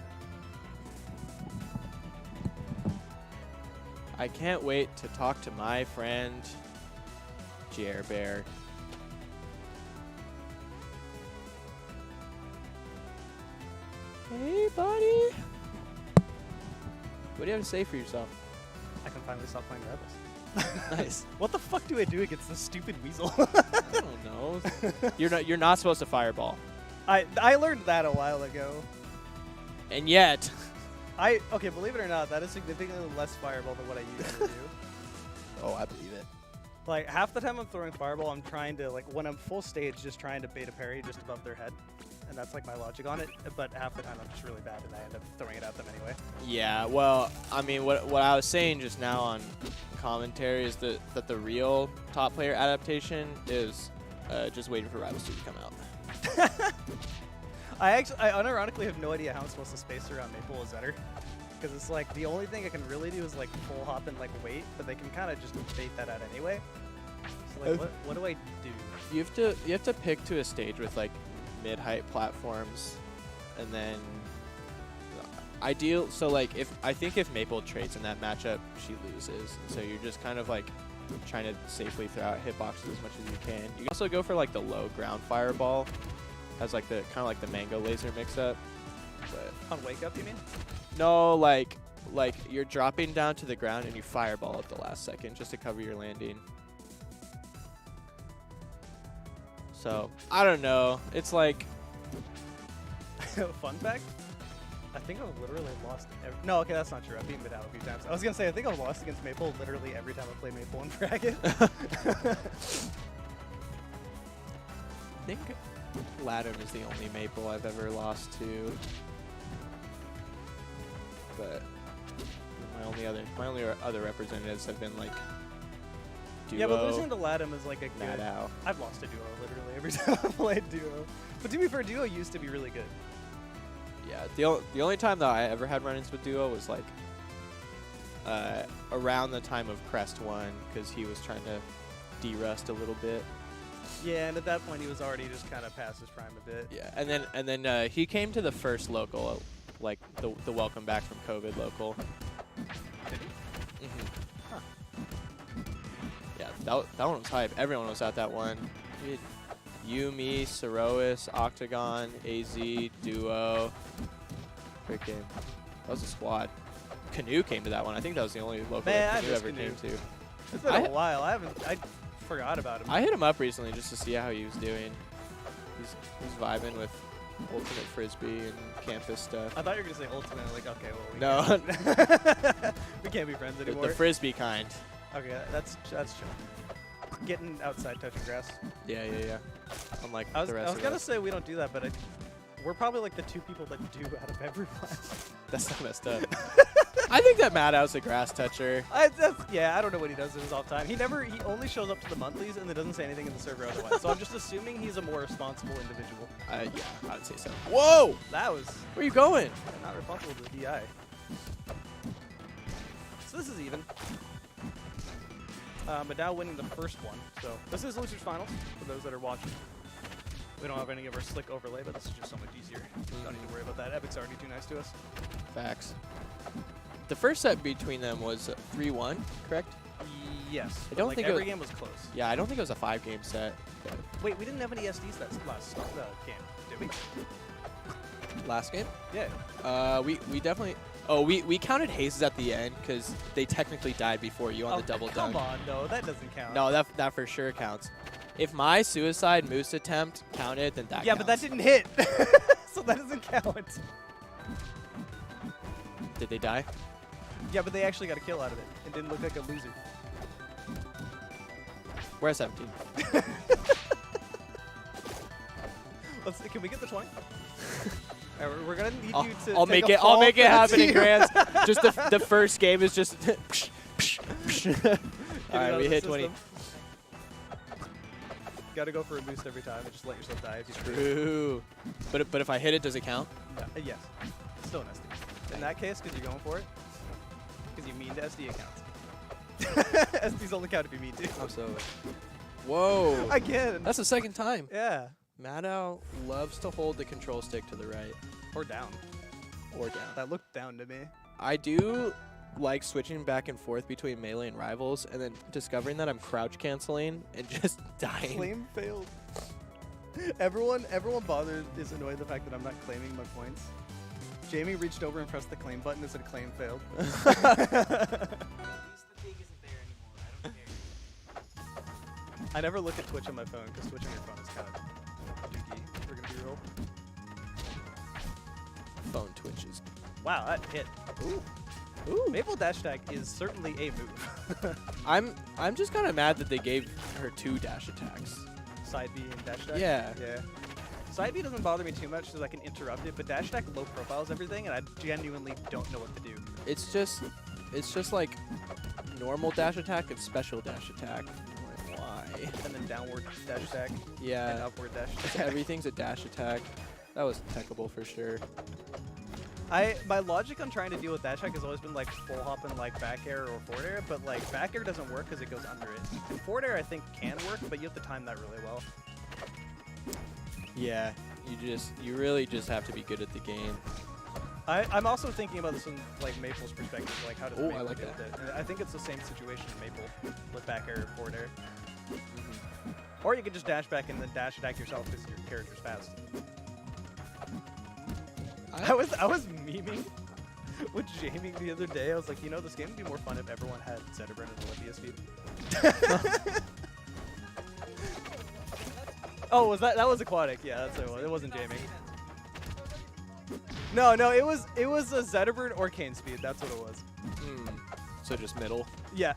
I can't wait to talk to my friend, Jer Bear. Hey, buddy. What do you have to say for yourself? I can finally stop playing Rebels. Nice. What the fuck do I do against this stupid weasel? I don't know. You're not supposed to fireball. I learned that a while ago. And yet, Okay, believe it or not, that is significantly less fireball than what I usually do. oh, I believe it. Like, half the time I'm throwing fireball, I'm trying to, like, when I'm full stage, just trying to bait a parry just above their head. And that's, like, my logic on it. But half the time I'm just really bad, and I end up throwing it at them anyway. Yeah, well, I mean, what I was saying just now on commentary is that the real top player adaptation is just waiting for Rivals 2 to come out. I unironically have no idea how I'm supposed to space around Maple or Zetter. Because it's like, the only thing I can really do is, like, full hop and, like, wait. But they can kind of just bait that out anyway. So, like, what do I do? You have to pick to a stage with like mid-height platforms, and then ideal. So like if Maple trades in that matchup, she loses. And so you're just kind of like trying to safely throw out hitboxes as much as you can. You can also go for like the low ground fireball, as like the kind of like the mango laser mix-up. But On wake up, you mean? no, like you're dropping down to the ground and you fireball at the last second just to cover your landing. So I don't know. It's like Fun fact? I think I've literally lost. No, okay, that's not true. I've beaten Vidal a few times. I was gonna say I think I've lost against Maple literally every time I play Maple in bracket. I think Latham is the only Maple I've ever lost to. But my only other representatives have been like Duo. Yeah, but losing to Latham is like a good. Maddow. I've lost to Duo literally every time I played Duo. But to be fair, Duo used to be really good. Yeah, the only time that I ever had run-ins with Duo was like around the time of Crest 1 because he was trying to de-rust a little bit. Yeah, and at that point he was already just kind of past his prime a bit. Yeah, and then he came to the first local, like the welcome back from COVID local. Did he? Huh. Yeah, that one was hype. Everyone was at that one. We had you, me, Sorois, Octagon, AZ, Duo. Freaking, that was a squad. Canoe came to that one. I think that was the only local that Canoe ever came to. It's been a while. I forgot about him. I hit him up recently just to see how he was doing. He's vibing with Ultimate Frisbee and campus stuff. I thought you were gonna say Ultimate. Like, okay, well, we No. can't. We can't be friends anymore. The Frisbee kind. Okay, that's chill. Getting outside touching grass. Yeah. Unlike I was the rest of gonna us. say we don't do that, but we're probably like the two people that do out of everyone. That's not messed up. I think that Maddow's a grass toucher. I don't know what he does in his off time. He only shows up to the monthlies and then doesn't say anything in the server otherwise. So I'm just assuming he's a more responsible individual. Yeah, I would say so. Whoa! That was Where are you going? not responsible to the DI. So this is even. But now winning the first one. So this is Losers Finals for those that are watching. We don't have any of our slick overlay, but this is just so much easier. Don't need to worry about that. Epic's already too nice to us. Facts. The first set between them was 3-1, correct? Yes. I don't like think every game was close. Yeah, I don't think it was a 5-game set. Wait, we didn't have any SDs that last game, did we? Last game? Yeah. We definitely. Oh, we counted Hazes at the end because they technically died before you on the double dunk. Come on, no, that doesn't count. No, that for sure counts. If my suicide moose attempt counted, then that yeah, counts. but that didn't hit, so that doesn't count. Did they die? Yeah, but they actually got a kill out of it. It didn't look like a loser. We're at 17. Can we get the 20? We're gonna need you to. I'll make it happen in grands. Just the first game is just. All right, we hit 20. Got to go for a boost every time and just let yourself die if you True. But if I hit it, does it count? No, yes. Still an SD. In that case, because you're going for it, because you mean to SD accounts. SDs only count if you mean to. Absolutely. Whoa. Again. That's the second time. Yeah. Maddow loves to hold the control stick to the right. Or down. Or down. That looked down to me. I do like switching back and forth between melee and rivals and then discovering that I'm crouch canceling and just dying. Claim failed. Everyone bothered is annoyed at the fact that I'm not claiming my points. Jamie reached over and pressed the claim button and said claim failed. I never look at Twitch on my phone because Twitch on your phone is kind of dookie, if we're going to be real. Phone twitches. Wow, that hit. Ooh. Ooh. Maple dash attack is certainly a move. I'm just kind of mad that they gave her 2 dash attacks. Side B and dash attack? Yeah. Yeah. Side B doesn't bother me too much because I can interrupt it, but dash attack low profiles everything, and I genuinely don't know what to do. It's just like normal dash attack and special dash attack. Like, why? And then downward dash attack. And Yeah. upward dash attack. Everything's a dash attack. That was techable for sure. My logic on trying to deal with dash attack has always been like full hop and like back air or forward air, but like back air doesn't work because it goes under it. Forward air I think can work, but you have to time that really well. Yeah. You really just have to be good at the game. I'm also thinking about this from like Maple's perspective, like how does Ooh, Maple I like deal that. with it? And I think it's the same situation in Maple with back air and forward air. Or you could just dash back and then dash attack yourself because your character's fast. I was memeing with Jamie the other day. I was like, you know, this game would be more fun if everyone had Zetterburn and Olympia speed. Oh, that was aquatic? Yeah, that's what it was. It wasn't Jamie. No, it was a Zetterbird or Cane Speed. That's what it was. So just middle. Yeah.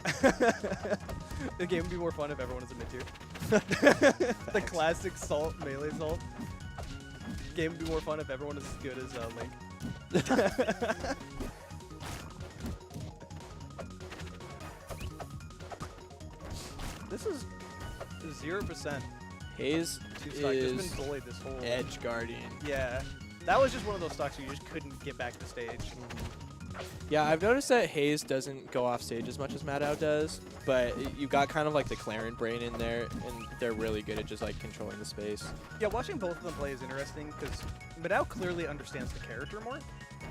The game would be more fun if everyone was a mid tier. The classic Salt melee Salt. Game would be more fun if everyone was as good as Link. This is 0%. Haze Two stock. Just is been bullied this whole. Edge Guardian. Yeah. That was just one of those stocks where you just couldn't get back to stage. Yeah, I've noticed that Haze doesn't go off stage as much as Maddow does, but you've got kind of like the Claren brain in there, and they're really good at just like controlling the space. Yeah, watching both of them play is interesting because Maddow clearly understands the character more,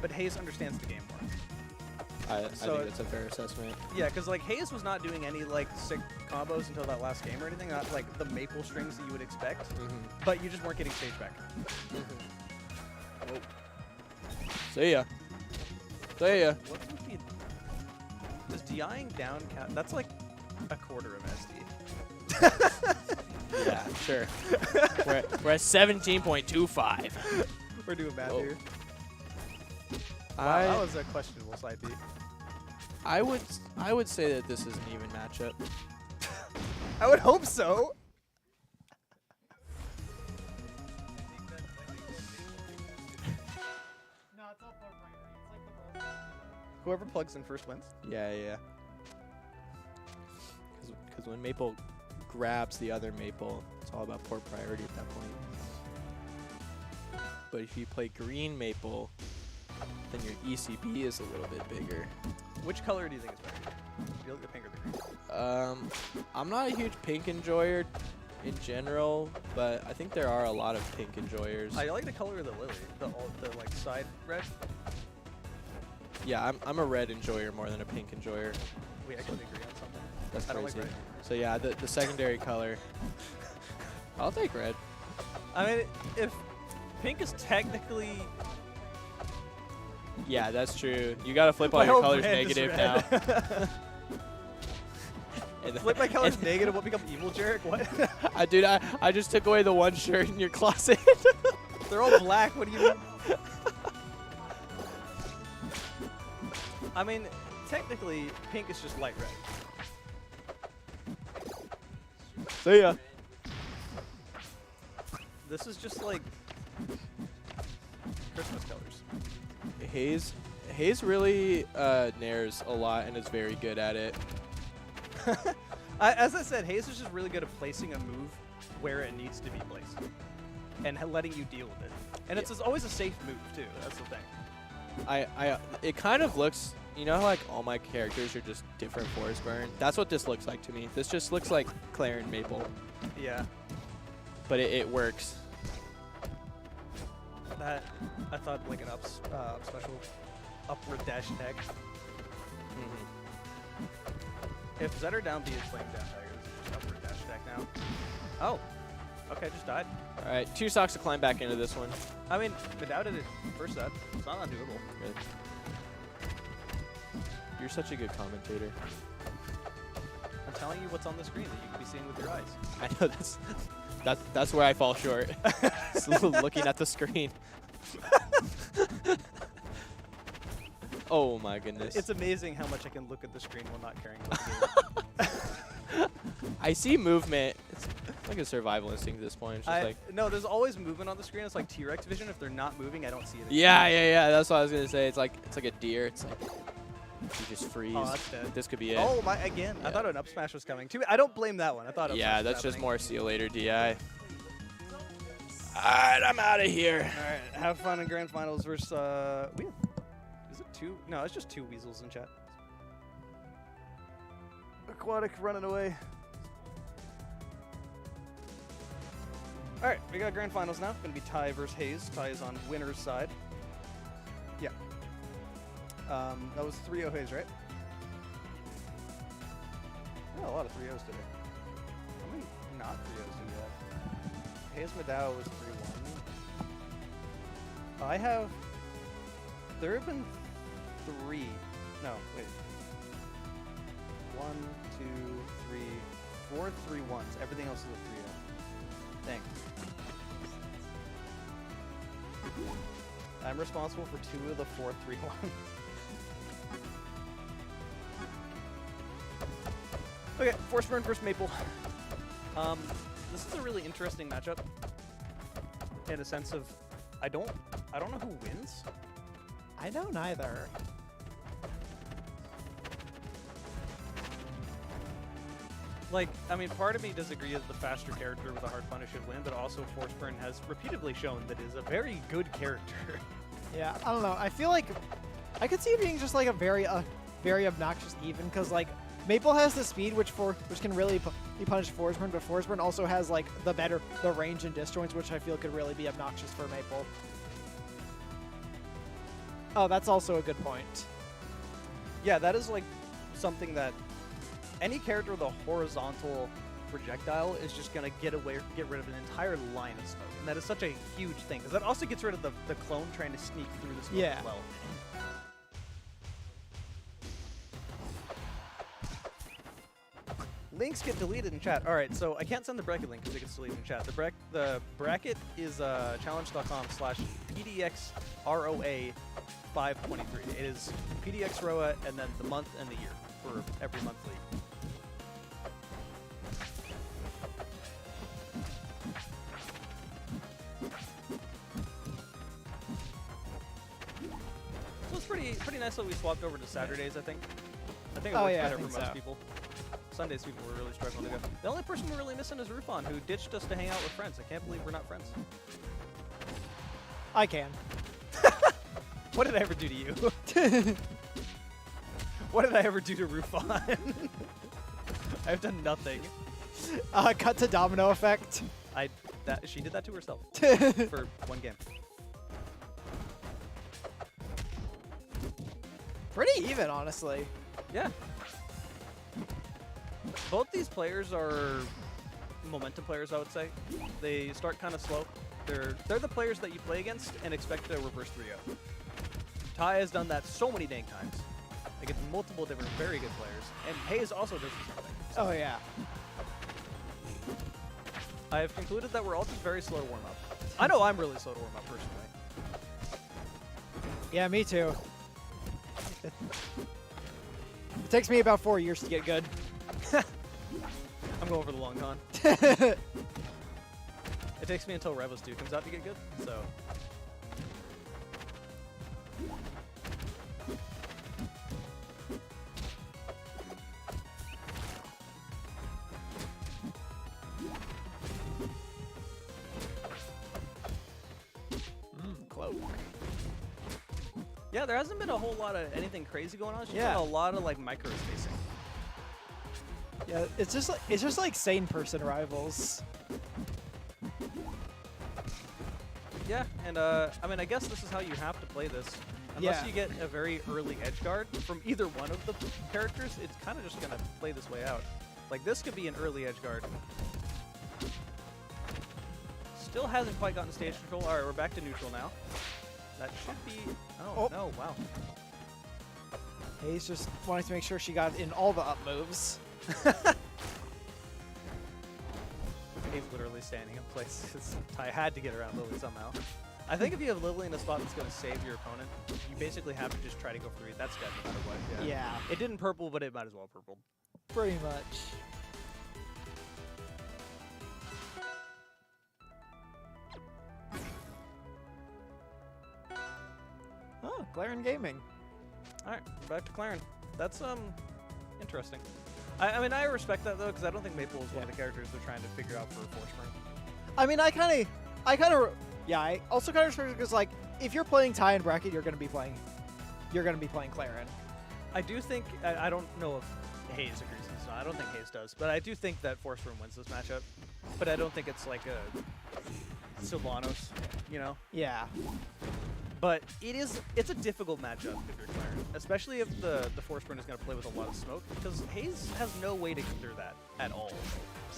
but Hayes understands the game more. I think that's a fair assessment. Yeah, because like Hayes was not doing any like sick combos until that last game or anything, not like the maple strings that you would expect, but you just weren't getting stage back. See ya. See ya. What's with the... Does DIing down count? That's like a quarter of SD. Yeah, sure. We're at 17.25. We're doing bad Whoa. here. Wow, that was a questionable side B. I would say that this is an even matchup. I would hope so. Whoever plugs in first wins. Yeah. Because when Maple grabs the other Maple, it's all about port priority at that point. But if you play green Maple, then your ECB is a little bit bigger. Which color do you think is better? Do you like the pink or the green? I'm not a huge pink enjoyer in general, but I think there are a lot of pink enjoyers. I like the color of the lily, the like side red. Yeah, I'm a red enjoyer more than a pink enjoyer. We actually agree on something. That's I don't like crazy. red. So yeah, the secondary color. I'll take red. I mean, if pink is technically Yeah, that's true. You gotta flip all My your whole colors brand is negative red. now. And flip my colors negative, what becomes evil, Jarek? What? Dude, I just took away the one shirt in your closet. They're all black. What do you mean? I mean, technically, pink is just light red. See ya. This is just like Christmas colors. Hayes really nares a lot and is very good at it. As I said, Hayes is just really good at placing a move where it needs to be placed and letting you deal with it. And it's always a safe move too. That's the thing. It kind of looks, you know how like all my characters are just different forest burn? That's what this looks like to me. This just looks like Claren Maple. Yeah. But it works. That I thought like an up special upward dash attack. If Zetter down B is playing down Tigers, it's just upward dash attack now. Oh. Okay, just died. Alright, 2 stocks to climb back into this one. I mean, Maddow did it first set. It's not undoable. Really. You're such a good commentator. I'm telling you what's on the screen that you can be seeing with your eyes. I know that's where I fall short. Just looking at the screen. Oh my goodness. It's amazing how much I can look at the screen while not caring about the game. I see movement. It's like a survival instinct at this point. It's just like no, there's always movement on the screen. It's like T-Rex vision. If they're not moving, I don't see it. yeah. That's what I was gonna say. It's like a deer. It's like you just freeze. Oh, that's dead. This could be it. Oh my! Again, I thought an up smash was coming. I don't blame that one. I thought. Up yeah, smash that's was just happening. more see you later, DI. Alright, I'm out of here. All right, have fun in grand finals versus. Is it 2? No, it's just 2 weasels in chat. Aquatic running away. All right, we got grand finals now. Going to be Ty versus Hayes. Ty is on winner's side. Yeah. That was 3-0 Hayes, right? Yeah, a lot of 3-0s today. How many not 3-0s do we have? Hayes Maddow was 3-1. I have. There have been 3. No, wait. 1, 2, 3, 4 3-1s. Everything else is a 3-0. Dang. I'm responsible for 2 of the 4 3-1. Okay, Forceburn versus Maple. This is a really interesting matchup in a sense of I don't know who wins. I don't either. Like, I mean, part of me does agree that the faster character with a hard punish should win, but also Forceburn has repeatedly shown that it is a very good character. Yeah, I don't know. I feel like I could see it being just like a very obnoxious even, because like Maple has the speed which can really be punished Forceburn, but Forceburn also has like the range and disjoints, which I feel could really be obnoxious for Maple. Oh, that's also a good point. Yeah, that is like something that any character with a horizontal projectile is just going to get rid of an entire line of smoke. And that is such a huge thing, because that also gets rid of the clone trying to sneak through the smoke as well. Links get deleted in chat. All right, so I can't send the bracket link because it gets deleted in chat. The bracket is challenge.com/PDX ROA523. It is PDX ROA and then the month and the year for every monthly. So it's pretty nice that we swapped over to Saturdays, I think. I think it works better for most people. Sundays people were really struggling to go. The only person we're really missing is Rufon, who ditched us to hang out with friends. I can't believe we're not friends. I can. What did I ever do to you? What did I ever do to Rufon? I've done nothing. Cut to domino effect. She did that to herself for one game. Pretty even, honestly. Yeah. Both these players are momentum players, I would say. They start kind of slow. They're the players that you play against and expect to reverse 3-0. Ty has done that so many dang times against multiple different very good players, and Hayes also does the same thing. Oh yeah. I have concluded that we're all just very slow to warm up. I know I'm really slow to warm up personally. Yeah, me too. It takes me about 4 years to get good. I'm going for the long con. It takes me until Rivals 2 comes out to get good, so. Cloak. Yeah, there hasn't been a whole lot of anything crazy going on. It's just Yeah. been a lot of like micro spacing. Yeah, it's just like sane person rivals. Yeah, and I mean, I guess this is how you have to play this. Unless Yeah. you get a very early edge guard from either one of the characters, it's kind of just going to play this way out. Like, this could be an early edge guard. Still hasn't quite gotten stage control. All right, we're back to neutral now. That should be... Oh, no, wow. Hayes just wanting to make sure she got in all the up moves. He's literally standing in place. Ty had to get around Lily somehow. I think if you have Lily in a spot that's going to save your opponent, you basically have to just try to go for it. That's dead no matter what. Yeah. It didn't purple, but it might as well purple. Pretty much. Oh, Claren Gaming. All right, we're back to Claren. That's interesting. I mean, I respect that though, because I don't think Maple is one of the characters they're trying to figure out for Forceburn. I mean, I also kind of respect it because like if you're playing Ty and bracket, you're gonna be playing Claren. I do think I don't know if Hayes agrees with this. I don't think Hayes does, but I do think that Forceburn wins this matchup. But I don't think it's like a Sylvanos, you know. Yeah. But it's a difficult matchup if you're Claren, especially if the Forceburn is going to play with a lot of smoke, because Hayes has no way to clear that at all.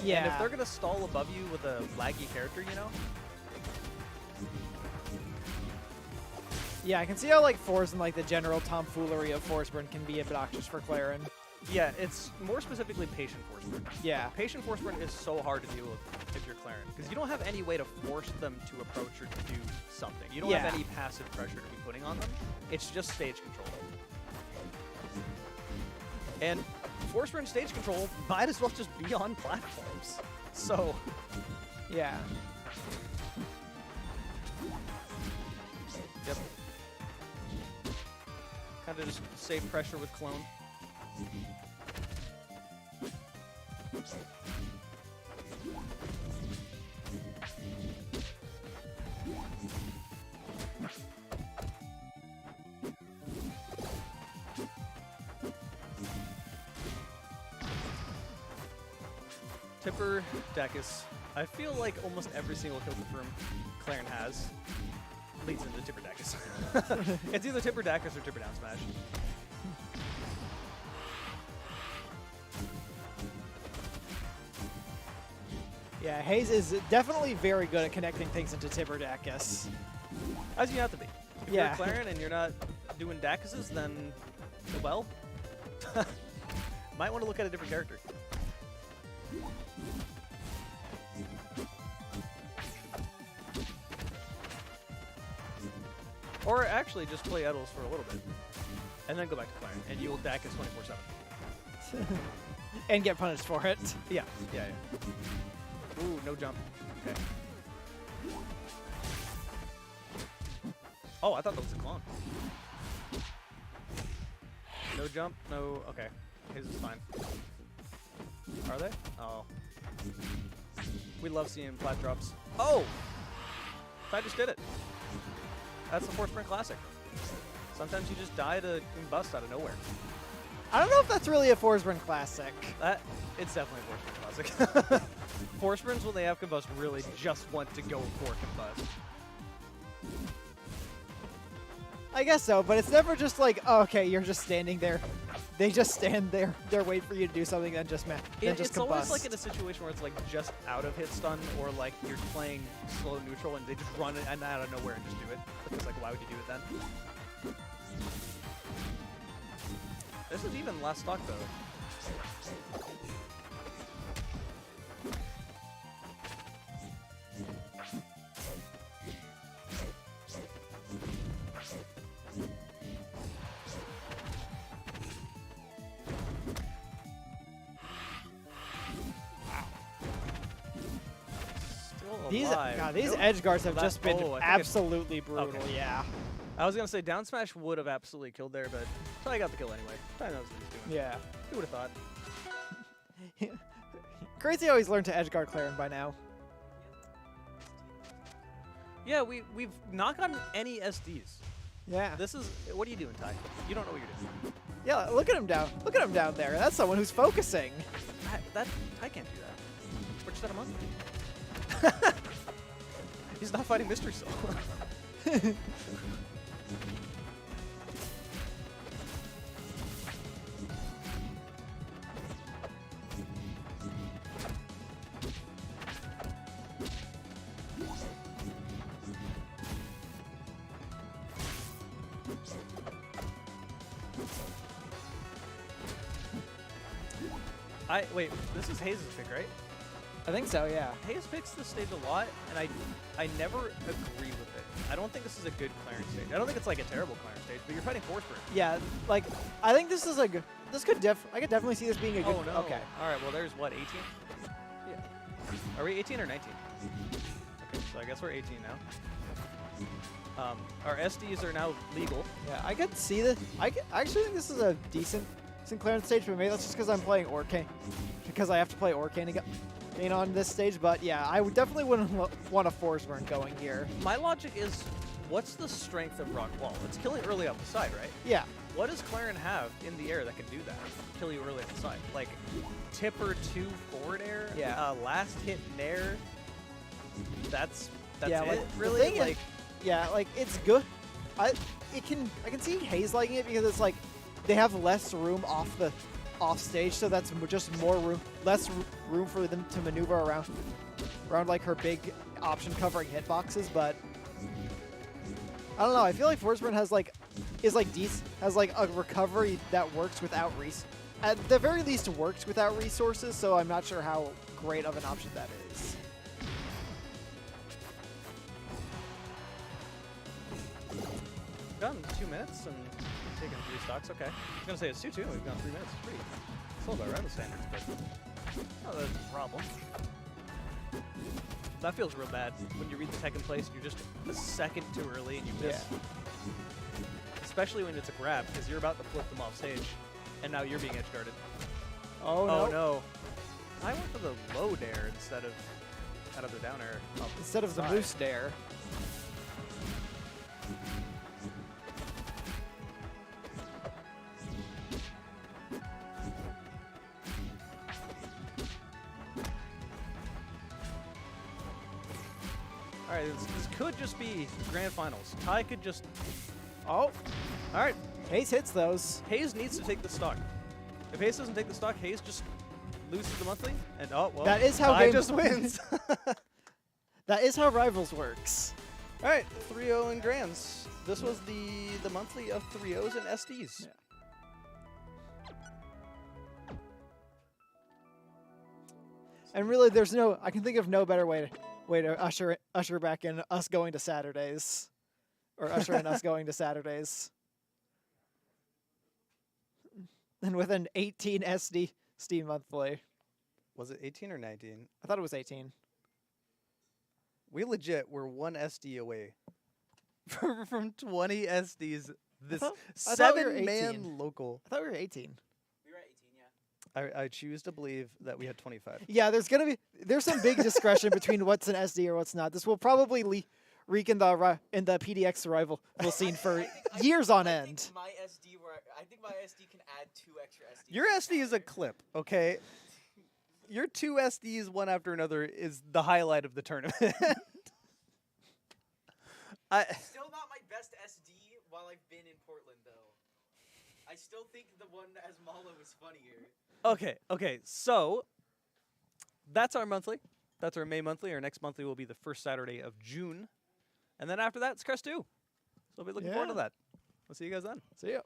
Yeah. And if they're going to stall above you with a laggy character, you know. Yeah, I can see how like Force and like the general tomfoolery of Forceburn can be obnoxious for Claren. Yeah, it's more specifically patient force burn. Yeah. Patient force burn is so hard to deal with if you're Claren, because you don't have any way to force them to approach or to do something. You don't have any passive pressure to be putting on them. It's just stage control. And force burn stage control might as well just be on platforms. So, Yeah. yep. Kind of just save pressure with clone. Tipper, Dacus. I feel like almost every single kill confirm Claren has leads into Tipper Dacus. It's either Tipper Dacus or Tipper down smash. Yeah, Hayes is definitely very good at connecting things into Tiberdacus. As you have to be. If Yeah. you're Claren and you're not doing Dacuses, then, well, might want to look at a different character. Or actually just play Edels for a little bit, and then go back to Claren, and you'll Dacus 24/7. And get punished for it. Yeah. Ooh, no jump. Okay. Oh, I thought that was a clone. No jump, no. Okay. His is fine. Are they? Oh. We love seeing flat drops. Oh! I just did it. That's the Force Sprint Classic. Sometimes you just die to combust out of nowhere. I don't know if that's really a Forsburn classic. It's definitely a Force Sprint Classic. Force Sprints, when they have combust, really just want to go for combust. I guess so, but it's never just like, oh, okay, you're just standing there. They just stand there. They're waiting for you to do something, then just It's combust. always like in a situation where it's like just out of hit stun, or like you're playing slow neutral and they just run it and out of nowhere and just do it. It's like, why would you do it then? This is even last stock though. These edge guards have That- just been I think absolutely brutal. okay. Yeah. I was gonna say down smash would have absolutely killed there, but probably got the kill anyway. Probably knows what he's doing. Yeah. Who would have thought? Crazy always learned to edge guard Claren by now. Yeah, we've not gotten any SDs. Yeah. This is what are you doing, Ty? You don't know what you're doing. Yeah, look at him down. Look at him down there. That's someone who's focusing. I can't do that. We're just at a month. He's not fighting Mystery Soul. Wait, this is Hayes' pick, right? I think so, yeah. Hayes picks this stage a lot, and I never agree with it. I don't think this is a good Clarence stage. I don't think it's like a terrible Clarence stage, but you're fighting Force Burn. Yeah, like, I think this is a good, I could definitely see this being a good, Oh no. okay. All right, well there's what, 18? Yeah. Are we 18 or 19? Okay, so I guess we're 18 now. Our SDs are now legal. Yeah, I could see this. I actually think this is a decent Clarence stage, but maybe that's just because I'm playing Orcane. Because I have to play Orcane again on this stage, but yeah, I would definitely wouldn't want a Force Burn going here. My logic is, what's the strength of Rock Wall? It's killing early off the side, right? Yeah. What does Claren have in the air that can do that? Kill you early off the side. Like, Tipper 2 forward air? Yeah. Last hit Nair? That's yeah, it? like, Really? the thing Like, is, yeah, like, it's good. I can see Hayes liking it because it's like, they have less room off stage, so that's just more room, room for them to maneuver around like her big option covering hitboxes. But I don't know. I feel like Forsburn has like a recovery that works without at the very least works without resources, so I'm not sure how great of an option that is. We've gone 2 minutes and taken 3 stocks. Okay. I was gonna say it's 2-2. We've gone 3 minutes. It's pretty. Still about right with standards, but not a problem. That feels real bad when you read the second place and you're just a second too early and you miss. Yeah. Especially when it's a grab, because you're about to flip them off stage, and now you're being edge guarded. Oh, no. Oh no! I went for the low dare instead of that other down air. Up Instead of the side. moose dare. All right, this could just be grand finals. Ty could just. Oh, All right, Hayes hits those. Hayes needs to take the stock. If Hayes doesn't take the stock, Hayes just loses the monthly, and oh well. That is how Ty game just wins. That is how Rivals works. All right, 3-0 in grands. This was the monthly of 3-0s and SDs. Yeah. And really, there's no. I can think of no better way to usher back in us going to Saturdays, or usher in us going to Saturdays, than with an 18 SD Steam monthly. Was it 18 or 19? I thought it was 18. We legit were 1 SD away from 20 SDs. This I thought we were 7-man 18. local. I thought we were 18. We were at 18, yeah. I choose to believe that we had 25. Yeah, there's some big discretion between what's an SD or what's not. This will probably reek in the PDX Rival scene for years on end. I think my SD can add 2 extra SDs. Your SD is a clip, okay? Your 2 SDs, one after another, is the highlight of the tournament. Still not my best SD while I've been in Portland, though. I still think the one as Malo is funnier. Okay, so that's our monthly. That's our May monthly. Our next monthly will be the first Saturday of June. And then after that, it's Crest 2. So we'll be looking forward to Yeah. that. We'll see you guys then. See ya.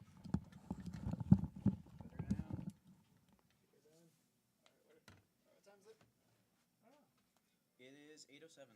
It is 8:07.